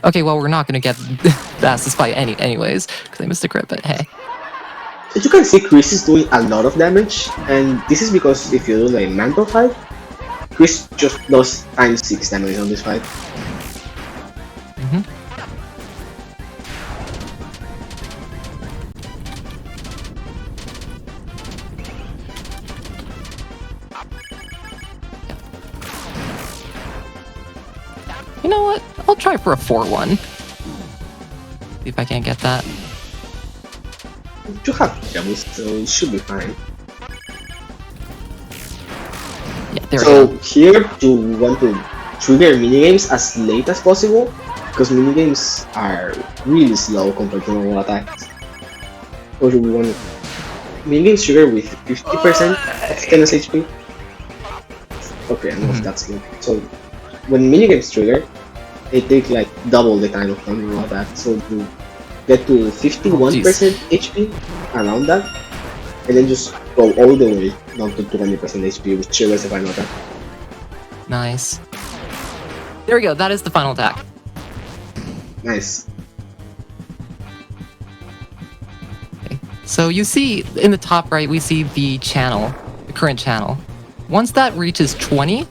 Okay, well, we're not gonna get past this fight anyways, because I missed a crit, but hey. As you can see, Chris is doing a lot of damage, and this is because if you do like mantle fight, Chris just does times 6 damage on this fight. You know what? I'll try for a 4-1. See if I can't get that. You have jumps, so it should be fine. Yeah, there we so go. Here you want to trigger minigames as late as possible, because minigames are really slow compared to normal attacks. Or do we want minigames trigger with 50% of Tenna's HP? Okay, I know if that's good. So when minigames trigger, they take like double the time of normal attack. So you get to 51% HP around that, and then just go all the way down to 20% HP, which triggers the final attack. Nice. There we go, that is the final attack. Nice. Okay. So you see in the top right, we see the channel, the current channel. Once that reaches 20,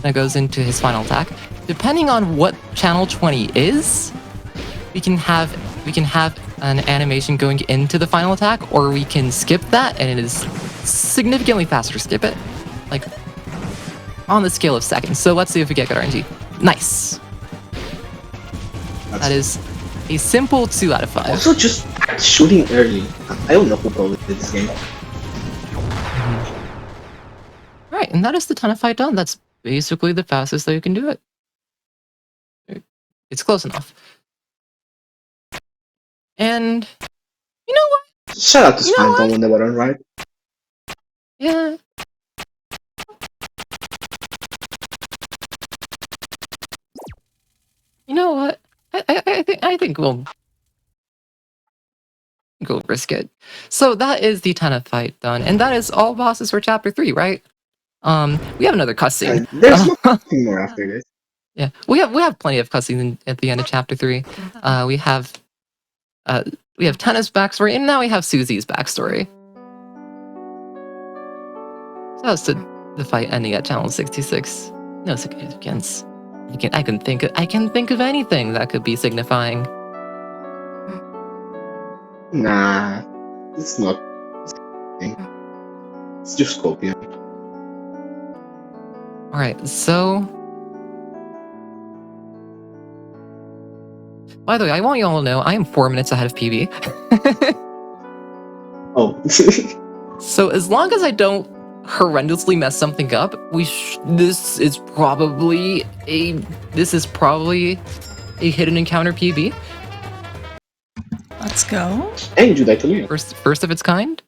that goes into his final attack. Depending on what channel 20 is, we can have an animation going into the final attack, or we can skip that, and it is significantly faster to skip it, like on the scale of seconds. So let's see if we get good RNG. Nice. That is a simple 2 out of 5. Also, just shooting early. I don't know who coded this game. Right, and that is the Tenna fight done. That's basically the fastest that you can do it. It's close enough. And you know what? Shout out to Spamton on the bottom right. Yeah. You know what? I think we'll risk it. So that is the Tenna fight done, and that is all bosses for chapter 3, right? We have another cutscene. There's nothing more after this. Yeah, we have plenty of cutscenes at the end of chapter 3. We have Tenna's backstory, and now we have Susie's backstory. So that's the fight ending at channel 66. No significance. I can think of anything that could be signifying. Nah, it's not. It's just Scorpion. All right, so. By the way, I want you all to know I am 4 minutes ahead of PB. Oh. So as long as I don't horrendously mess something up, this is probably a hidden encounter PB. Let's go. And you die to Leo. First of its kind.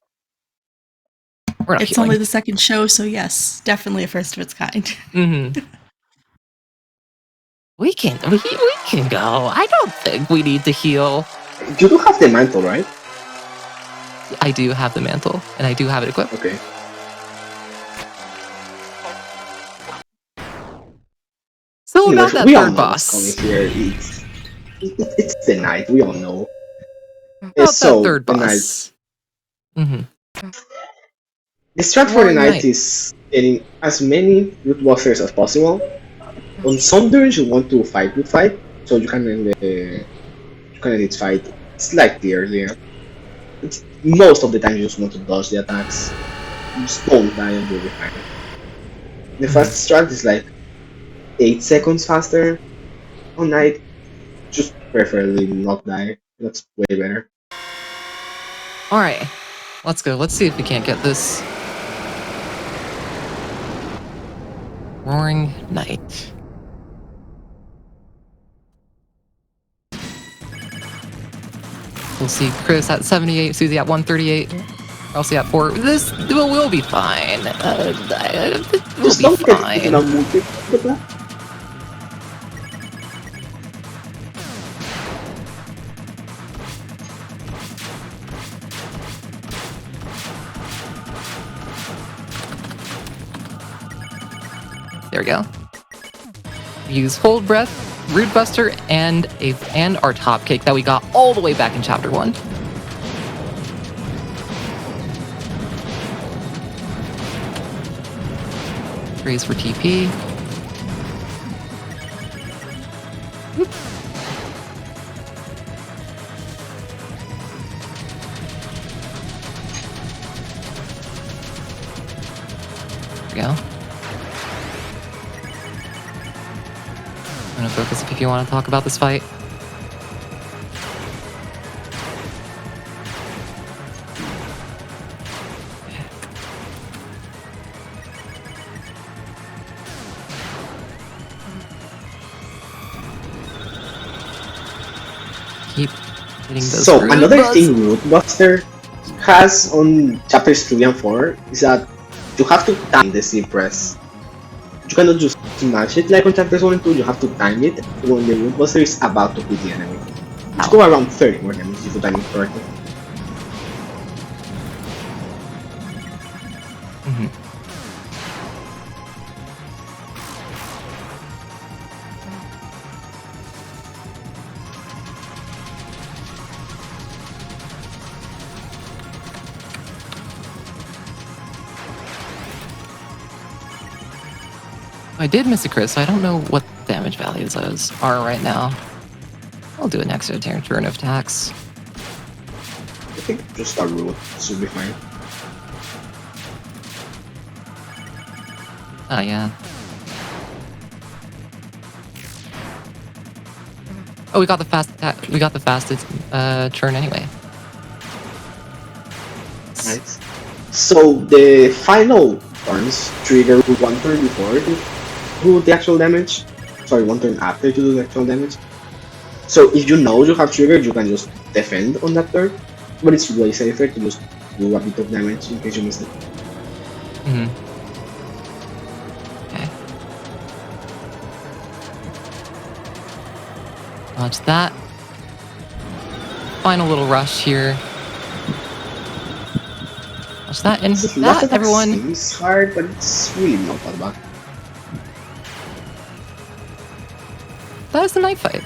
We're not It's healing. only the second show, so yes, definitely a first of its kind. Mm-hmm. We can go. I don't think we need to heal. You do have the mantle, right? I do have the mantle, and I do have it equipped. Okay. So about that third boss. Here. It's the night. We all know. About that third boss. Mm-hmm. The strat for the night is getting as many root busters as possible. On some turns you want to fight with fight, so you can end its fight slightly earlier. It's, most of the time you just want to dodge the attacks. Just don't die and you'll be fine. The fast strat is like 8 seconds faster on night. Just preferably not die. That's way better. Alright, let's go. Let's see if we can't get this. Roaring Night. We'll see Chris at 78, Susie at 138, Ralsei at 4. This will be fine. We'll Just be don't get fine. into the multiple. There we go. Use Hold Breath, Root Buster, and our Top Kick that we got all the way back in Chapter 1. Raise for TP. Whoop. There we go. I'm gonna focus if you want to talk about this fight. Keep hitting those. So another thing Rootbuster has on chapters 3 and 4 is that you have to time the C press. You cannot just smash it like on chapters 1 and 2, you have to time it when the Rootbuster is about to hit the enemy. It's go around 30 more damage if you time it correctly. I did miss a crit, so I don't know what damage values those are right now. I'll do an extra turn of attacks. I think just a root should be fine. Oh yeah. Oh, we got the fast attack. We got the fastest turn anyway. Nice. So the final turns trigger 1 turn before to do the actual damage. Sorry, 1 turn after to do the actual damage. So if you know you have triggered, you can just defend on that turn. But it's way safer to just do a bit of damage in case you miss it. Okay. Dodge that. Final little rush here. Watch that, and with that, everyone. Seems hard, but it's really not that bad. That is the night fight.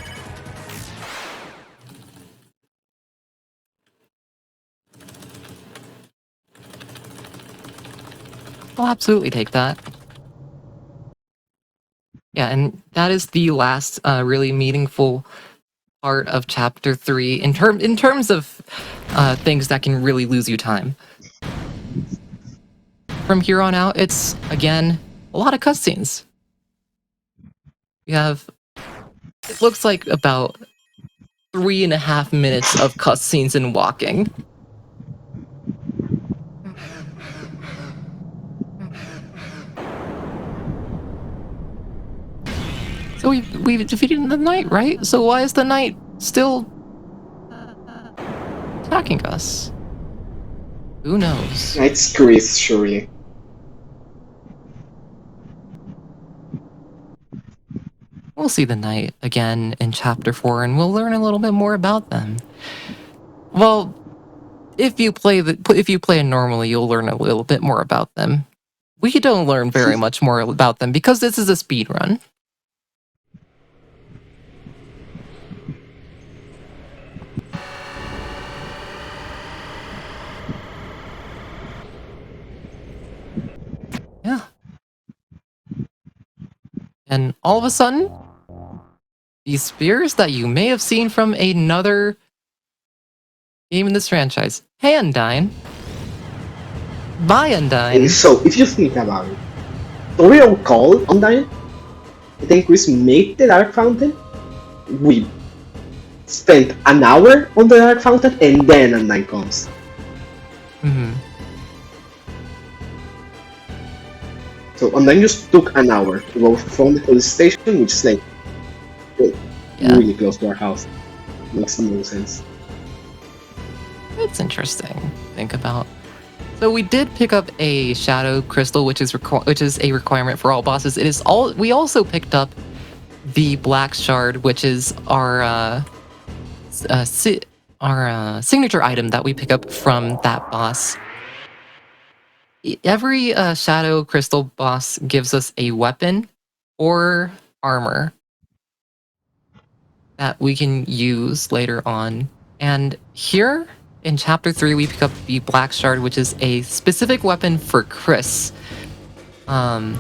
I'll absolutely take that. Yeah, and that is the last really meaningful part of Chapter 3 in terms of things that can really lose you time. From here on out, it's, again, a lot of cutscenes. We have, it looks like about 3.5 minutes of cutscenes and walking. So we've defeated the knight, right? So why is the knight still attacking us? Who knows? It's Chris, surely. We'll see the knight again in Chapter 4, and we'll learn a little bit more about them. Well, if you play normally, you'll learn a little bit more about them. We don't learn very much more about them because this is a speed run. And all of a sudden, these spears that you may have seen from another game in this franchise. Hey, Undyne. Bye, Undyne. So, if you think about it, the real call on that, I think Chris made the Dark Fountain. We spent an hour on the Dark Fountain, and then a night comes. So, and then just took an hour to go from the police station, which is like really close to our house. Makes no sense. It's interesting to think about. So we did pick up a shadow crystal, which is a requirement for all bosses. We also picked up the black shard, which is our signature item that we pick up from that boss. Every shadow crystal boss gives us a weapon or armor that we can use later on. And here in chapter 3, we pick up the black shard, which is a specific weapon for Chris. In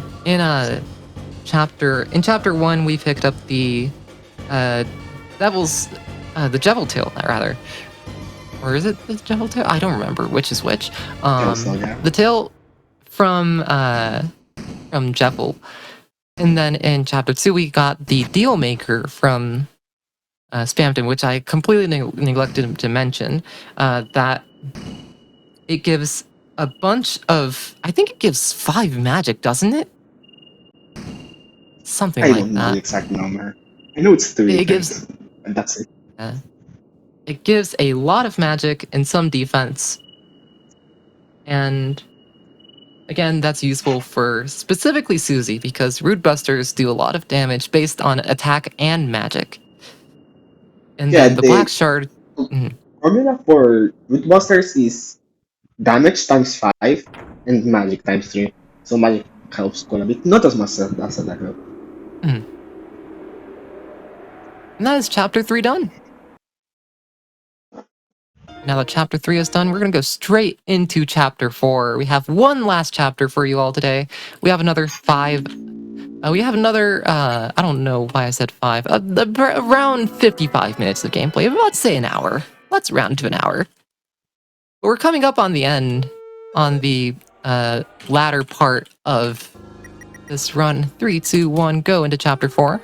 chapter 1, we picked up the devil tail, rather. Or is it the devil tail? I don't remember which is which. The tail from Jevil. And then in chapter 2, we got the deal maker from Spamton, which I completely neglected to mention, that it gives a bunch of, I think it gives 5 magic, doesn't it? Something like that. I don't know the exact number. I know it's 3 things, and that's it. It gives a lot of magic and some defense. And again, that's useful for specifically Susie, because Root Busters do a lot of damage based on attack and magic. And then the black shard. Formula for Root Busters is damage times 5 and magic times 3. So magic helps quite a bit, not as much as attack though. And that is chapter 3 done. Now that chapter 3 is done, we're going to go straight into chapter 4. We have one last chapter for you all today. We have another 5. I don't know why I said 5. Around 55 minutes of gameplay. Let's say an hour. Let's round to an hour. But we're coming up on the end, on the latter part of this run. 3, 2, 1, go into chapter 4.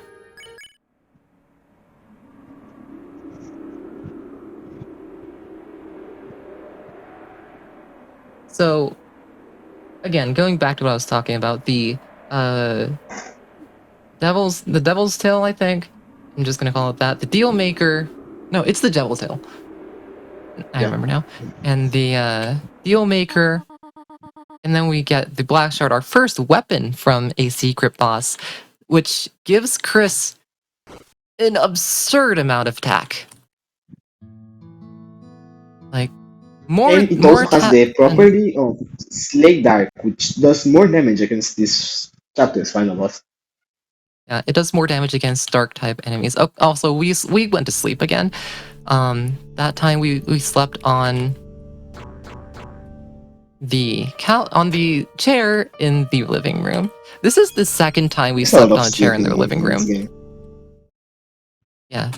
So, again, going back to what I was talking about, the Devil's Tail, I think. I'm just gonna call it that. The Deal Maker. No, it's the Devil's Tail. I remember now. And the Deal Maker. And then we get the Black Shard, our first weapon from a secret boss, which gives Chris an absurd amount of attack. Like, and it also has the property of Slay Dark, which does more damage against this chapter's final boss. Yeah, it does more damage against dark type enemies. Oh, also, we went to sleep again. That time we slept on the chair in the living room. This is the second time we slept on a chair in the living room. Yeah.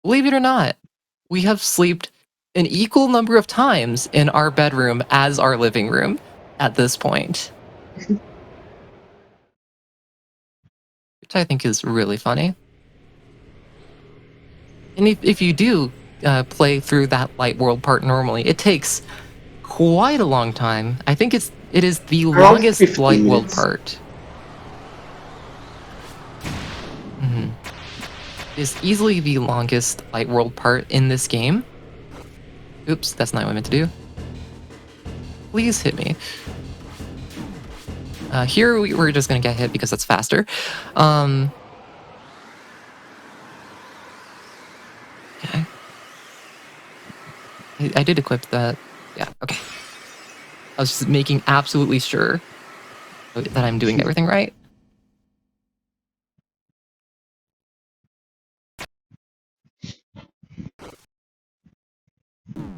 Believe it or not, we have slept an equal number of times in our bedroom as our living room at this point. Which I think is really funny. And if you do play through that light world part normally, it takes quite a long time. I think it is the longest light world part. It's easily the longest light world part in this game. Oops, that's not what I meant to do. Please hit me. Here we're just gonna get hit because that's faster. Okay. I did equip that. Yeah, okay. I was just making absolutely sure that I'm doing everything right.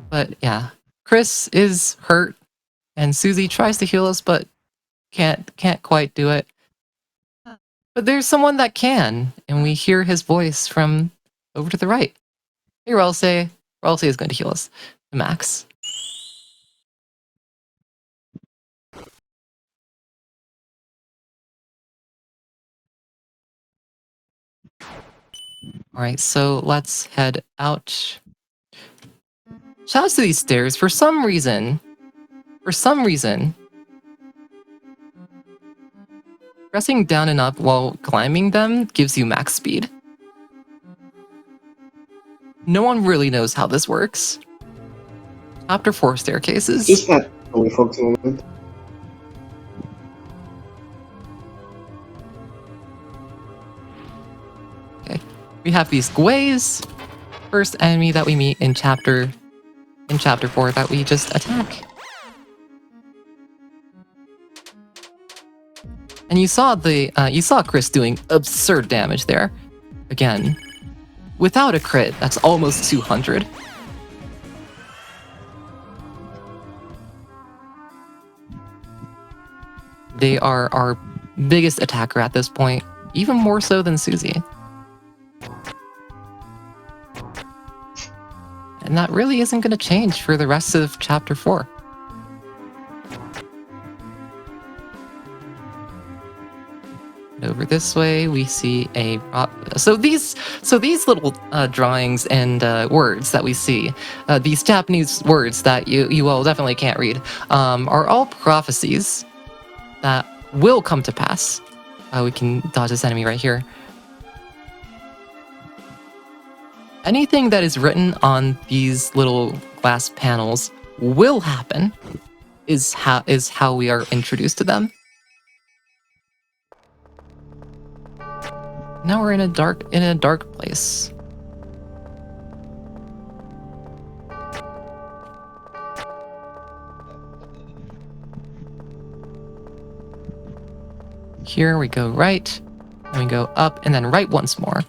But yeah, Chris is hurt, and Susie tries to heal us, but can't quite do it. But But there's someone that can, and we hear his voice from over to the right. Hey, Ralsei. Ralsei is going to heal us to max. Alright, so let's head out. Shout out to these stairs. For some reason, pressing down and up while climbing them gives you max speed. No one really knows how this works. Chapter 4 staircases. Just not only focus moment. Okay, we have these Gways. First enemy that we meet in chapter 4 that we just attack. And you saw Chris doing absurd damage there. Again, without a crit, that's almost 200. They are our biggest attacker at this point, even more so than Susie. And that really isn't going to change for the rest of chapter 4. Over this way, we see a so these little drawings and words that we see, these Japanese words that you all definitely can't read, are all prophecies that will come to pass. We can dodge this enemy right here. Anything that is written on these little glass panels will happen. Is how we are introduced to them. Now we're in a dark place. Here we go right, and we go up, and then right once more.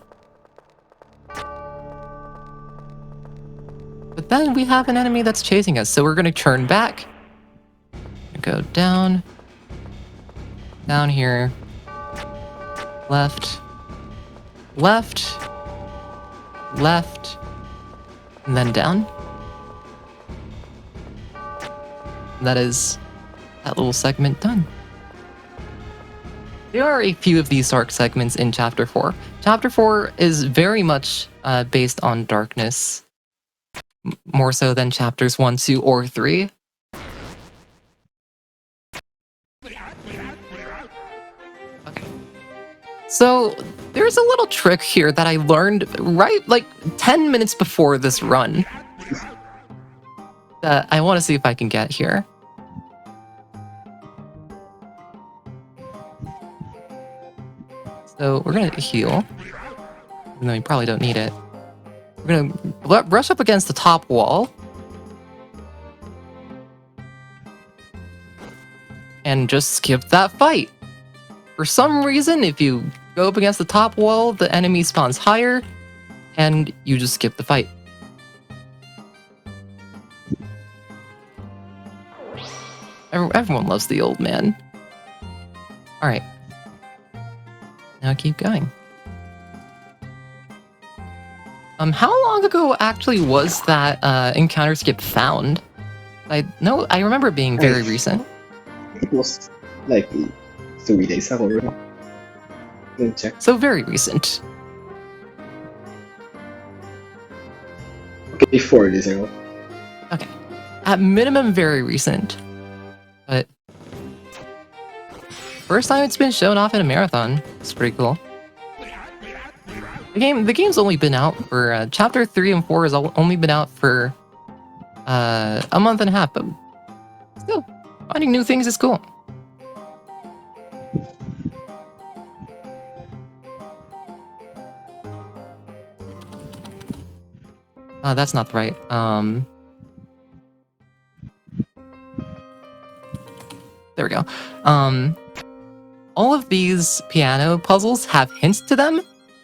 But then we have an enemy that's chasing us, so we're going to turn back. Go down here, left, and then down. That is that little segment done. There are a few of these dark segments in Chapter 4. Chapter 4 is very much based on darkness, more so than Chapters 1, 2, or 3. Okay. So, there's a little trick here that I learned right, 10 minutes before this run that I want to see if I can get here. So we're gonna heal, even though we probably don't need it. We're gonna brush up against the top wall. And just skip that fight. For some reason, if you go up against the top wall, the enemy spawns higher, and you just skip the fight. Everyone loves the old man. Alright. Now keep going. How long ago actually was that encounter skip found? I remember it being very recent. It was like 3 days ago. Let me check. So very recent. Okay, 4 days ago. Okay. At minimum, very recent. But first time it's been shown off in a marathon. It's pretty cool. The game's only been out for chapter 3 and 4 has only been out for a month and a half, but still, finding new things is cool. That's not right. There we go. All of these piano puzzles have hints to them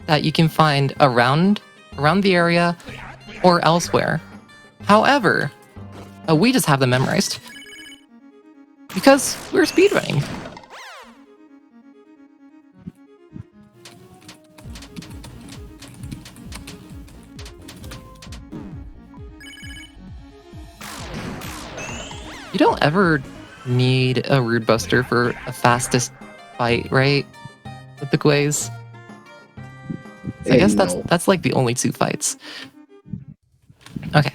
that you can find around the area or elsewhere. However, we just have them memorized because we're speedrunning. You don't ever need a Rude Buster for a fastest fight, right? With the Gways. So I guess No. that's like the only 2 fights. Okay.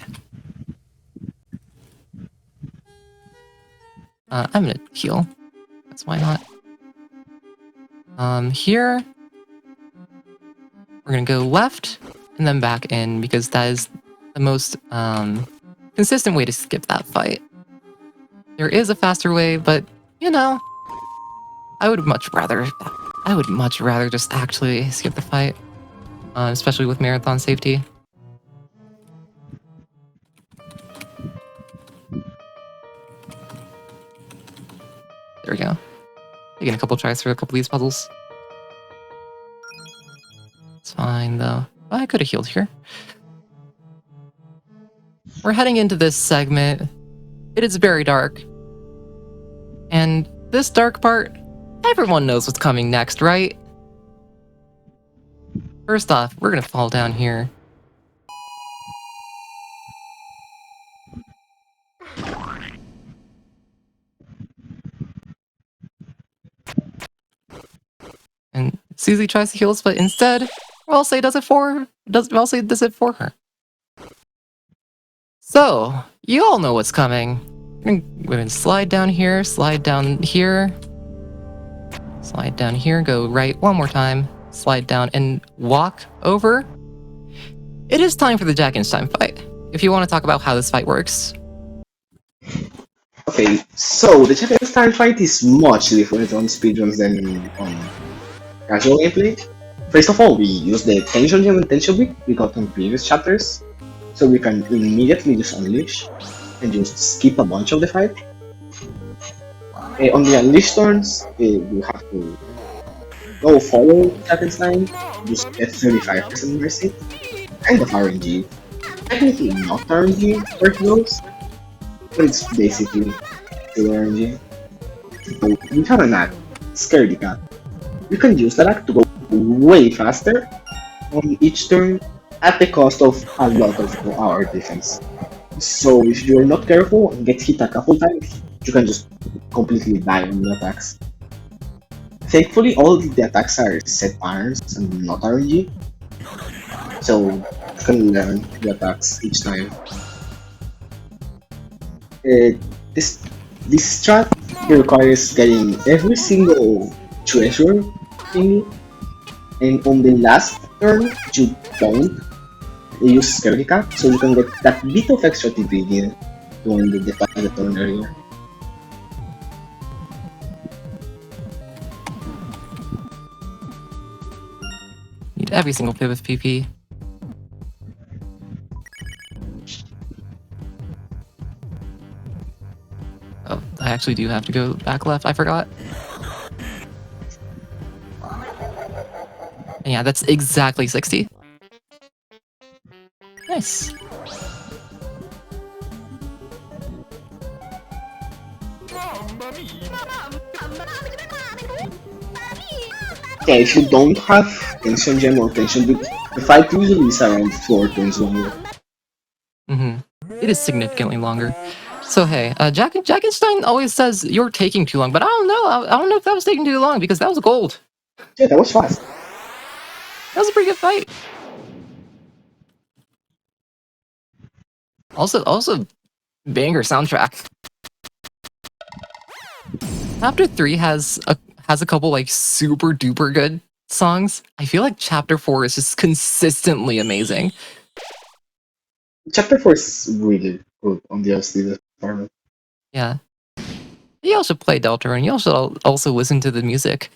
I'm gonna heal. That's why not. Here we're gonna go left and then back in because that is the most consistent way to skip that fight. There is a faster way, but you know, I would much rather just actually skip the fight, especially with marathon safety. There we go. Taking a couple tries for a couple of these puzzles. It's fine though. I could have healed here. We're heading into this segment. It is very dark. And this dark part, everyone knows what's coming next, right? First off, we're gonna fall down here. And Susie tries to heal us, but instead, Ralsei does it for her. So, you all know what's coming. We're gonna slide down here, slide down here, slide down here, go right one more time, slide down and walk over. It is time for the Jackenstein fight. If you want to talk about how this fight works. Okay, so the Jackenstein fight is much different on speedruns than on casual gameplay. First of all, we use the tension gem and tension brick we got on previous chapters, so we can immediately just unleash and just skip a bunch of the fight. On the unleash turns, we have to go follow Jackenstein, just get 35% mercy, kind of RNG. Technically not RNG for heroes, but it's basically still RNG. So we have an act, Scaredy Cat. You can use that act to go way faster on each turn at the cost of a lot of our defense. So if you're not careful and get hit a couple times, you can just completely die on the attacks. Thankfully, all of the attacks are set patterns and not RNG, so you can learn the attacks each time. This strat requires getting every single treasure thingy, and on the last turn you don't use Scaredy Cat, so you can get that bit of extra TP again to end the turn earlier. Need every single bit of PP. Oh, I actually do have to go back left, I forgot. And yeah, that's exactly 60. Nice. Yeah, if you don't have tension gem or tension brick, the fight usually is around 4 turns longer. It is significantly longer. So hey, Jackenstein always says you're taking too long, but I don't know. I don't know if that was taking too long because that was gold. Yeah, that was fast. That was a pretty good fight. Also, banger soundtrack. Chapter 3 has a couple like super duper good songs. I feel like Chapter 4 is just consistently amazing. Chapter 4 is really good on the LCD department. Yeah. You also play Deltarune. You also listen to the music.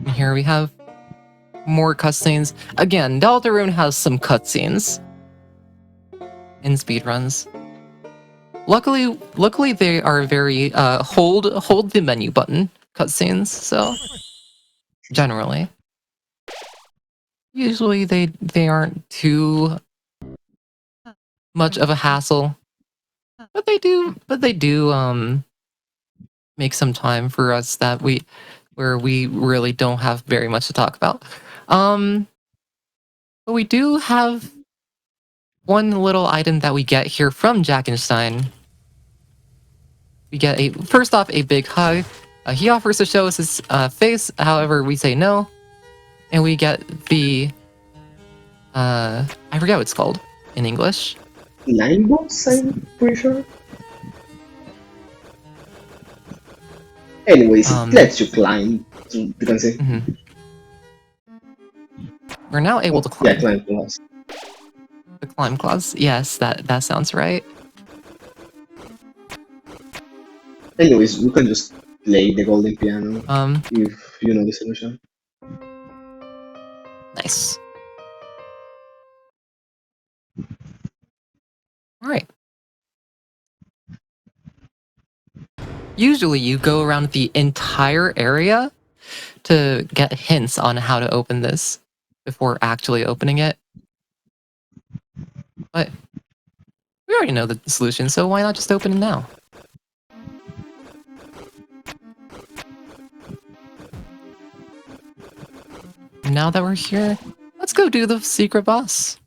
And here we have more cutscenes. Again, Deltarune has some cutscenes in speedruns. Luckily they are very hold the menu button cutscenes, so generally. Usually they aren't too much of a hassle. But they do make some time for us where we really don't have very much to talk about. But we do have one little item that we get here from Jackenstein. We get first off a big hug. He offers to show us his face, however we say no, and we get the I forget what it's called in English. Line box, I'm pretty sure. Anyways, it lets you climb. So you can say. We're now able to climb. Yeah, climb class. The climb clause. Yes, that sounds right. Anyways, you can just play the golden piano if you know the solution. Nice. Alright. Usually you go around the entire area to get hints on how to open this before actually opening it. But we already know the solution, so why not just open it now? Now that we're here, let's go do the secret boss.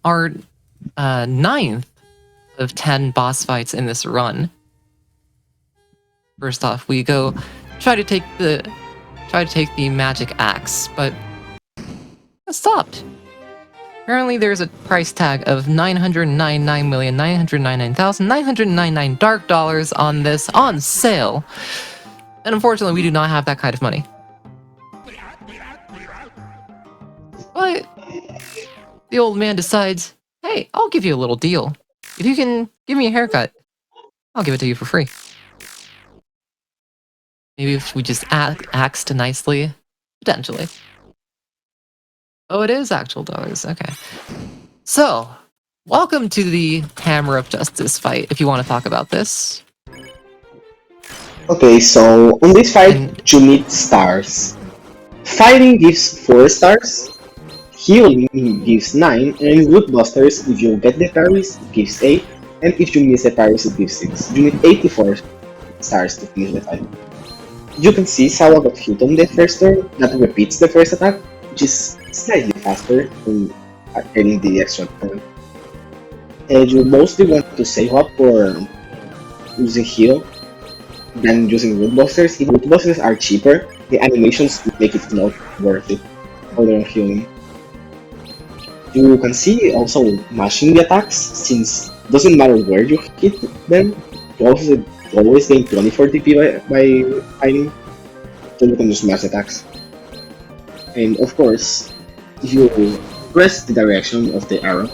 Our 9th of 10 boss fights in this run. First off, we go try to take the magic axe, but it stopped. Apparently, there's a price tag of $999,999,999 dark dollars on this on sale, and unfortunately, we do not have that kind of money. But the old man decides, hey, I'll give you a little deal. If you can give me a haircut, I'll give it to you for free. Maybe if we just axed nicely, potentially. Oh, it is actual dollars, okay. So, welcome to the Hammer of Justice fight, if you want to talk about this. Okay, so on this fight, you need stars. Fighting gives 4 stars, healing gives 9, and Root Busters, if you get the parries, it gives 8, and if you miss the parries, it gives 6. You need 84 stars to finish the fight. You can see Sawa got hit on the first turn, that repeats the first attack, which is slightly faster than getting the extra turn. And you mostly want to save up for using heal than using Root Busters. If Root Busters are cheaper, the animations make it not worth it for their healing. You can see also mashing the attacks, since it doesn't matter where you hit them, you also always gain 24 TP by fighting, so you can just mash attacks. And of course, if you press the direction of the arrow,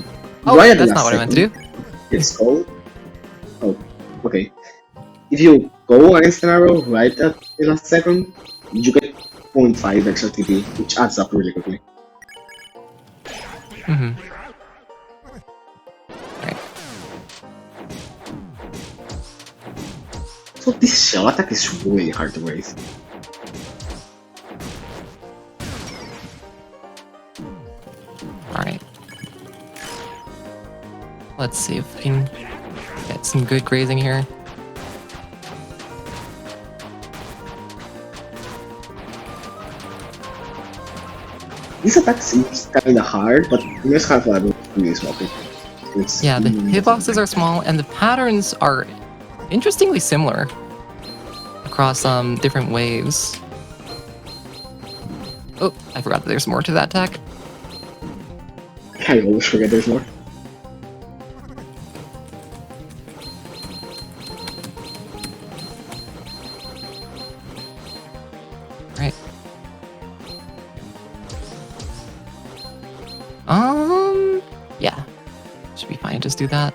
right at the last second, that's not what I meant to do. It's called. Oh, okay. If you go against an arrow right at the last second, you get 0.5 extra TP, which adds up really quickly. Right. So this shell attack is really hard to raise. Alright. Let's see if we can get some good grazing here. This attack seems kinda hard, but you just have a really small hit. Yeah, the hitboxes are small, and the patterns are interestingly similar across different waves. Oh, I forgot that there's more to that attack. I always forget there's more. Right. Yeah. Should be fine, just do that.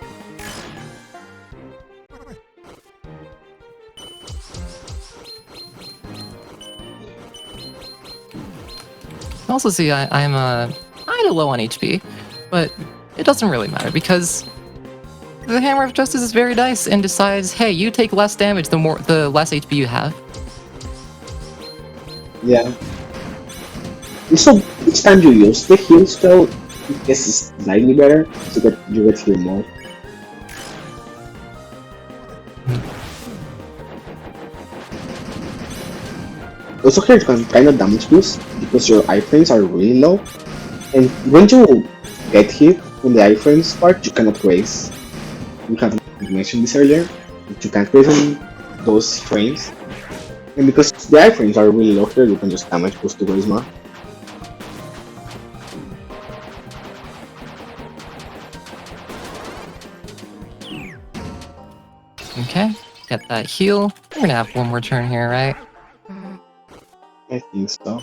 Also see, I'm kind of low on HP, but it doesn't really matter because the Hammer of Justice is very nice and decides, hey, you take less damage the less HP you have. Yeah. So each time you use the heal spell, it gets slightly better, so that you get heal more. Also here you can kind of damage boost because your iframes are really low. And when you get hit on the iframes part, you cannot raise. We have mentioned this earlier, but you can't raise on those frames. And because the iframes are really low here, you can just damage boost to raise more. Okay, get that heal. We're gonna have one more turn here, right? I think so.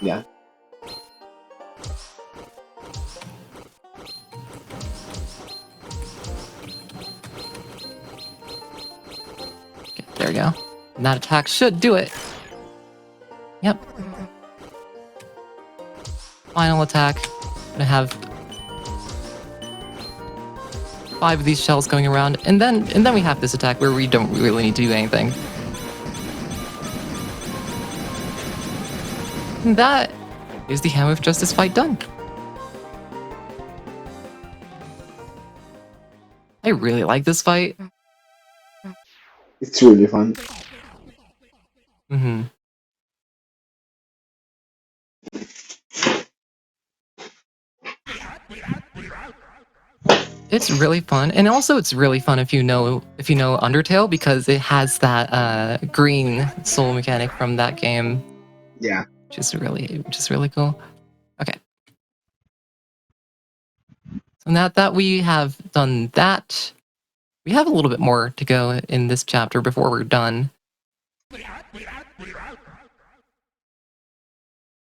Yeah. Okay, there we go. And that attack should do it. Yep. Final attack. Gonna have 5 of these shells going around, and then we have this attack where we don't really need to do anything. And that is the Hammer of Justice fight done. I really like this fight. It's really fun. Mm-hmm. It's really fun, and also it's really fun if you know Undertale, because it has that green soul mechanic from that game. Yeah. Which is really cool. Okay. So now that we have done that, we have a little bit more to go in this chapter before we're done.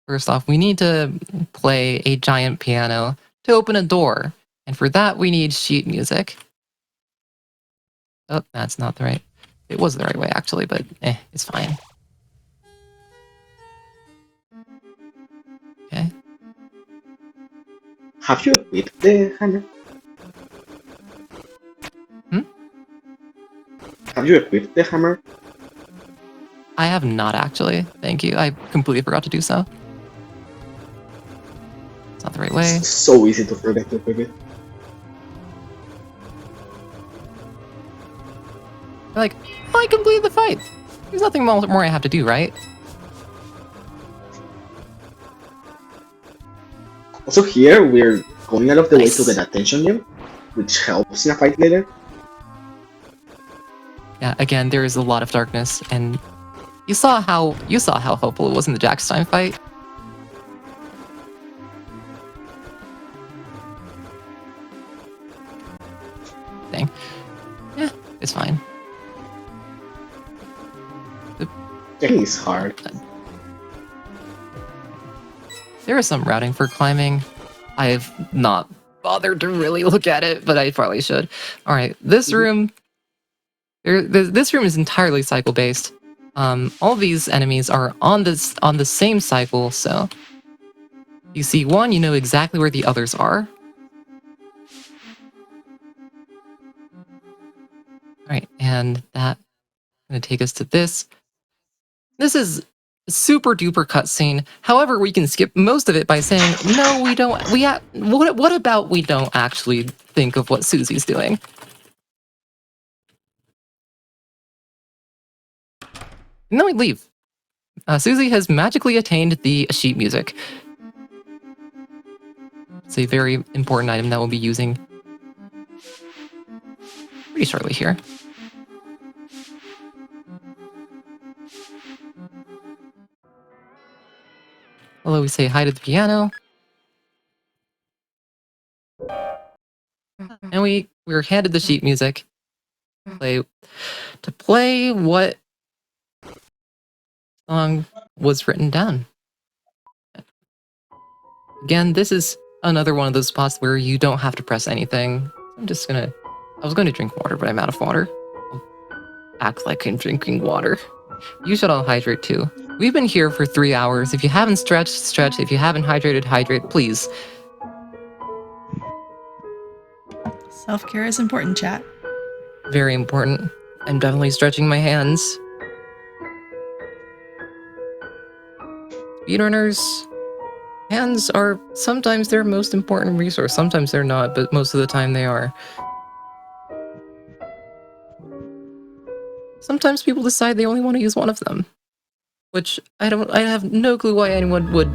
First off, we need to play a giant piano to open a door. And for that, we need sheet music. Oh, that's not the right... It was the right way, actually, but it's fine. Okay. Have you equipped the hammer? Have you equipped the hammer? I have not, actually. Thank you. I completely forgot to do so. It's not the right way. It's so easy to forget to equip it. Like, I completed the fight. There's nothing more I have to do, right? Also here, we're going out of the way Nice. to get attention game, which helps in a fight later. Yeah, again, there is a lot of darkness, and you saw how helpful it was in the Jackstein fight. Dang. Yeah, it's fine. It's hard. There is some routing for climbing. I've not bothered to really look at it, but I probably should. All right, this room. This room is entirely cycle based. All these enemies are on the same cycle, so you see one, you know exactly where the others are. All right, and that's gonna take us to this. This is a super duper cutscene. However, we can skip most of it by saying, no, we don't. What about we don't actually think of what Susie's doing? And then we leave. Susie has magically attained the sheet music. It's a very important item that we'll be using pretty shortly here. Hello, we say hi to the piano. And we're handed the sheet music. To play what song was written down. Again, this is another one of those spots where you don't have to press anything. I was going to drink water, but I'm out of water. I'll act like I'm drinking water. You should all hydrate too. We've been here for 3 hours. If you haven't stretched, stretch. If you haven't hydrated, hydrate, please. Self-care is important, chat. Very important. I'm definitely stretching my hands. Speedrunners' hands are sometimes their most important resource. Sometimes they're not, but most of the time they are. Sometimes people decide they only want to use one of them. which I have no clue why anyone would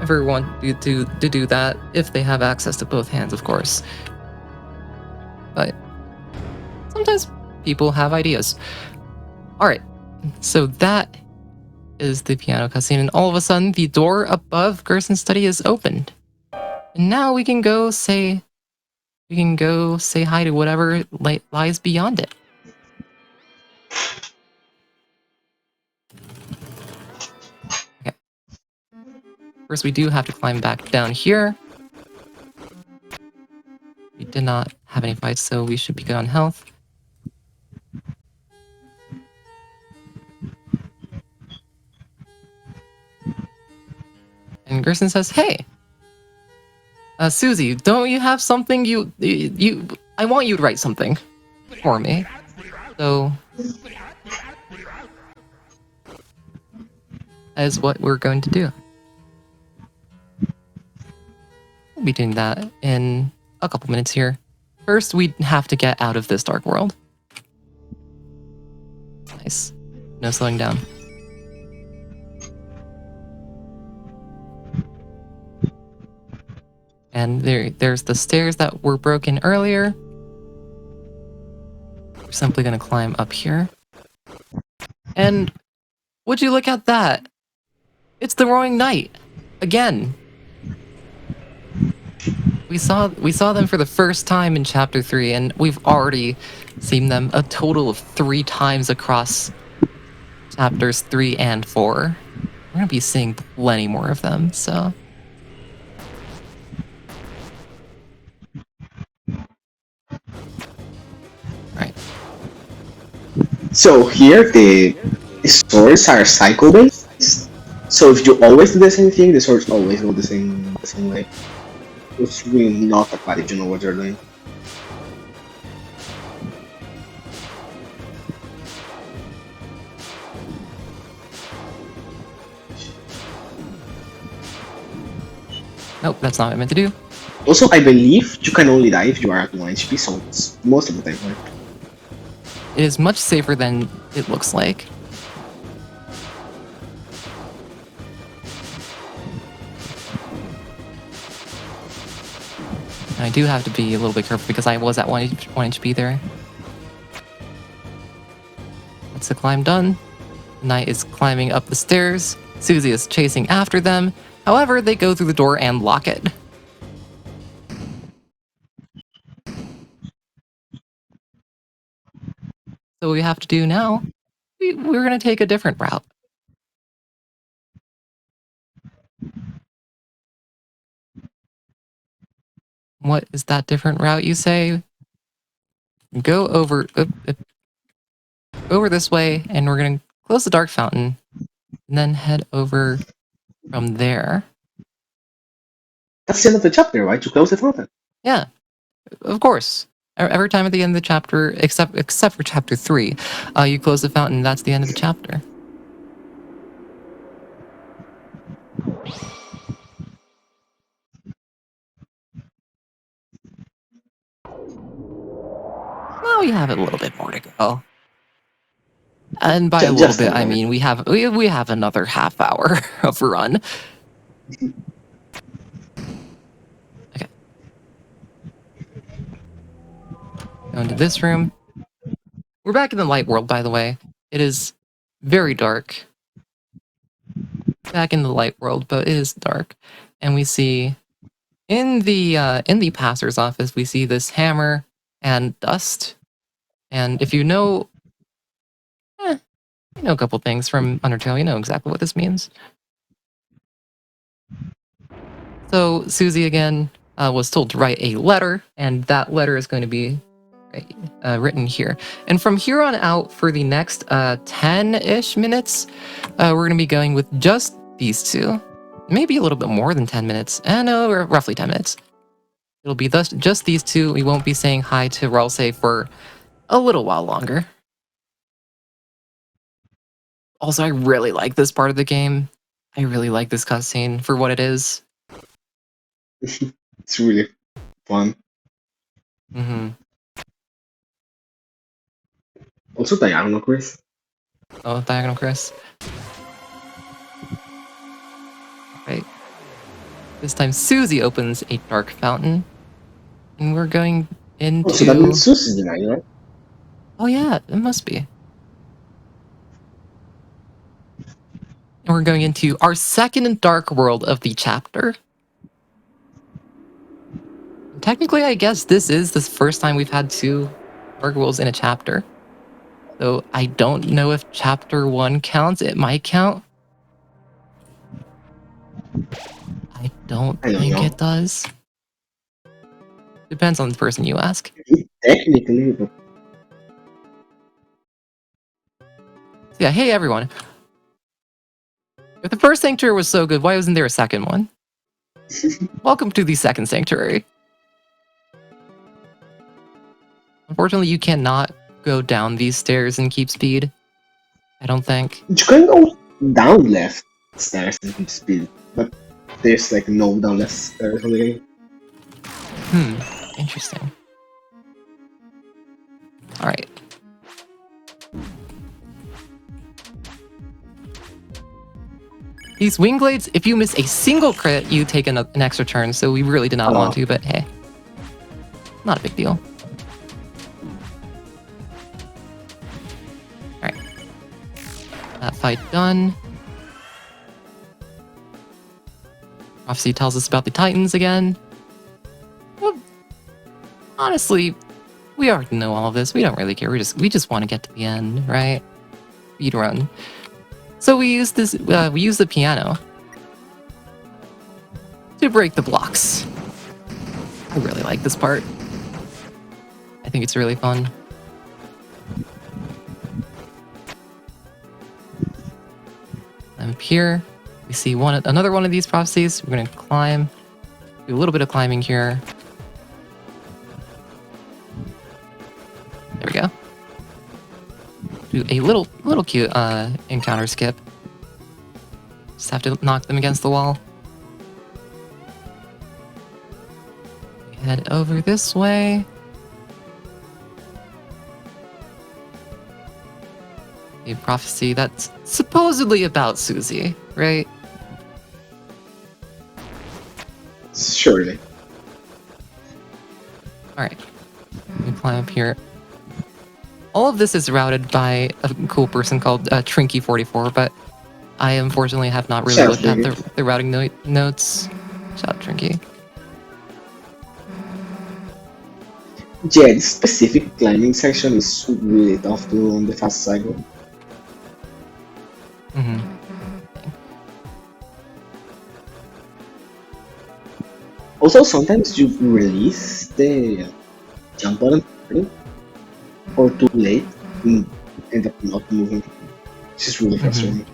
ever want you to do that if they have access to both hands, of course. But sometimes people have ideas. Alright, so that is the piano cutscene, and all of a sudden the door above Gerson's study is opened. And now we can go say hi to whatever lies beyond it. Okay. First, we do have to climb back down here. We did not have any fights, so we should be good on health. And Gerson says, "Hey, Susie, don't you have something I want you to write something for me." So that is what we're going to do. We'll be doing that in a couple minutes here. First, we have to get out of this dark world. Nice. No slowing down. And there's the stairs that were broken earlier. We're simply going to climb up here. And would you look at that? It's the Roaring Knight again. We saw them for the first time in Chapter 3, and we've already seen them a total of 3 times across Chapters 3 and 4. We're going to be seeing plenty more of them, so... Alright. So here the swords are cycle based. So if you always do the same thing, the swords always go the same way. It's really not that bad if you know what you're doing. Nope, that's not what I meant to do. Also, I believe you can only die if you are at 1 HP, so it's most of the time, right? It is much safer than it looks like. And I do have to be a little bit careful because I was at 1 HP there. That's the climb done. The knight is climbing up the stairs. Susie is chasing after them. However, they go through the door and lock it. So what we have to do now, we're going to take a different route. What is that different route, you say? Go over this way, and we're going to close the dark fountain, and then head over from there. That's the end of the chapter, right? You close the fountain. Yeah, of course. Every time at the end of the chapter, except for chapter 3, you close the fountain. That's the end of the chapter. Now we have a little bit more to go. And by a little bit, I mean we have another half hour of run. Okay. Go into this room. We're back in the light world, by the way. It is very dark. Back in the light world, but it is dark. And we see in the pastor's office, we see this hammer and dust. And if you know a couple things from Undertale, you know exactly what this means. So Susie again was told to write a letter, and that letter is going to be written here. And from here on out, for the next 10-ish minutes, we're going to be going with just these two. Maybe a little bit more than 10 minutes. No, roughly 10 minutes. It'll be just these two. We won't be saying hi to Ralsei for a little while longer. Also, I really like this part of the game. I really like this cutscene for what it is. It's really fun. Mm-hmm. Also diagonal, Chris. Oh, Diagonal Chris. Right. This time Susie opens a dark fountain. And we're going Oh, so that into... means Susie's denied, right? Oh yeah, it must be. And we're going into our second dark world of the chapter. Technically, I guess this is the first time we've had 2 dark worlds in a chapter. So I don't know if chapter 1 counts. It might count. I don't I don't think know. it does. Depends on the person you ask. Technically, but So yeah, hey everyone. If the first sanctuary was so good, why wasn't there a second one? Welcome to the second sanctuary. Unfortunately, you cannot go down these stairs and keep speed. I don't think. you can go down left stairs and keep speed, but there's like no down left stairs on the game. Interesting. Alright. These wing blades, if you miss a single crit, you take an extra turn, so we really did not want to, but hey. Not a big deal. Alright. That fight done. Prophecy tells us about the Titans again. Well, honestly, we already know all of this. We don't really care. We just want to get to the end, right? Speedrun. So we use this. We use the piano to break the blocks. I really like this part. I think it's really fun. Up here, we see another one of these prophecies. We're gonna climb. Do a little bit of climbing here. There we go. Do a little cute encounter skip. Just have to knock them against the wall. Head over this way. A prophecy that's supposedly about Susie, right? Surely. Alright. We climb up here. All of this is routed by a cool person called Trinky44, but I unfortunately have not really looked at the routing notes. Shout out Trinky. Yeah, this specific climbing section is really tough to do on the fast cycle. Also, sometimes you release the jump button or too late and end up not moving. It's just really frustrating.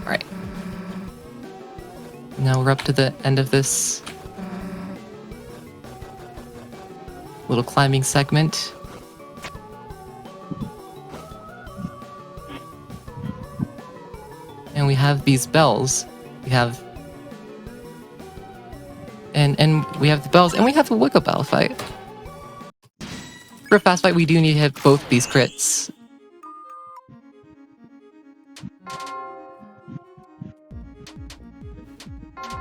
Alright. Now we're up to the end of this little climbing segment. And we have these bells. We have... And we have the bells, and we have the Wicca Bell fight. For a fast fight, we do need to hit both these crits.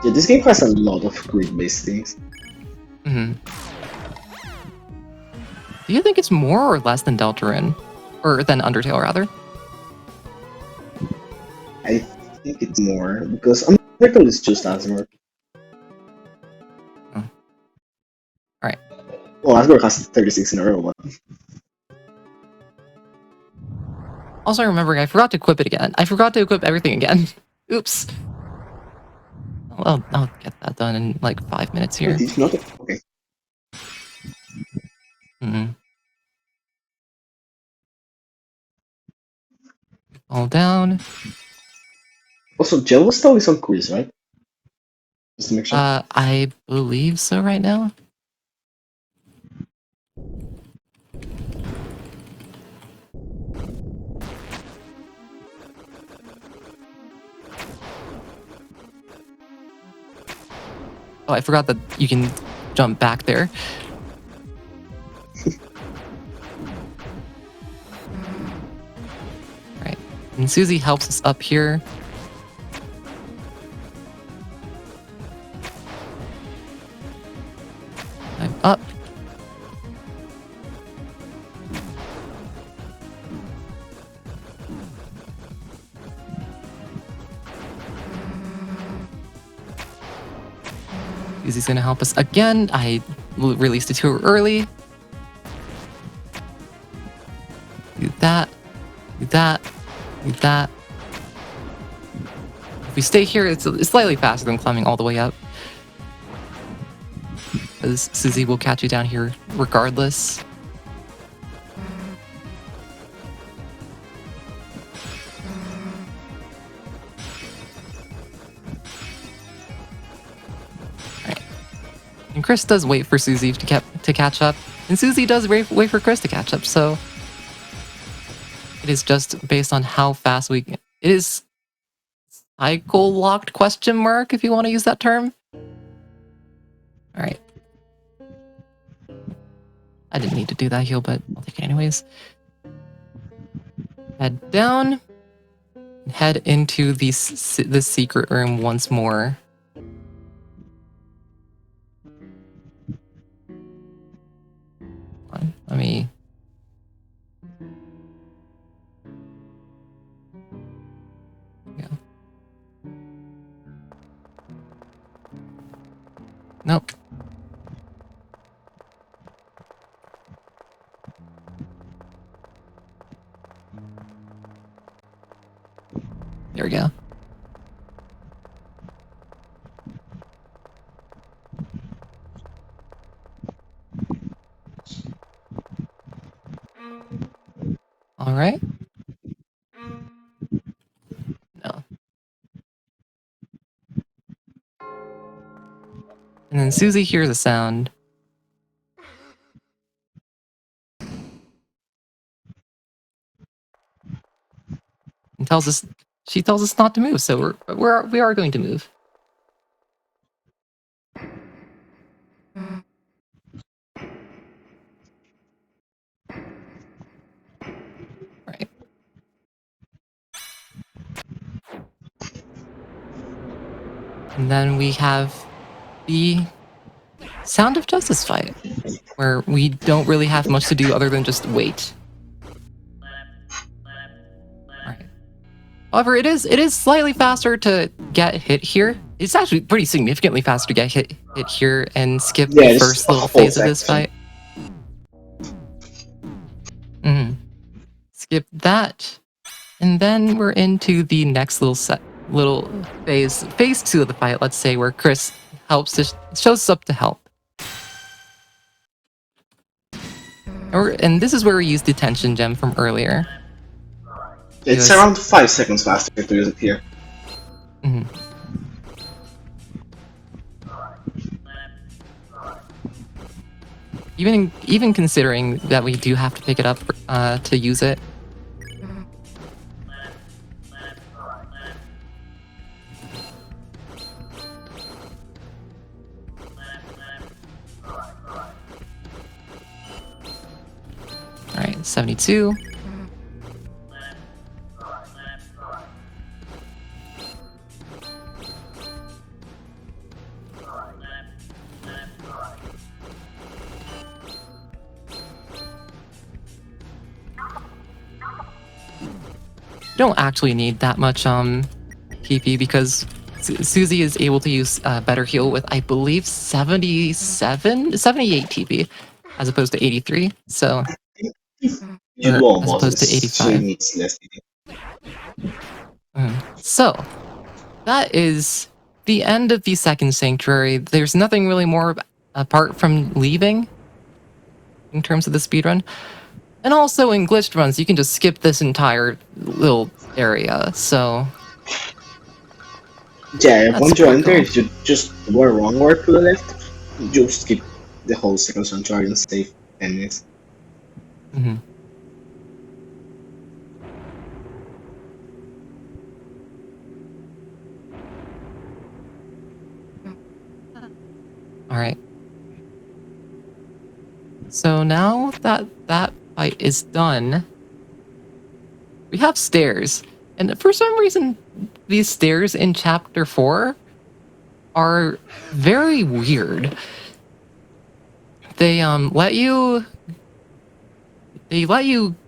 Yeah, this game has a lot of grid-based things. Do you think it's more or less than Deltarune? Or than Undertale, rather? I think it's more, because Undertale is just Asgore. Alright. Well, Asgore has 36 in a row, but... Also, remembering, I forgot to equip it again. I forgot to equip everything again. Oops. Well, I'll get that done in like 5 minutes here. It's not okay. All down. Also, Jello still is on quiz, right? Just to make sure. I believe so right now. Oh, I forgot that you can jump back there. And Susie helps us up here. I'm up. Susie's gonna help us again. I released it too early. Do that. Do that. Do that. If we stay here, it's slightly faster than climbing all the way up. Because Susie will catch you down here regardless. Alright. And Chris does wait for Susie to catch up. And Susie does wait for Chris to catch up, so it is just based on how fast we... It is cycle locked question mark, if you want to use that term. Alright. I didn't need to do that heal, but I'll take it anyways. Head down. Head into the secret room once more. Let me... Yeah. Nope. There we go. All right. No. And then Susie hears a sound. And tells us, she tells us not to move, so we are going to move. Right. And then we have the Sound of Justice fight, where we don't really have much to do other than just wait. Right. However, it is slightly faster to get hit here. It's actually pretty significantly faster to get hit here and skip the first little phase of this fight. Skip that, and then we're into the next little phase 2 of the fight. Let's say where Chris shows up to help. And this is where we use the tension gem from earlier. It's around 5 seconds faster to use it here. Even considering that we do have to pick it up to use it. All right, 72. Don't actually need that much PP because Susie is able to use better heal with, I believe, 78 TP as opposed to 83. So You do almost, as opposed to 85. She needs less TP. So that is the end of the second sanctuary. There's nothing really more apart from leaving in terms of the speedrun. And also in glitched runs, you can just skip this entire little area, so... Yeah, once you enter, if you just go wrong or to the left, you skip the whole second sanctuary and save 10 minutes. Alright. So now that that fight is done, we have stairs. And for some reason, these stairs in Chapter 4 are very weird. They let you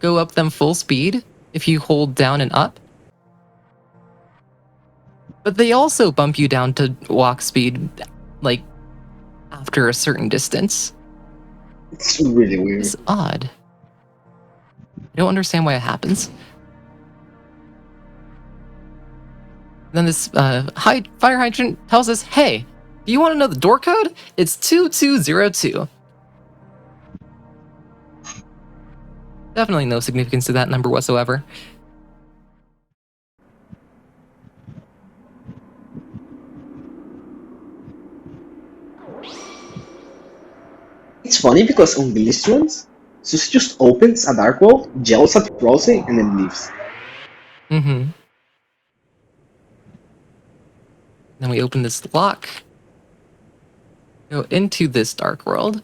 go up them full speed if you hold down and up. But they also bump you down to walk speed, like, after a certain distance. It's really weird. It's odd. I don't understand why it happens. Then this fire hydrant tells us, hey, do you want to know the door code? It's 2202. Definitely no significance to that number whatsoever. It's funny because on Glitchless, Susie just opens a dark world, yells at Ralsei, and then leaves. Mm-hmm. Then we open this lock. Go into this dark world.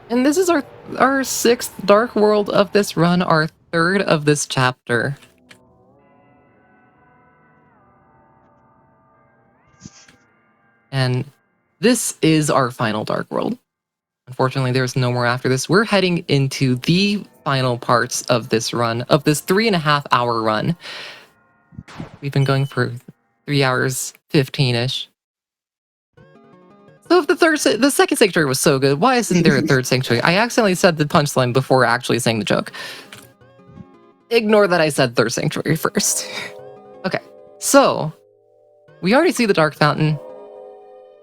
And this is our sixth dark world of this run, our third of this chapter. And this is our final dark world. Unfortunately, there's no more after this. We're heading into the final parts of this run, of this 3.5 hour run. We've been going for 3 hours 15-ish. So if the second sanctuary was so good, why isn't there a third sanctuary? I accidentally said the punchline before actually saying the joke. Ignore that I said third sanctuary first. Okay, so we already see the dark fountain,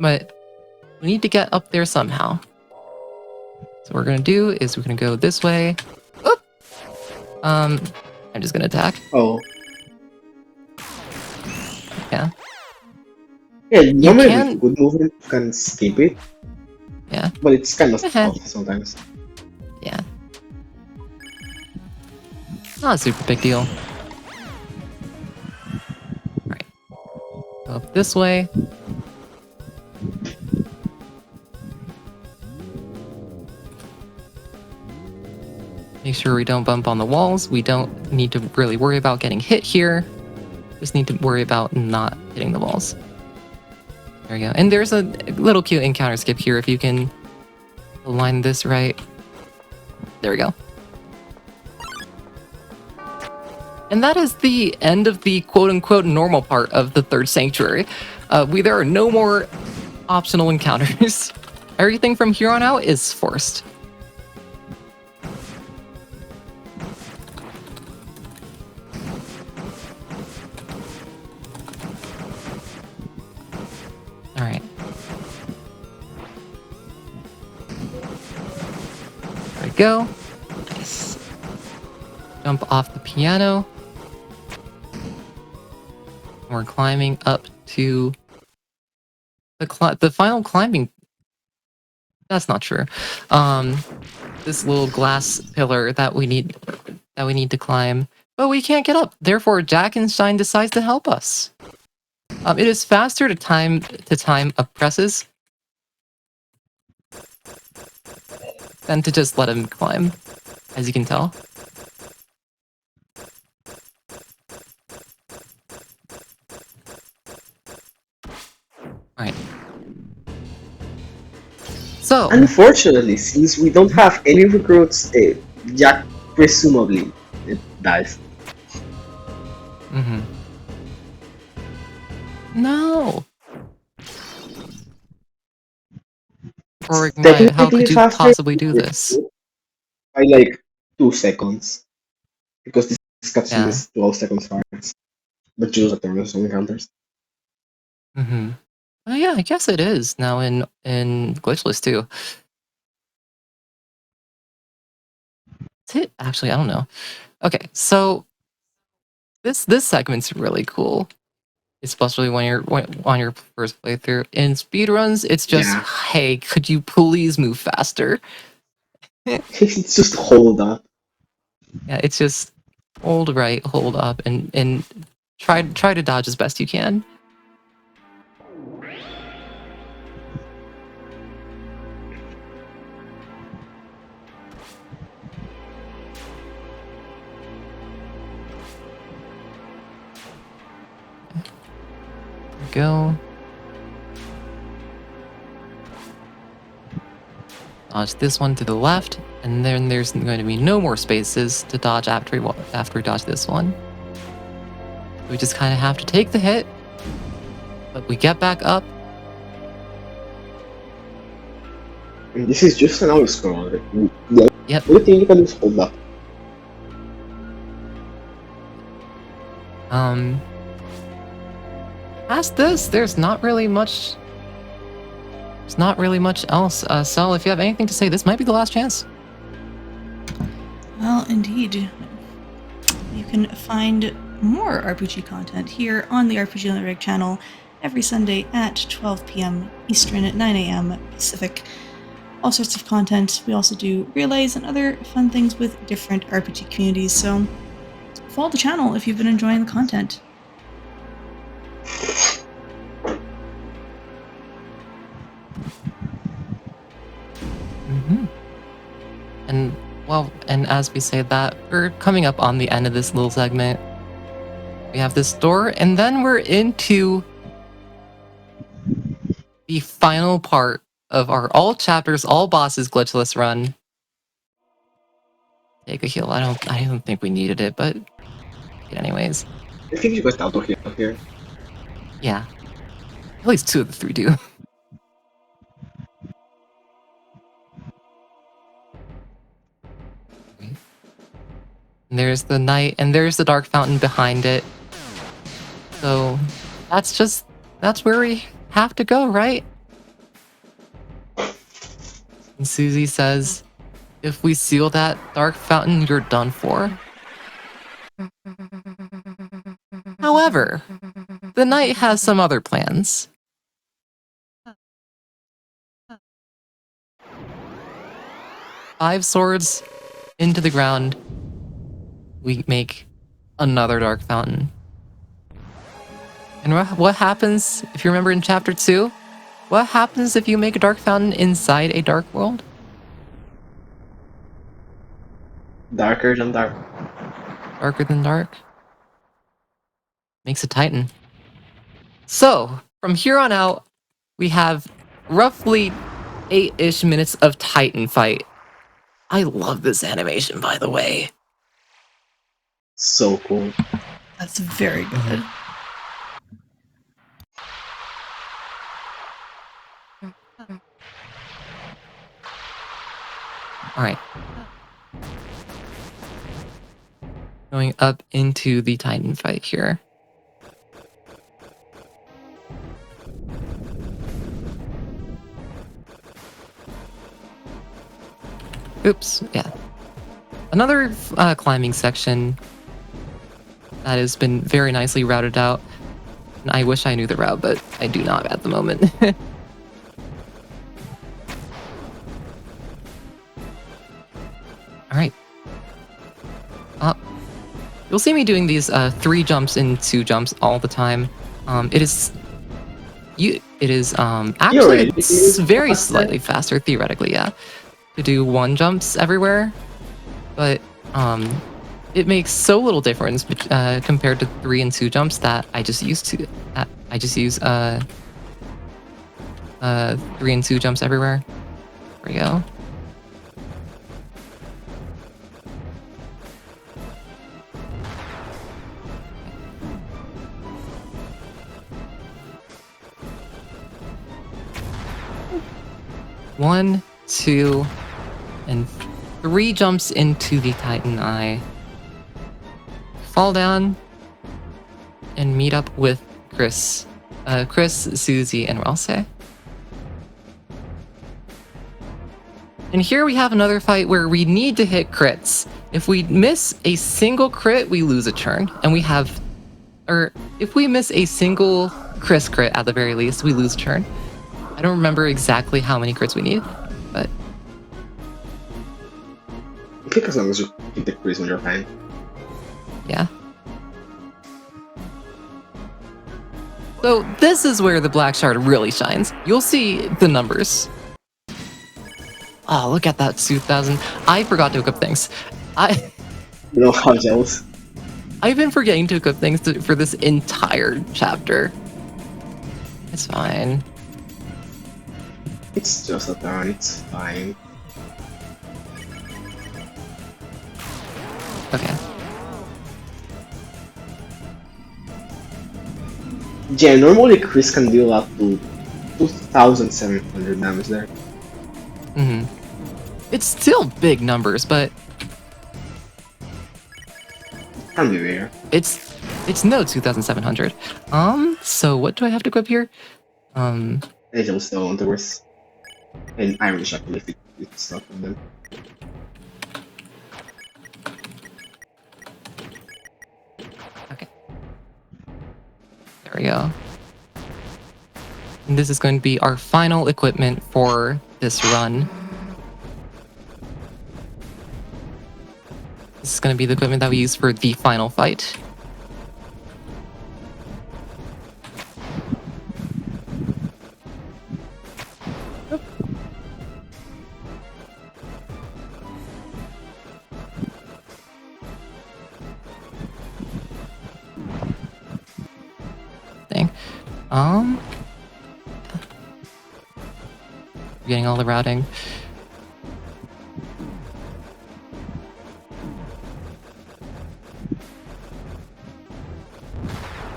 but we need to get up there somehow. So what we're gonna do is we're gonna go this way. Oop! I'm just gonna attack. Oh. Yeah. Yeah, normally with good movement you can skip it. Yeah. But it's kind of tough sometimes. Yeah. Not a super big deal. Alright. Go up this way. Make sure we don't bump on the walls. We don't need to really worry about getting hit here. Just need to worry about not hitting the walls. There we go. And there's a little cute encounter skip here if you can align this right. There we go. And that is the end of the quote-unquote normal part of the third sanctuary. There are no more optional encounters. Everything from here on out is forced. Alright. There we go. Nice. Jump off the piano. We're climbing up to the final climbing. That's not true. This little glass pillar that we need to climb, but we can't get up. Therefore, Jack and Shine decides to help us. It is faster to time up presses than to just let him climb, as you can tell. Alright. So, unfortunately, since we don't have any recruits, Jack presumably dies. mm-hmm. No! Orignite, how could you possibly do this? By like 2 seconds. Because this cutscene is 12 seconds far. But choose a turn some encounters. Mm-hmm. Oh yeah, I guess it is now in Glitchless too. Is it? Actually, I don't know. Okay, so this segment's really cool. Especially when you're on your first playthrough. In speedruns, it's just, hey, could you please move faster? It's just hold up. Yeah, it's just hold right, hold up, and try to dodge as best you can. go. Dodge this one to the left, and then there's going to be no more spaces to dodge after we dodge this one. We just kind of have to take the hit, but we get back up. And this is just an auto scroll. Yep. The only thing you can do is hold up. Past this, there's not really much. There's not really much else. Sel, if you have anything to say, this might be the last chance. Well, indeed. You can find more RPG content here on the RPG Limerick channel every Sunday at 12 p.m. Eastern at 9 a.m. Pacific. All sorts of content. We also do relays and other fun things with different RPG communities, so follow the channel if you've been enjoying the content. And as we say that, we're coming up on the end of this little segment. We have this door, and then we're into the final part of our all chapters, all bosses glitchless run. Take a heal. I don't think we needed it, but anyways. I think you guys auto heal here. Yeah. At least 2 of the 3 do. And there's the night, and there's the dark fountain behind it. So that's where we have to go, right? And Susie says, if we seal that dark fountain, you're done for. However, the knight has some other plans. Five swords into the ground. We make another dark fountain. And what happens, if you remember in chapter 2, what happens if you make a dark fountain inside a dark world? Darker than dark. Darker than dark. Makes a titan. So, from here on out, we have roughly 8-ish minutes of titan fight. I love this animation, by the way. So cool. That's very good. Alright. Going up into the titan fight here. Oops, yeah. Another climbing section that has been very nicely routed out. And I wish I knew the route, but I do not at the moment. Alright. You'll see me doing these 3 jumps and 2 jumps all the time. It is actually it's very slightly faster, theoretically, yeah, to do 1 jumps everywhere. But it makes so little difference compared to 3 and 2 jumps that I just use 3 and 2 jumps everywhere. There we go. One, 2, and 3 jumps into the Titan Eye. Fall down and meet up with Chris, Susie, and Ralsei. And here we have another fight where we need to hit crits. If we miss a single crit, we lose a turn, and if we miss a single Chris crit at the very least, we lose a turn. I don't remember exactly how many crits we need, but I think as long as you keep the crits on your hand. Yeah. So this is where the Black Shard really shines. You'll see the numbers. Oh, look at that 2,000. I forgot to equip things. You know how jealous. I've been forgetting to equip things for this entire chapter. It's fine. It's just a turn, it's fine. Okay. Yeah, normally Chris can deal up to 2,700 damage there. Mm-hmm. It's still big numbers, but Can be rare. it's no 2,700. So what do I have to equip here? Angel still on the worst. And Iron Shock if it's not on them. Okay. There we go. And this is going to be our final equipment for this run. This is going to be the equipment that we use for the final fight. Thing. Getting all the routing.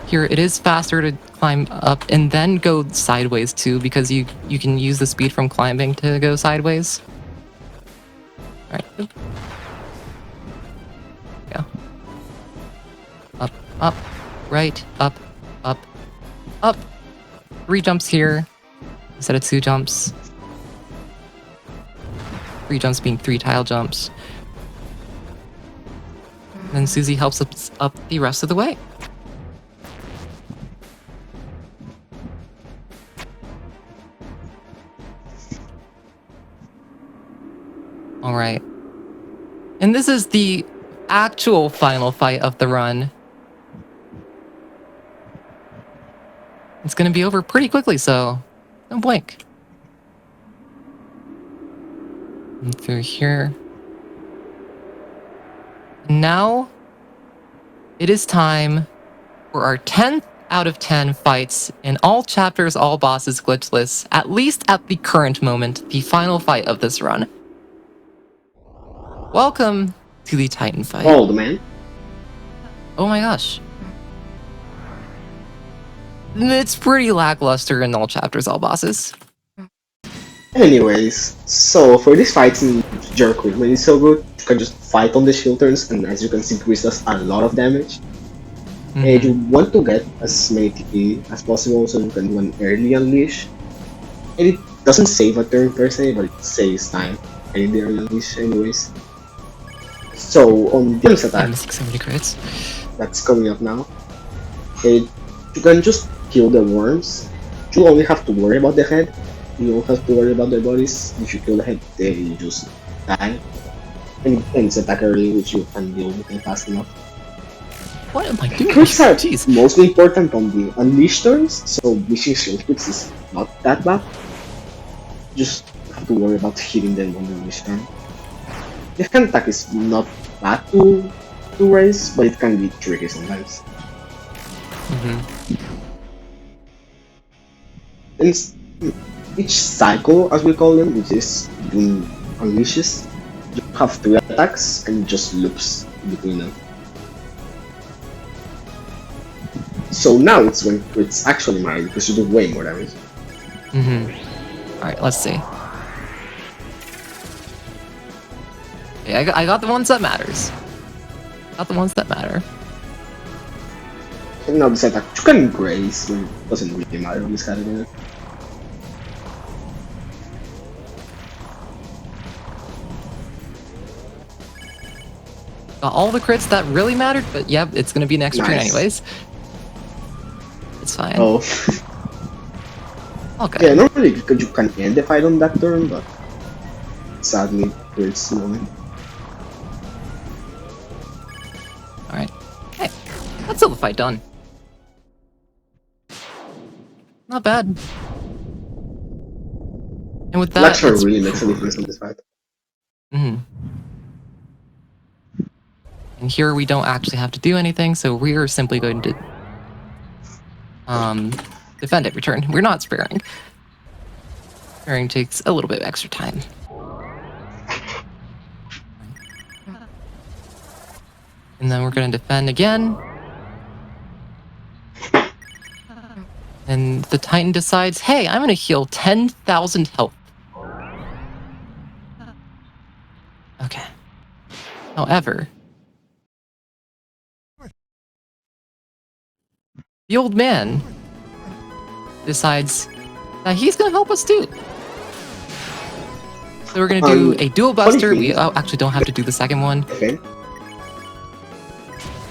Here, it is faster to climb up and then go sideways too, because you can use the speed from climbing to go sideways. Alright. Go. Up, up, right, up, up, up. 3 jumps here instead of 2 jumps. 3 jumps being 3 tile jumps. Then Susie helps us up the rest of the way. Alright. And this is the actual final fight of the run. It's gonna be over pretty quickly, so don't blink. And through here. Now, it is time for our 10th out of 10 fights in all chapters, all bosses, glitchless, at least at the current moment, the final fight of this run. Welcome to the Titan fight. Old man. Oh my gosh. It's pretty lackluster in all chapters, all bosses. Anyways, so for this fight in your equipment is so good, you can just fight on the shield turns, and as you can see, Chris does a lot of damage. And you want to get as many TP as possible, so you can do an early unleash. And it doesn't save a turn per se, but it saves time. And the early unleash anyways. So on this attack, 670 crits. that's coming up now, you can just kill the worms. You only have to worry about the head. You don't have to worry about their bodies. If you kill the head, they just die. And it's attack early, which you can deal with it fast enough. What am I doing? Crits are Jeez. mostly important on the unleash turns, so missing shield crits is not that bad. Just have to worry about hitting them on the unleash turn. The hand attack is not bad to raise, but it can be tricky sometimes. And each cycle, as we call them, which is doing unleashes, you have 3 attacks and it just loops between them. So now it's when crits actually matter because you do way more damage. Alright, let's see. Okay, I got the ones that matters. Got the ones that matter. And now this attack, you can graze, but it doesn't really matter in this category. Got all the crits that really mattered, but yep, it's gonna be an extra turn Nice. anyways. It's fine. Oh. Okay. Yeah, normally you can end the fight on that turn, but sadly, it's annoying. Alright. Hey, that's still the fight done. Not bad. And with that, Lecture it's- really makes a difference in this fight. And here we don't actually have to do anything, so we are simply going to defend every turn. We're not sparing. Sparing takes a little bit of extra time. And then we're going to defend again. And the Titan decides, hey, I'm going to heal 10,000 health. Okay. However, the old man decides that he's going to help us too. So we're going to do a dual buster. We actually don't have to do the second one. Okay.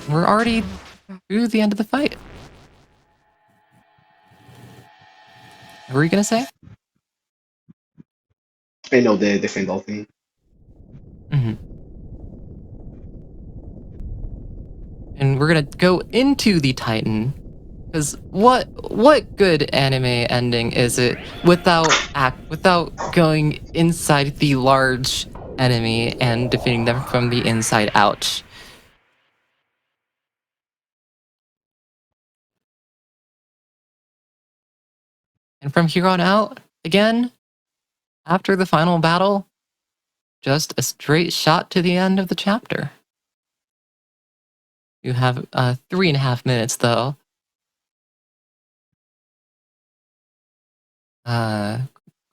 We're already through the end of the fight. What were you going to say? I know the defend all thing. Mm-hmm. And we're going to go into the Titan. Because what good anime ending is it without going inside the large enemy and defeating them from the inside out? And from here on out, again, after the final battle, just a straight shot to the end of the chapter. You have 3.5 minutes though.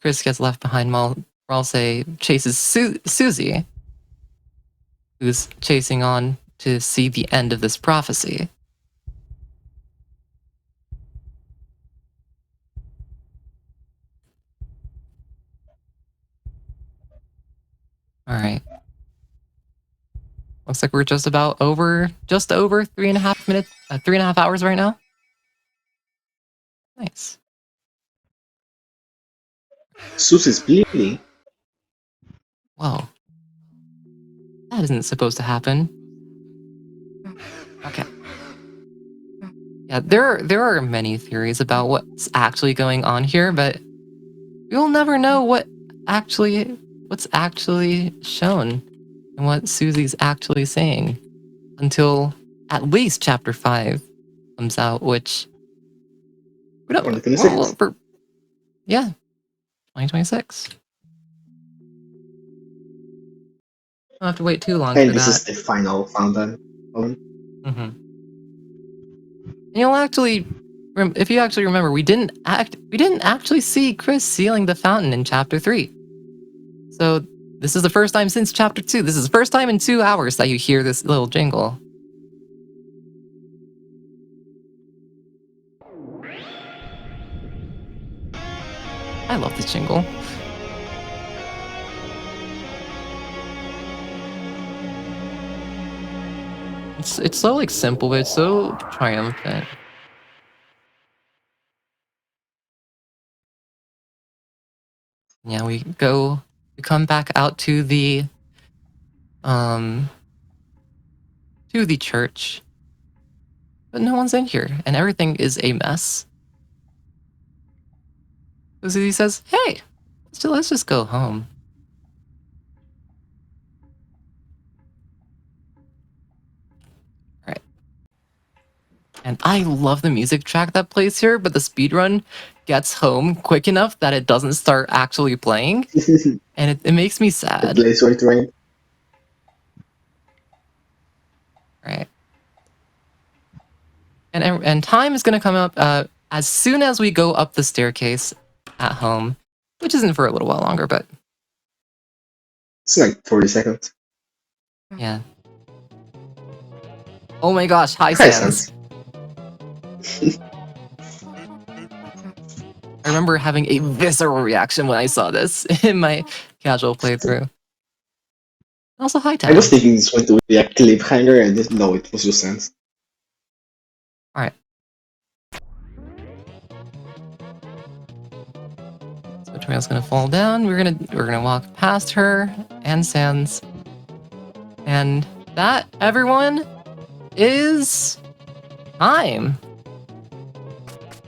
Chris gets left behind while Ralsei chases Susie, who's chasing on to see the end of this prophecy. All right. Looks like we're just over 3.5 minutes, 3.5 hours right now. Nice. Susie's bleeding. Whoa. That isn't supposed to happen. Okay. Yeah, there are many theories about what's actually going on here, but we'll never know what's actually shown and what Susie's actually saying until at least chapter 5 comes out, which we don't. 2026. Yeah, 2026. Don't have to wait too long And for this that. is the final fountain. Mm-hmm. And you'll actually, if you actually remember, we didn't actually see Chris sealing the fountain in chapter 3. So this is the first time since chapter 2. This is the first time in 2 hours that you hear this little jingle. I love this jingle. It's so like simple, but it's so triumphant. Yeah, we come back out to the church, but no one's in here, and everything is a mess. So he says, "Hey, let's just go home." All right. And I love the music track that plays here, but the speedrun gets home quick enough that it doesn't start actually playing, and it makes me sad. The place where it rained. Right. And time is going to come up as soon as we go up the staircase at home, which isn't for a little while longer, but It's like 40 seconds. yeah. Oh my gosh, hi Hi, Sans. I remember having a visceral reaction when I saw this in my casual playthrough. Also, hi Tenna. I was thinking this went to be a cliffhanger and didn't know it was just Sans. Alright. So Trail's gonna fall down. We're gonna walk past her and Sans. And that, everyone, is time.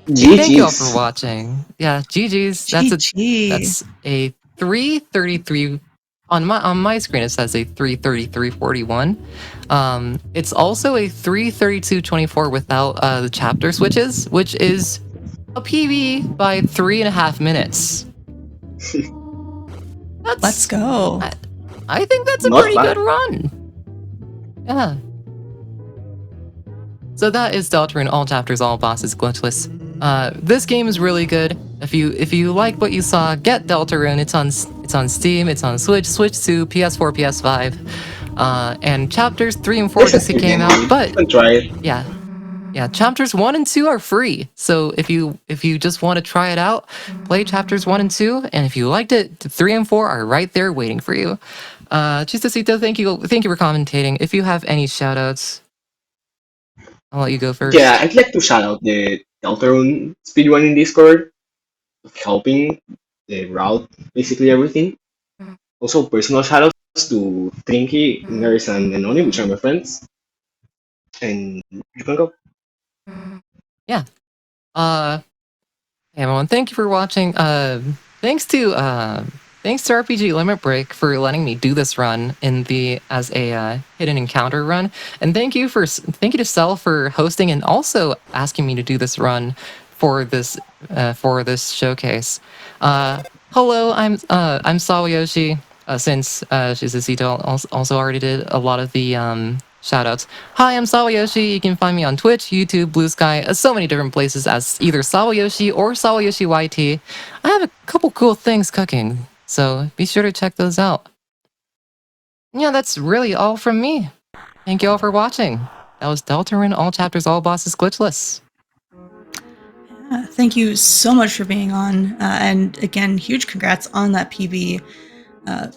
GG's. Thank you all for watching. Yeah, GG's. That's a 3:33 on my screen. It says a 3:33:41. It's also a 3:32:24 without the chapter switches, which is a PB by 3.5 minutes. Let's go. I think that's a Not pretty bad. good run. Yeah. So that is Deltarune, all chapters, all bosses, glitchless. This game is really good. If you like what you saw, get Deltarune. It's on Steam. It's on Switch, Switch 2, PS4, PS5, and chapters 3 and 4 It's a just good came game. out. But You can try it. yeah, chapters 1 and 2 are free. So if you just want to try it out, play chapters 1 and 2, and if you liked it, 3 and 4 are right there waiting for you. Chistosito, thank you for commentating. If you have any shoutouts, I'll let you go first. Yeah, I'd like to shout out the Deltarune speedrunning Discord, helping the route, basically everything. Also, personal shoutouts to Trinky, Nurse, and Enoni, which are my friends. And you can go. Yeah. Hey everyone, thank you for watching. Thanks to RPG Limit Break for letting me do this run as a hidden encounter run, and thank you to Cell for hosting and also asking me to do this run for this showcase. Hello, I'm SawaYoshi. Since Chistosito also already did a lot of the shoutouts. Hi, I'm SawaYoshi. You can find me on Twitch, YouTube, Blue Sky, so many different places as either SawaYoshi or SawaYoshi YT. I have a couple cool things cooking, so be sure to check those out. Yeah, that's really all from me. Thank you all for watching. That was Deltarune, all chapters, all bosses, glitchless. Thank you so much for being on, and again, huge congrats on that PB.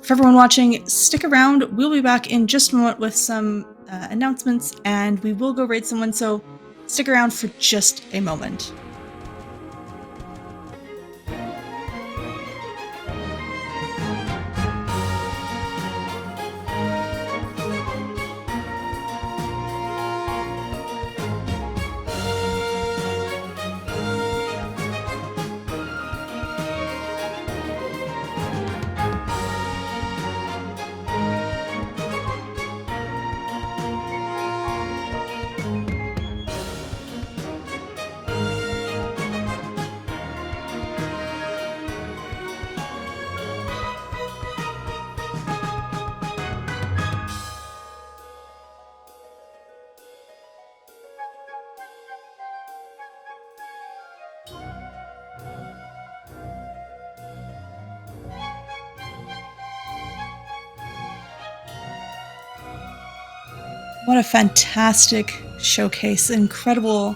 For everyone watching, stick around. We'll be back in just a moment with some announcements, and we will go raid someone, so stick around for just a moment. What a fantastic showcase. Incredible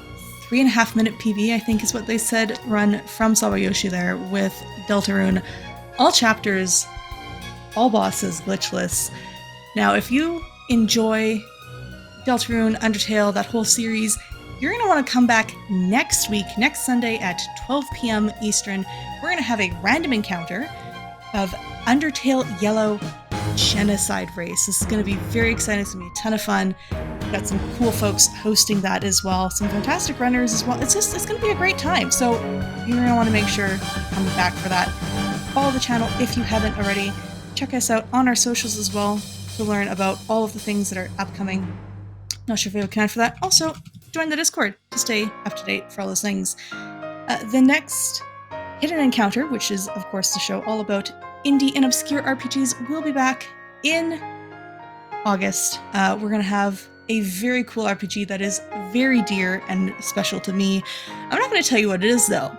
3.5 minute PV, I think is what they said, run from SawaYoshi there with Deltarune. All chapters, all bosses, glitchless. Now, if you enjoy Deltarune, Undertale, that whole series, you're going to want to come back next week, next Sunday at 12 p.m. Eastern. We're going to have a random encounter of Undertale Yellow Genocide Race. This is going to be very exciting. It's going to be a ton of fun. We've got some cool folks hosting that as well. Some fantastic runners as well. It's going to be a great time. So you're going to want to make sure you come back for that. Follow the channel if you haven't already. Check us out on our socials as well to learn about all of the things that are upcoming. Not sure if you have a command for that. Also, join the Discord to stay up to date for all those things. The next Hidden Encounter, which is, of course, the show all about indie and obscure RPGs, will be back in August. We're going to have a very cool RPG that is very dear and special to me. I'm not going to tell you what it is, though.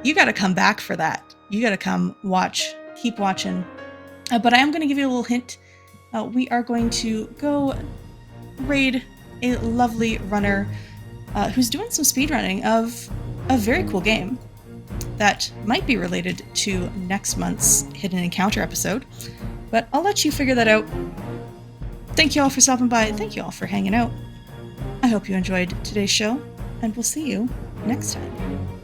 You got to come back for that. You got to come watch. Keep watching. But I am going to give you a little hint. We are going to go raid a lovely runner who's doing some speedrunning of a very cool game that might be related to next month's Hidden Encounter episode, but I'll let you figure that out. Thank you all for stopping by. Thank you all for hanging out. I hope you enjoyed today's show, and we'll see you next time.